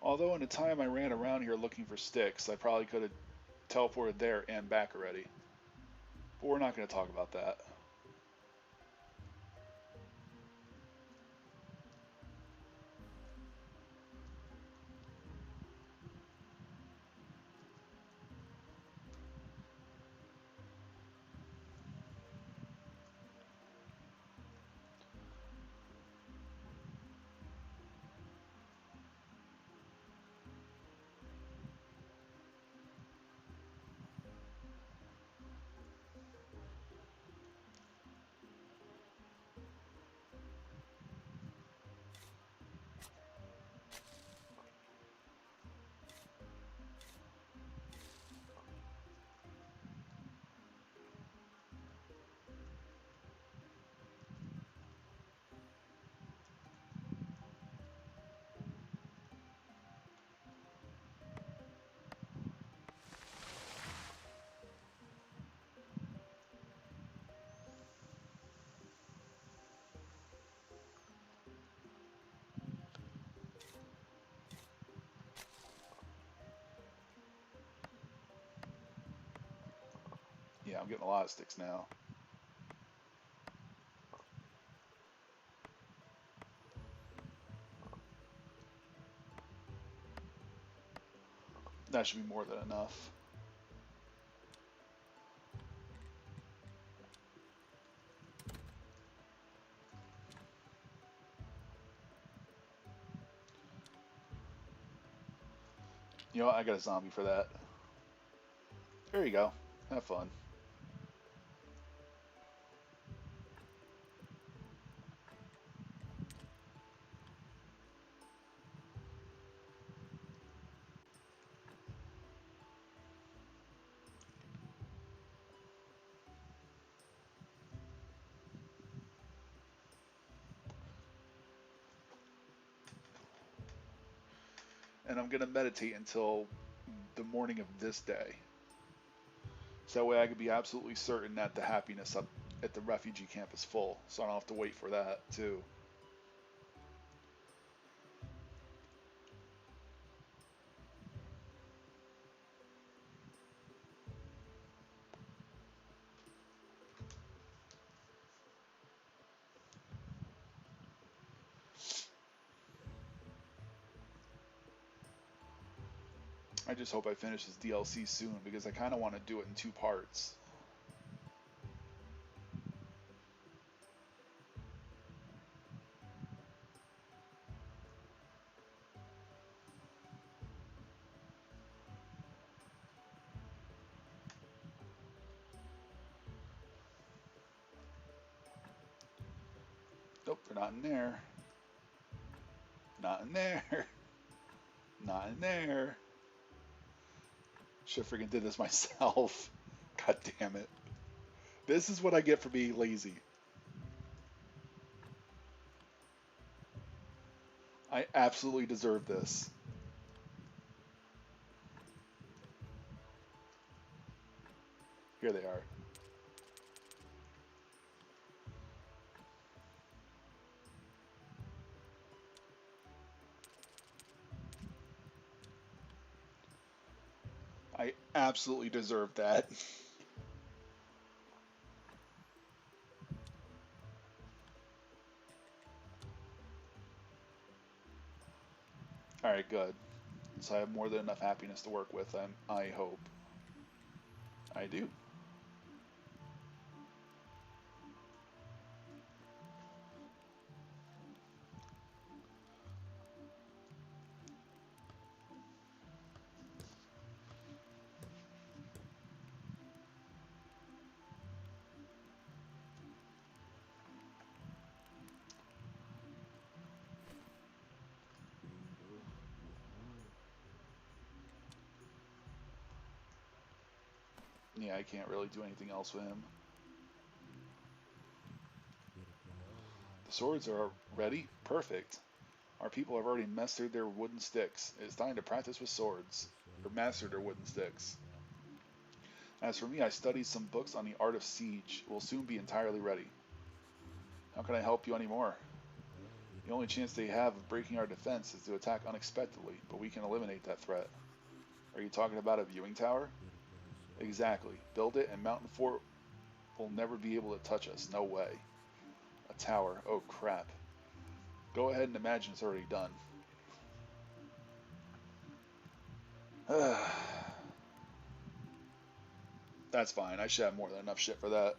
Although in the time I ran around here looking for sticks, I probably could have teleported there and back already. But we're not going to talk about that. Yeah, I'm getting a lot of sticks now. That should be more than enough. You know what? I got a zombie for that. There you go. Have fun. And I'm gonna meditate until the morning of this day. So that way I can be absolutely certain that the happiness up at the refugee camp is full. So I don't have to wait for that too. I just hope I finish this DLC soon because I kind of want to do it in 2 parts. Nope, they're not in there. Not in there. Not in there. Should have freaking did this myself. God damn it. This is what I get for being lazy. I absolutely deserve this. Here they are. I absolutely deserve that. Alright, good. So I have more than enough happiness to work with, I hope. I do. Yeah, I can't really do anything else with him. The swords are ready? Perfect. Our people have already mastered their wooden sticks. It is time to practice with swords. Or master their wooden sticks. As for me, I studied some books on the art of siege. We'll soon be entirely ready. How can I help you anymore? The only chance they have of breaking our defense is to attack unexpectedly, but we can eliminate that threat. Are you talking about a viewing tower? Exactly. Build it and Mountain Fort will never be able to touch us. No way. A tower. Oh crap. Go ahead and imagine it's already done. That's fine. I should have more than enough shit for that.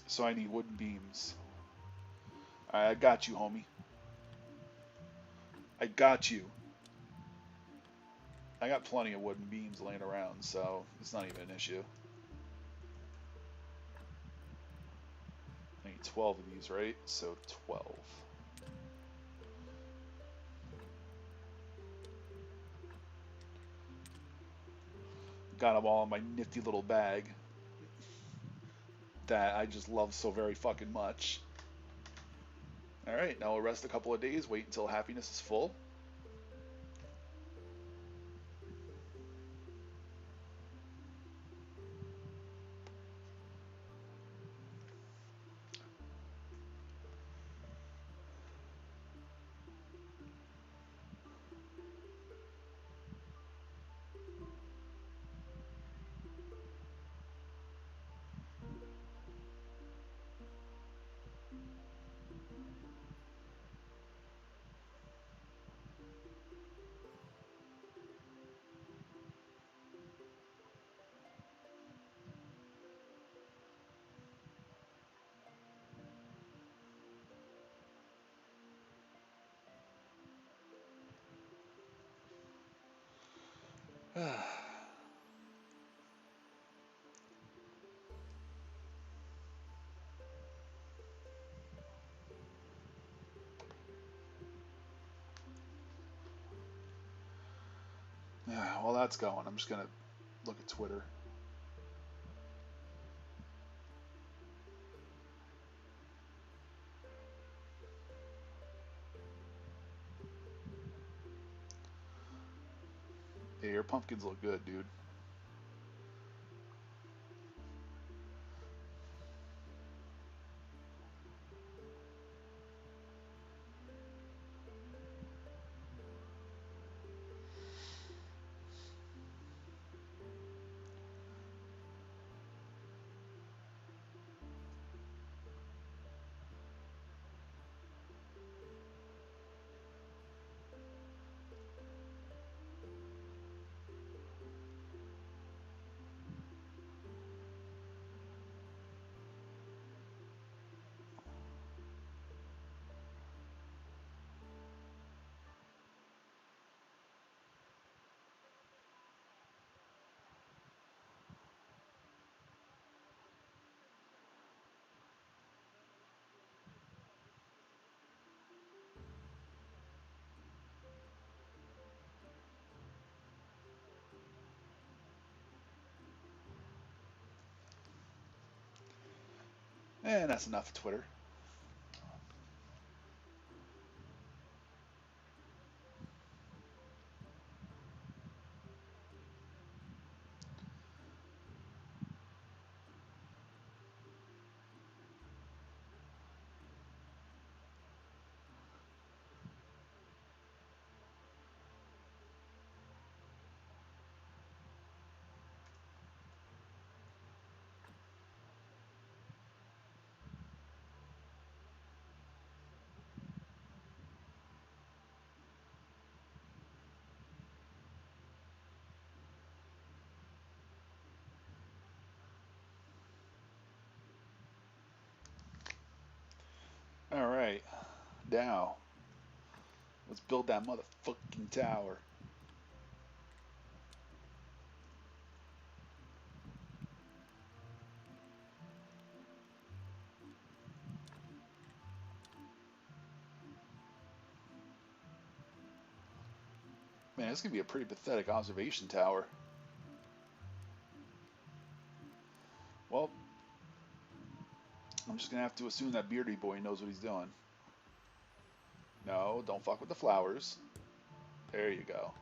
So I need wooden beams. Alright, I got you, homie. I got you. I got plenty of wooden beams laying around, so it's not even an issue. I need 12 of these, right? So 12. Got them all in my nifty little bag that I just love so very fucking much. Alright, now we'll rest a couple of days, wait until happiness is full. While that's going, I'm just gonna look at Twitter. Yeah, your pumpkins look good, dude. And that's enough of Twitter. All right, now let's build that motherfucking tower. Man, this could be a pretty pathetic observation tower. Well, I'm just gonna have to assume that beardy boy knows what he's doing. No, don't fuck with the flowers. There you go.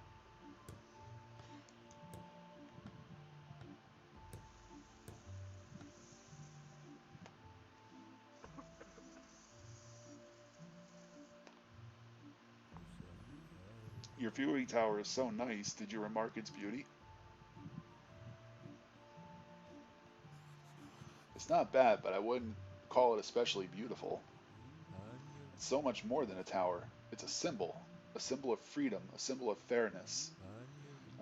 Your viewing tower is so nice. Did you remark its beauty? It's not bad, but I wouldn't call it especially beautiful. It's so much more than a tower. It's a symbol of freedom, a symbol of fairness.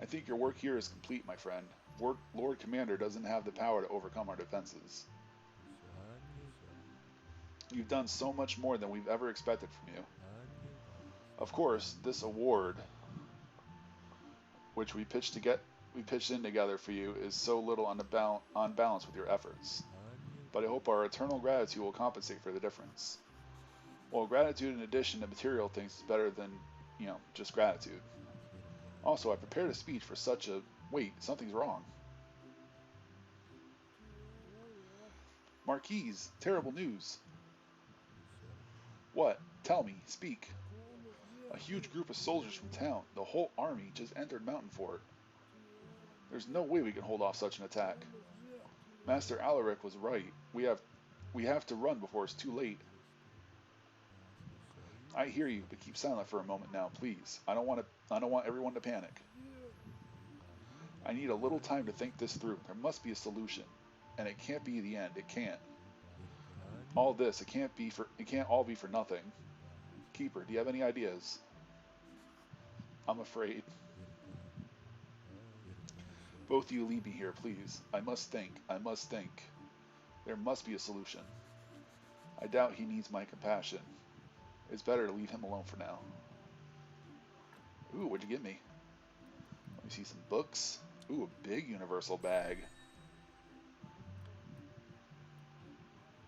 I think your work here is complete, my friend. Lord Commander doesn't have the power to overcome our defenses. You've done so much more than we've ever expected from you. Of course, this award, which we pitched in together for you, is so little on balance with your efforts. But I hope our eternal gratitude will compensate for the difference. Well, gratitude in addition to material things is better than, just gratitude. Also, I prepared a speech for such a... Wait, something's wrong. Marquise, terrible news. What? Tell me, speak. A huge group of soldiers from town, the whole army, just entered Mountain Fort. There's no way we can hold off such an attack. Master Alaric was right. We have to run before it's too late. I hear you, but keep silent for a moment now, please. I don't want everyone to panic. I need a little time to think this through. There must be a solution. And it can't be the end. It can't. All this, it can't all be for nothing. Keeper, do you have any ideas? I'm afraid. Both of you leave me here, please. I must think. I must think. There must be a solution. I doubt he needs my compassion. It's better to leave him alone for now. Ooh, what'd you get me? We see some books. Ooh, a big universal bag.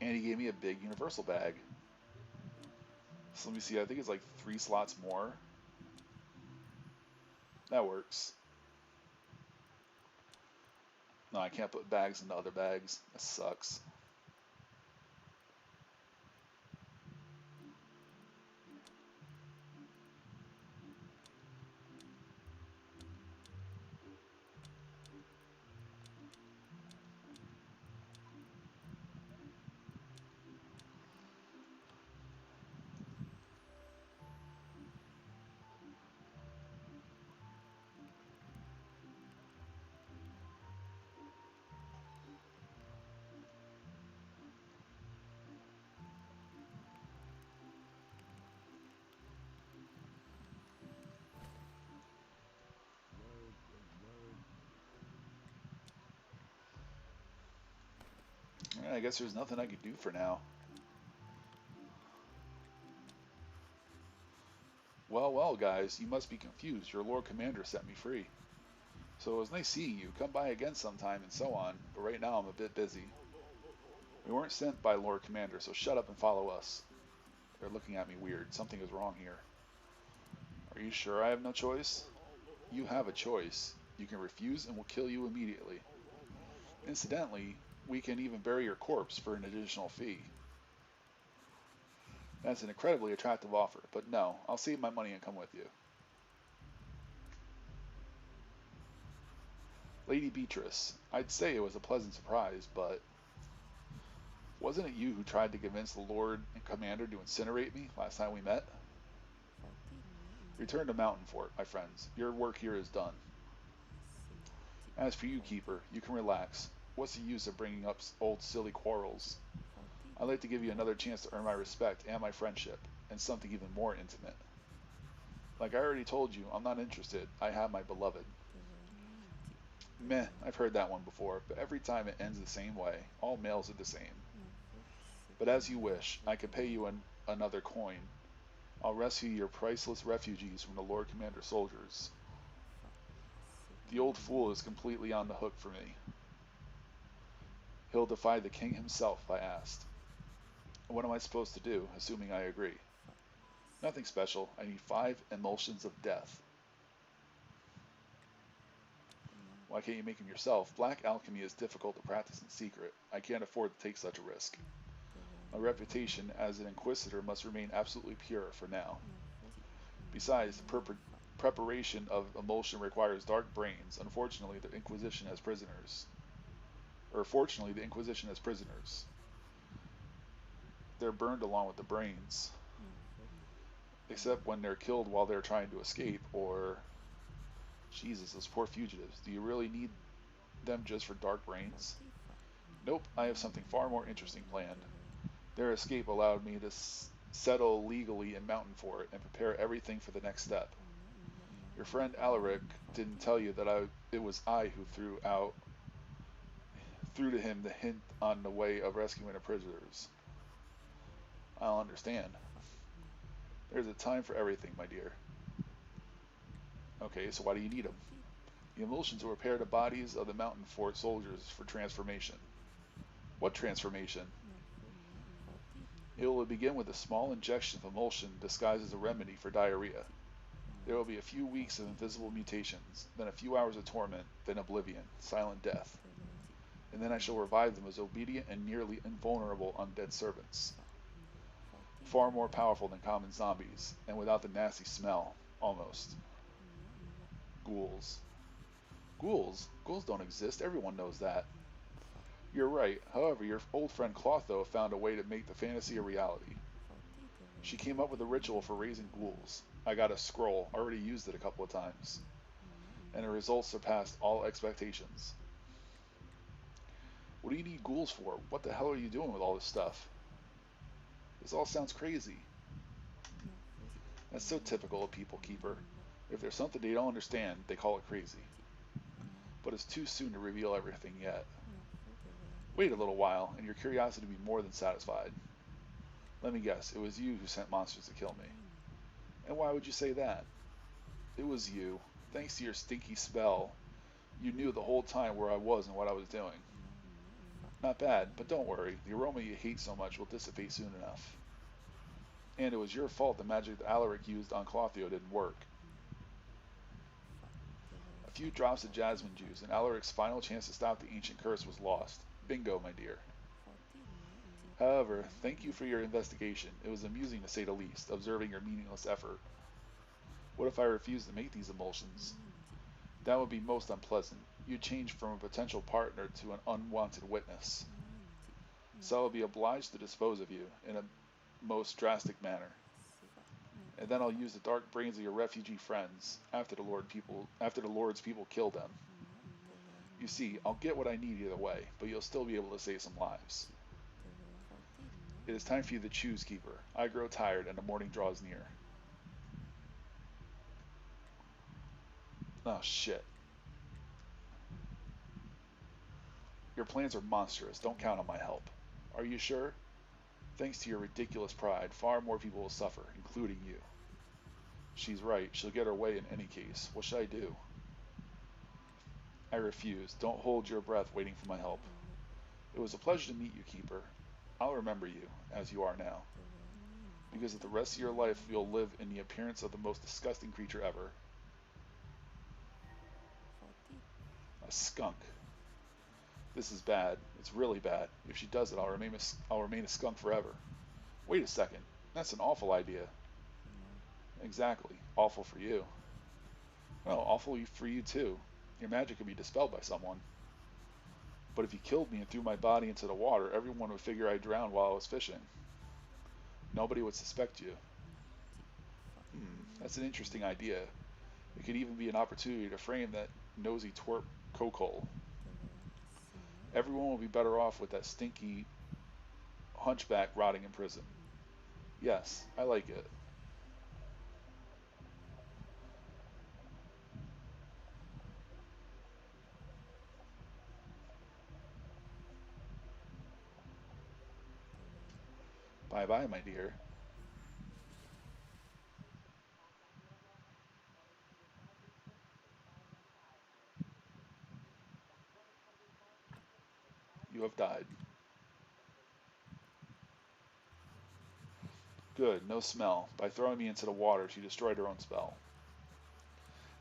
And he gave me a big universal bag. So let me see, I think it's like 3 slots more. That works. No, I can't put bags into other bags. That sucks. Alright, I guess there's nothing I could do for now. Well, well, guys, you must be confused. Your Lord Commander set me free. So it was nice seeing you. Come by again sometime and so on, but right now I'm a bit busy. We weren't sent by Lord Commander, so shut up and follow us. They're looking at me weird. Something is wrong here. Are you sure I have no choice? You have a choice. You can refuse and we'll kill you immediately. Incidentally, we can even bury your corpse for an additional fee. That's an incredibly attractive offer, but no, I'll save my money and come with you. Lady Beatrice, I'd say it was a pleasant surprise, but wasn't it you who tried to convince the Lord and Commander to incinerate me last time we met? Return to Mountain Fort, my friends. Your work here is done. As for you, Keeper, you can relax. What's the use of bringing up old silly quarrels? I'd like to give you another chance to earn my respect and my friendship, and something even more intimate. Like I already told you, I'm not interested. I have my beloved. Meh, I've heard that one before, but every time it ends the same way. All males are the same. But as you wish, I could pay you another coin. I'll rescue your priceless refugees from the Lord Commander soldiers. The old fool is completely on the hook for me. He'll defy the king himself, I asked. What am I supposed to do, assuming I agree? Nothing special. I need 5 emulsions of death. Why can't you make them yourself? Black alchemy is difficult to practice in secret. I can't afford to take such a risk. My reputation as an inquisitor must remain absolutely pure for now. Besides, the preparation of emulsion requires dark brains. Unfortunately, the Inquisition has prisoners. Or fortunately, the Inquisition has prisoners. They're burned along with the brains. Except when they're killed while they're trying to escape, or... Jesus, those poor fugitives. Do you really need them just for dark brains? Nope, I have something far more interesting planned. Their escape allowed me to settle legally in Mountain Fort and prepare everything for the next step. Your friend Alaric didn't tell you that it was I who threw to him the hint on the way of rescuing the prisoners. I'll understand. There's a time for everything, my dear. Okay, so why do you need them? The emulsions will repair the bodies of the Mountain Fort soldiers for transformation. What transformation? It will begin with a small injection of emulsion disguised as a remedy for diarrhea. There will be a few weeks of invisible mutations, then a few hours of torment, then oblivion, silent death. And then I shall revive them as obedient and nearly invulnerable undead servants. Far more powerful than common zombies, and without the nasty smell, almost. Ghouls. Ghouls? Ghouls don't exist, everyone knows that. You're right, however, your old friend Clotho found a way to make the fantasy a reality. She came up with a ritual for raising ghouls. I got a scroll, already used it a couple of times. And the results surpassed all expectations. What do you need ghouls for? What the hell are you doing with all this stuff? This all sounds crazy. That's so typical of People Keeper. If there's something they don't understand, they call it crazy. But it's too soon to reveal everything yet. Wait a little while, and your curiosity will be more than satisfied. Let me guess, it was you who sent monsters to kill me. And why would you say that? It was you. Thanks to your stinky spell, you knew the whole time where I was and what I was doing. Not bad, but don't worry, the aroma you hate so much will dissipate soon enough. And it was your fault the magic that Alaric used on Clothio didn't work. A few drops of jasmine juice, and Alaric's final chance to stop the ancient curse was lost. Bingo, my dear. However, thank you for your investigation. It was amusing to say the least, observing your meaningless effort. What if I refuse to make these emulsions? That would be most unpleasant. You'd change from a potential partner to an unwanted witness. So I will be obliged to dispose of you in a most drastic manner. And then I'll use the dark brains of your refugee friends after the Lord's people kill them. You see, I'll get what I need either way, but you'll still be able to save some lives. It is time for you to choose, Keeper. I grow tired, and the morning draws near. Oh, shit. Your plans are monstrous. Don't count on my help. Are you sure? Thanks to your ridiculous pride, far more people will suffer, including you. She's right. She'll get her way in any case. What should I do? I refuse. Don't hold your breath waiting for my help. It was a pleasure to meet you, Keeper. I'll remember you, as you are now. Because of the rest of your life, you'll live in the appearance of the most disgusting creature ever. A skunk. This is bad. It's really bad. If she does it, I'll remain a skunk forever. Wait a second. That's an awful idea. Exactly. Awful for you. Well, awful for you too. Your magic could be dispelled by someone. But if you killed me and threw my body into the water, everyone would figure I drowned while I was fishing. Nobody would suspect you. That's an interesting idea. It could even be an opportunity to frame that nosy twerp Kokol. Everyone will be better off with that stinky hunchback rotting in prison. Yes, I like it. Bye bye, my dear. You have died. Good, no smell. By throwing me into the water, she destroyed her own spell.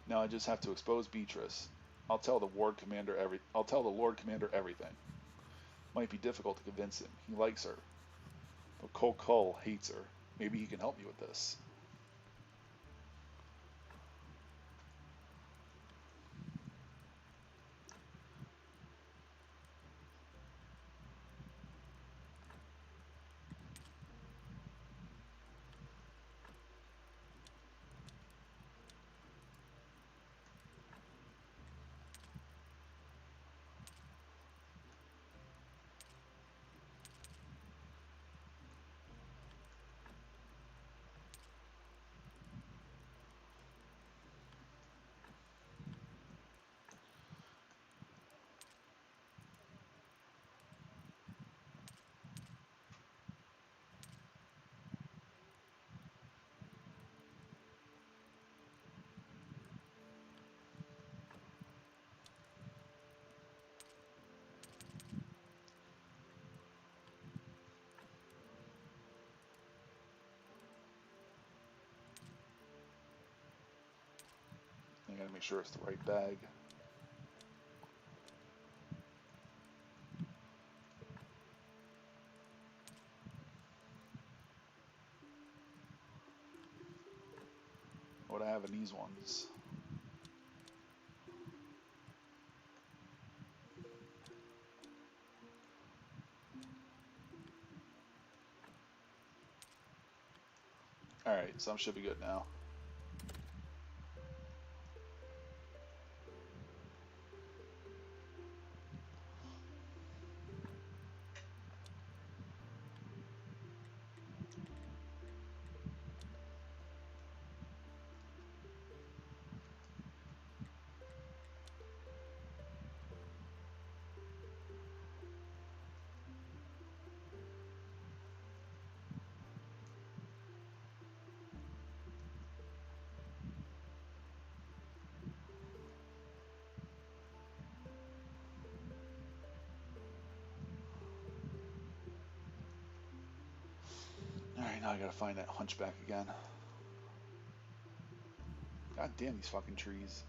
Now I just have to expose Beatrice. I'll tell the Lord Commander everything. Might be difficult to convince him. He likes her. But Kokol hates her. Maybe he can help me with this. I gotta make sure it's the right bag. What I have in these ones. Alright, some should be good now. Alright, now I gotta find that hunchback again. God damn these fucking trees.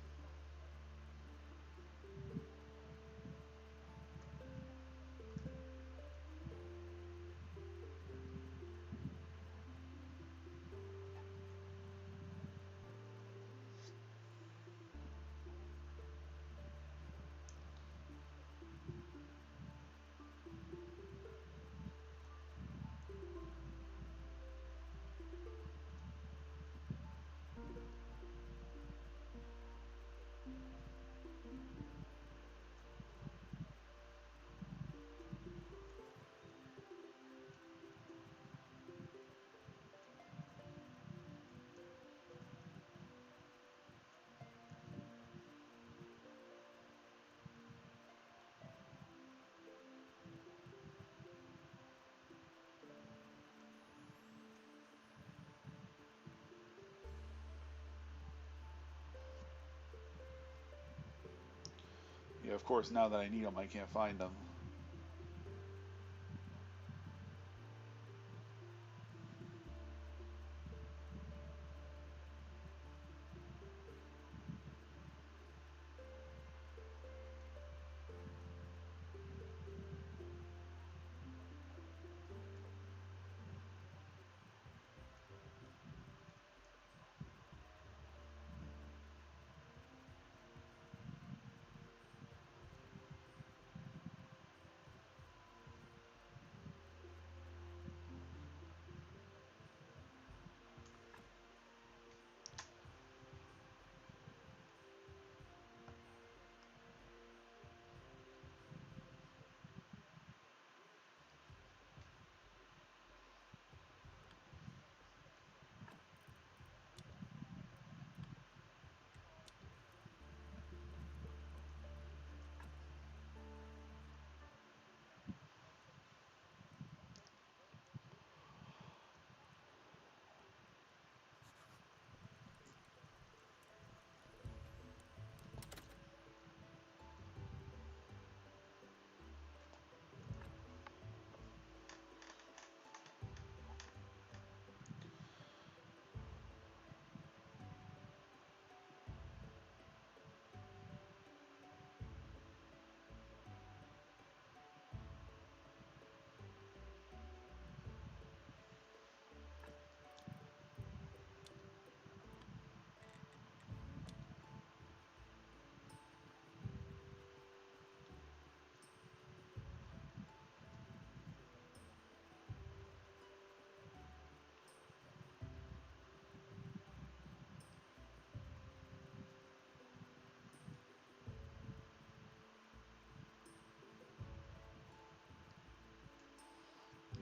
Yeah, of course, now that I need them, I can't find them.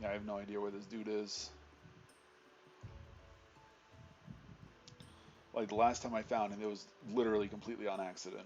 Yeah, I have no idea where this dude is. Like, the last time I found him, it was literally completely on accident.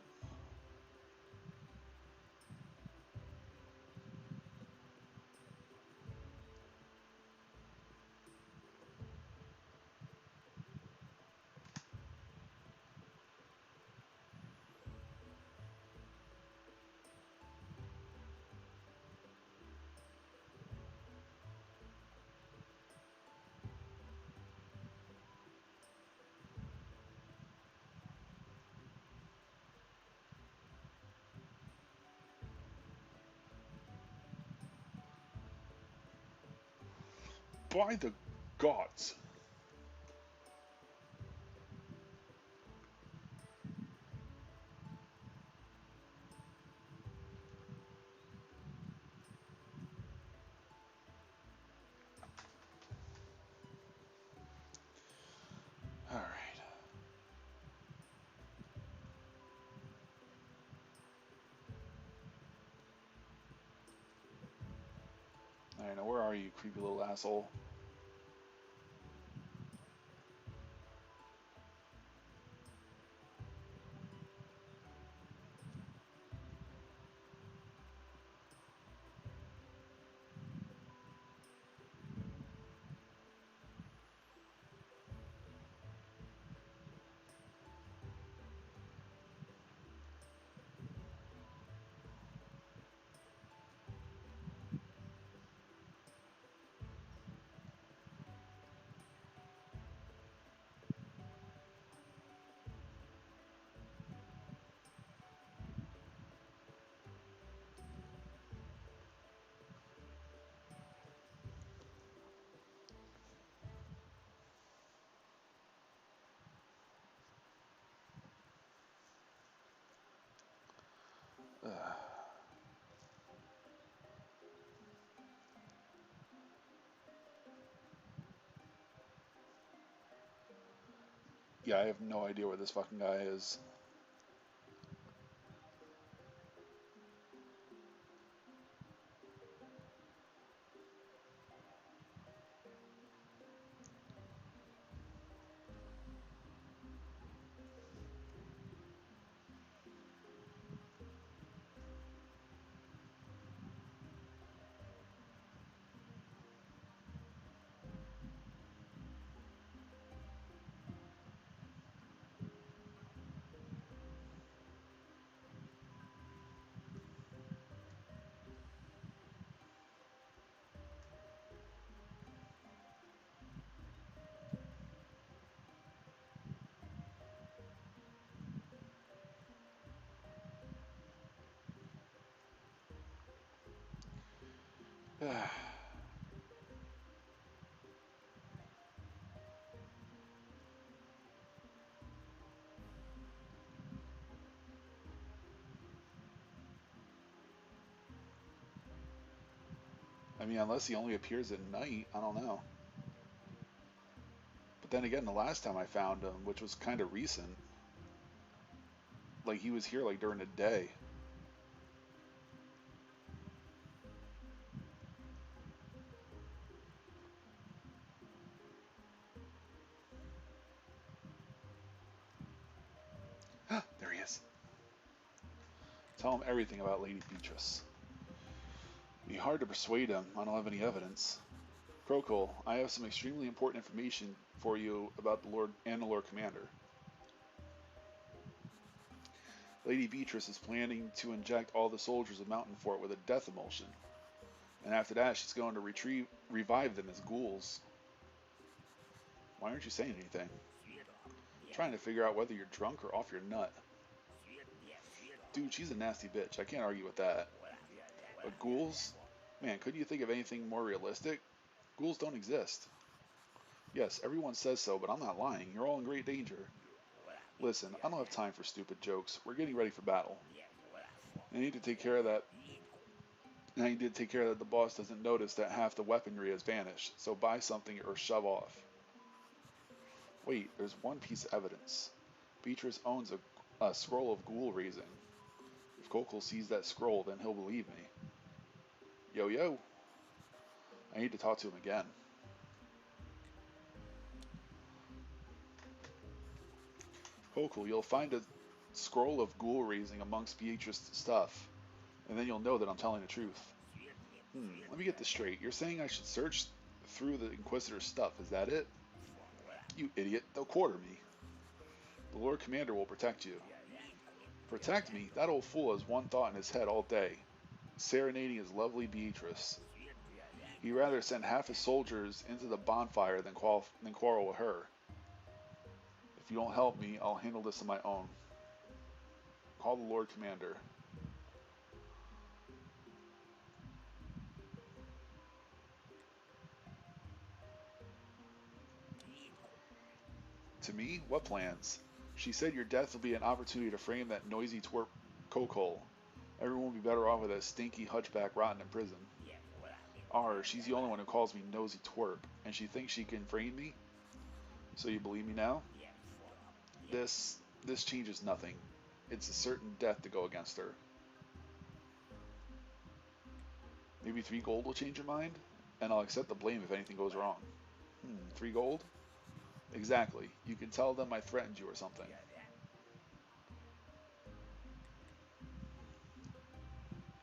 By the gods! Alright. Alright, now where are you, creepy little asshole? Yeah, I have no idea where this fucking guy is. I mean, unless he only appears at night, I don't know. But then again, the last time I found him, which was kind of recent, like he was here like during the day. There he is. Tell him everything about Lady Beatrice. It'd be hard to persuade him. I don't have any evidence. Crocole, I have some extremely important information for you about the Lord and the Lord Commander. Lady Beatrice is planning to inject all the soldiers of Mountain Fort with a death emulsion. And after that, she's going to revive them as ghouls. Why aren't you saying anything? I'm trying to figure out whether you're drunk or off your nut. Dude, she's a nasty bitch. I can't argue with that. But ghouls? Man, couldn't you think of anything more realistic? Ghouls don't exist. Yes, everyone says so, but I'm not lying. You're all in great danger. Listen, I don't have time for stupid jokes. We're getting ready for battle. I need to take care of that. And I need to take care that the boss doesn't notice that half the weaponry has vanished. So buy something or shove off. Wait, there's one piece of evidence. Beatrice owns a scroll of ghoul raising. If Kokol sees that scroll, then he'll believe me. Yo, yo. I need to talk to him again. Kokol, you'll find a scroll of ghoul raising amongst Beatrice's stuff, and then you'll know that I'm telling the truth. Let me get this straight. You're saying I should search through the Inquisitor's stuff, is that it? You idiot, they'll quarter me. The Lord Commander will protect you. Protect me? That old fool has one thought in his head all day. Serenading his lovely Beatrice. He'd rather send half his soldiers into the bonfire than quarrel with her. If you don't help me, I'll handle this on my own. Call the Lord Commander. To me? What plans? She said your death will be an opportunity to frame that noisy twerp Kokol. Everyone will be better off with that stinky hunchback rotting in prison. She's the only one who calls me nosy twerp, and she thinks she can frame me? So you believe me now? This changes nothing. It's a certain death to go against her. Maybe 3 gold will change your mind, and I'll accept the blame if anything goes wrong. 3 gold? Exactly. You can tell them I threatened you or something.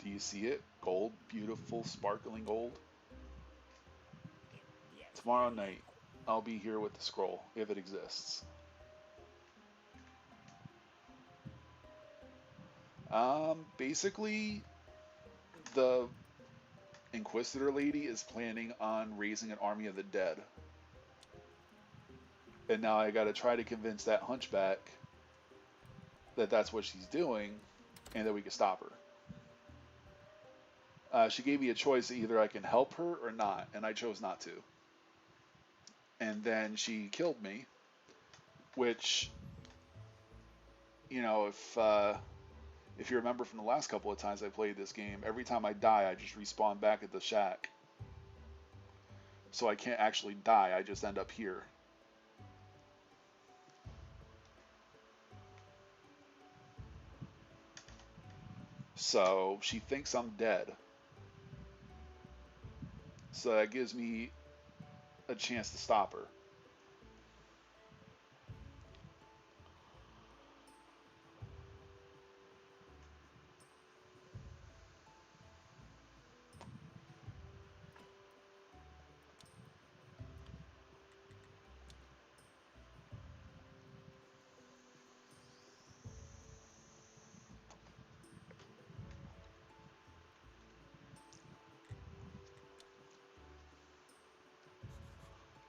Do you see it? Gold, beautiful, sparkling gold. Tomorrow night, I'll be here with the scroll, if it exists. Basically, the Inquisitor lady is planning on raising an army of the dead. And now I gotta try to convince that hunchback that that's what she's doing, and that we can stop her. She gave me a choice: either I can help her or not, and I chose not to. And then she killed me, which, you know, if you remember from the last couple of times I played this game, every time I die, I just respawn back at the shack. So I can't actually die, I just end up here. So she thinks I'm dead. So that gives me a chance to stop her.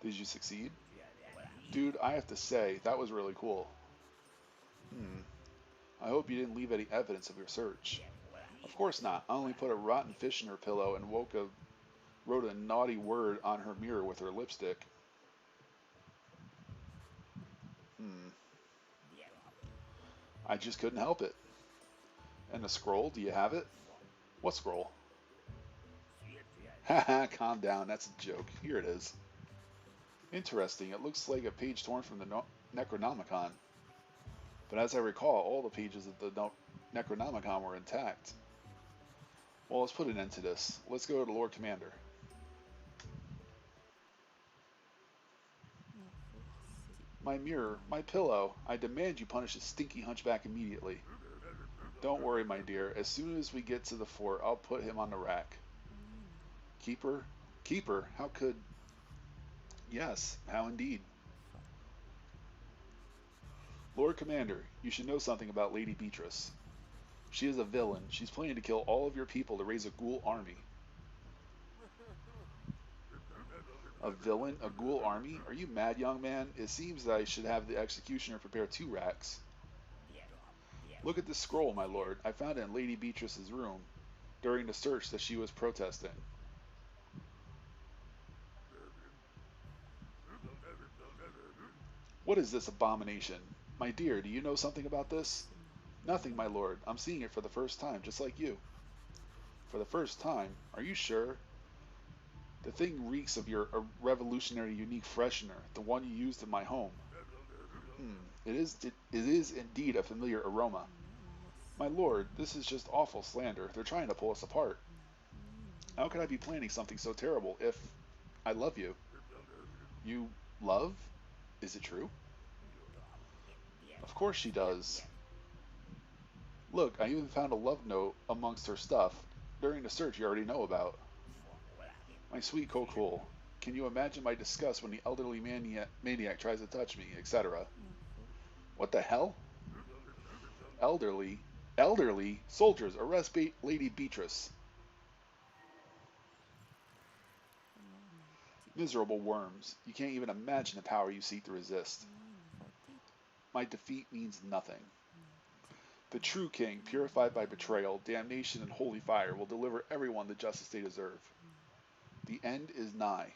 Did you succeed? Dude, I have to say, that was really cool. Hmm. I hope you didn't leave any evidence of your search. Of course not. I only put a rotten fish in her pillow and wrote a naughty word on her mirror with her lipstick. Hmm. I just couldn't help it. And the scroll, do you have it? What scroll? Haha, calm down. That's a joke. Here it is. Interesting. It looks like a page torn from the Necronomicon. But as I recall, all the pages of the Necronomicon were intact. Well, let's put an end to this. Let's go to Lord Commander. My mirror, my pillow. I demand you punish this stinky hunchback immediately. Don't worry, my dear. As soon as we get to the fort, I'll put him on the rack. Keeper? Keeper? How could... Yes, how indeed. Lord Commander, you should know something about Lady Beatrice. She is a villain. She's planning to kill all of your people to raise a ghoul army. A villain? A ghoul army? Are you mad, young man? It seems that I should have the executioner prepare 2 racks. Look at this scroll, my lord. I found it in Lady Beatrice's room during the search that she was protesting. What is this abomination? My dear, do you know something about this? Nothing, my lord. I'm seeing it for the first time, just like you. For the first time? Are you sure? The thing reeks of your revolutionary unique freshener, the one you used in my home. It is indeed a familiar aroma. My lord, this is just awful slander. They're trying to pull us apart. How could I be planning something so terrible if I love you? You love? Is it true? Of course she does. Look, I even found a love note amongst her stuff during the search you already know about. My sweet Kokol, can you imagine my disgust when the elderly maniac tries to touch me, etc.? What the hell? Elderly? Elderly? Soldiers, arrest Lady Beatrice. Miserable worms. You can't even imagine the power you seek to resist. My defeat means nothing. The true king, purified by betrayal, damnation, and holy fire, will deliver everyone the justice they deserve. The end is nigh.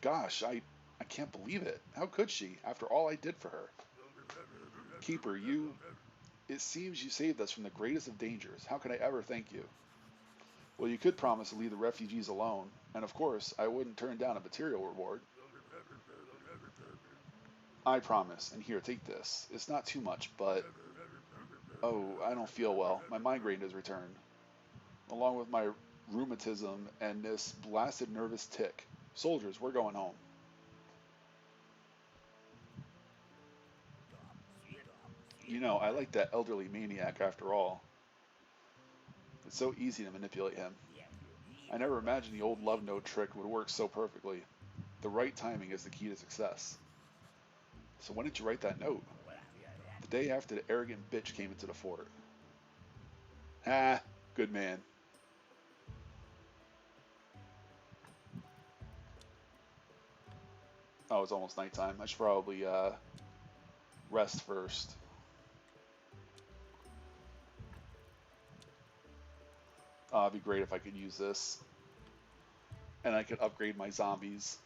Gosh, I can't believe it. How could she, after all I did for her? Keeper, it seems you saved us from the greatest of dangers. How could I ever thank you? Well, you could promise to leave the refugees alone, and of course, I wouldn't turn down a material reward. I promise, and here, take this. It's not too much, but... Oh, I don't feel well. My migraine has returned, along with my rheumatism and this blasted nervous tick. Soldiers, we're going home. You know, I like that elderly maniac after all. It's so easy to manipulate him. I never imagined the old love note trick would work so perfectly. The right timing is the key to success. So when did you write that note? The day after the arrogant bitch came into the fort. Ah, good man. Oh, it's almost nighttime. I should probably rest first. It'd be great if I could use this. And I could upgrade my zombies.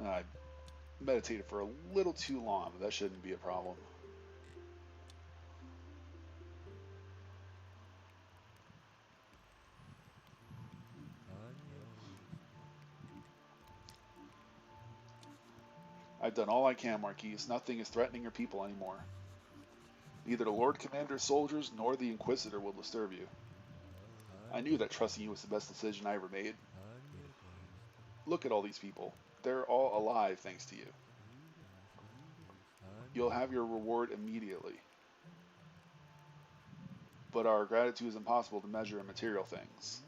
I meditated for a little too long, but that shouldn't be a problem. I've done all I can, Marquise. Nothing is threatening your people anymore. Neither the Lord Commander's soldiers nor the Inquisitor will disturb you. I knew that trusting you was the best decision I ever made. Look at all these people. They're all alive thanks to you. You'll have your reward immediately. But our gratitude is impossible to measure in material things.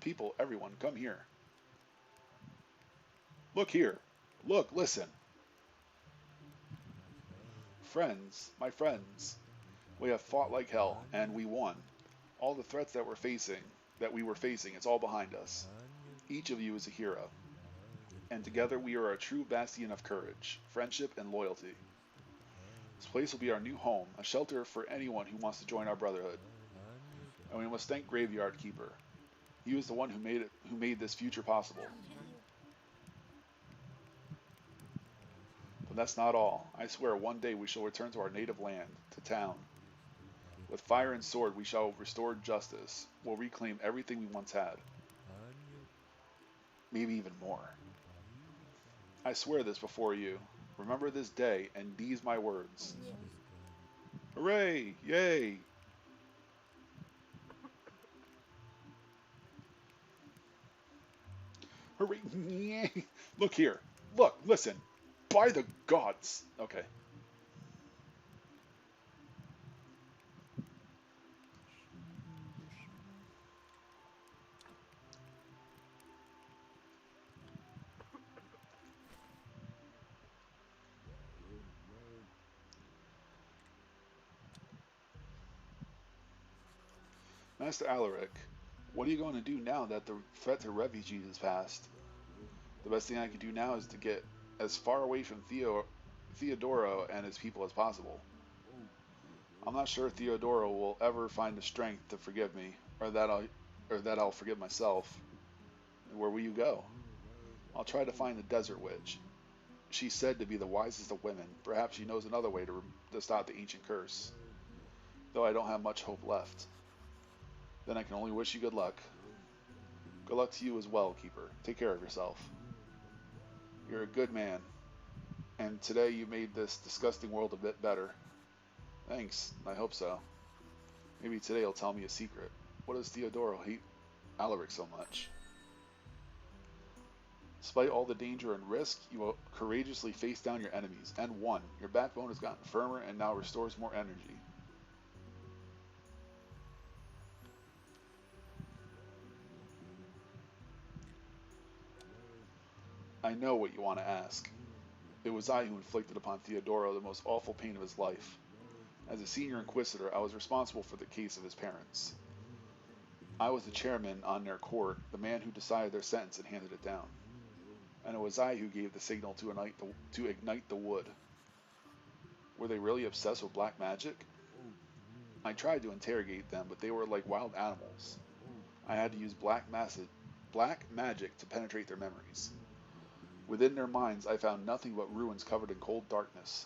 People, everyone, come here. Look here. Look, listen. Friends, my friends, we have fought like hell, and we won. All the threats that we were facing, it's all behind us. Each of you is a hero, and together we are a true bastion of courage, friendship, and loyalty. This place will be our new home, a shelter for anyone who wants to join our brotherhood. And we must thank Graveyard Keeper. He was the one who made this future possible. But that's not all. I swear one day we shall return to our native land, to town. With fire and sword we shall restore justice. We'll reclaim everything we once had. Maybe even more. I swear this before you. Remember this day and these my words. Hooray! Yay! Hooray! Yay! Look here. Look, listen. By the gods. Okay. Master Alaric, what are you going to do now that the threat to refugees is past? The best thing I can do now is to get as far away from Theodoro and his people as possible. I'm not sure Theodoro will ever find the strength to forgive me, or that I'll forgive myself. Where will you go? I'll try to find the Desert Witch. She's said to be the wisest of women. Perhaps she knows another way to stop the ancient curse. Though I don't have much hope left. Then I can only wish you good luck. Good luck to you as well, Keeper. Take care of yourself. You're a good man, and today you made this disgusting world a bit better. Thanks, I hope so. Maybe today he'll tell me a secret. What does Theodoro hate Alaric so much? Despite all the danger and risk, you will courageously face down your enemies, and won. Your backbone has gotten firmer and now restores more energy. I know what you want to ask. It was I who inflicted upon Theodoro the most awful pain of his life. As a senior inquisitor, I was responsible for the case of his parents. I was the chairman on their court, the man who decided their sentence and handed it down. And it was I who gave the signal to ignite the wood. Were they really obsessed with black magic? I tried to interrogate them, but they were like wild animals. I had to use black magic to penetrate their memories. Within their minds, I found nothing but ruins covered in cold darkness.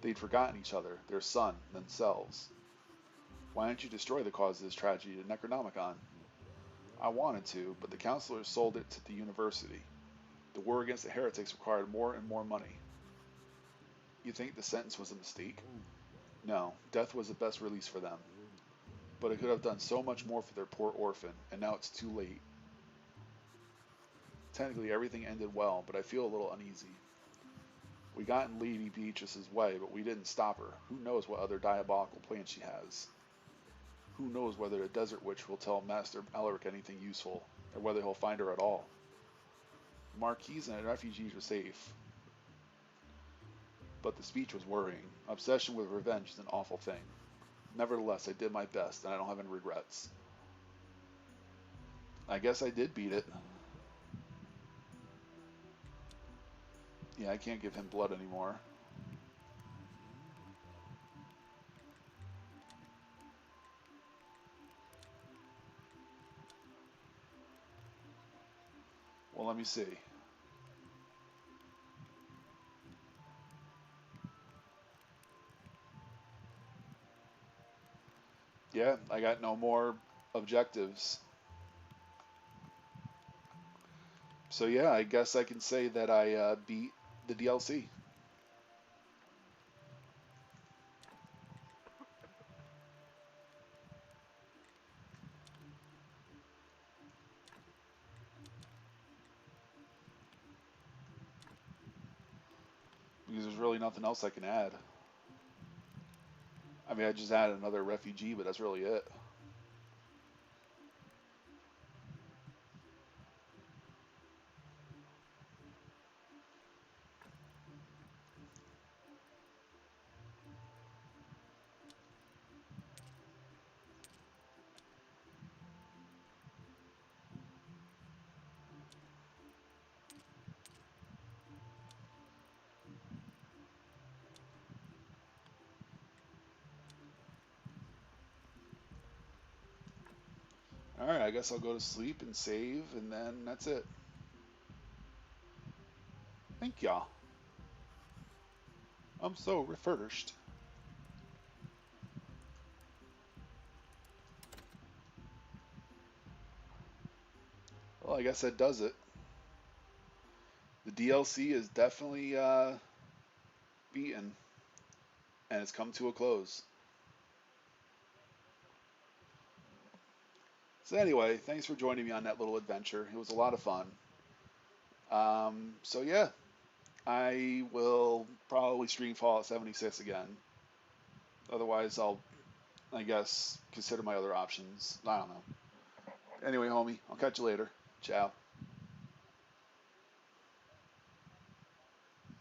They'd forgotten each other, their son, themselves. Why don't you destroy the cause of this tragedy to Necronomicon? I wanted to, but the counselors sold it to the university. The war against the heretics required more and more money. You think the sentence was a mistake? No, death was the best release for them. But it could have done so much more for their poor orphan, and now it's too late. Technically, everything ended well, but I feel a little uneasy. We got in Lady Beatrice's way, but we didn't stop her. Who knows what other diabolical plans she has? Who knows whether the Desert Witch will tell Master Alaric anything useful, or whether he'll find her at all. The Marquise and the refugees were safe. But the speech was worrying. Obsession with revenge is an awful thing. Nevertheless, I did my best, and I don't have any regrets. I guess I did beat it. Yeah, I can't give him blood anymore. Well, let me see. Yeah, I got no more objectives. So yeah, I guess I can say that I beat the DLC. Because there's really nothing else I can add. I mean, I just added another refugee, but that's really it. All right, I guess I'll go to sleep and save, and then that's it. Thank y'all. I'm so refreshed. Well, I guess that does it. The DLC is definitely beaten, and it's come to a close. So anyway, thanks for joining me on that little adventure. It was a lot of fun. So yeah, I will probably stream Fallout 76 again. Otherwise, I guess, consider my other options. I don't know. Anyway, homie, I'll catch you later. Ciao.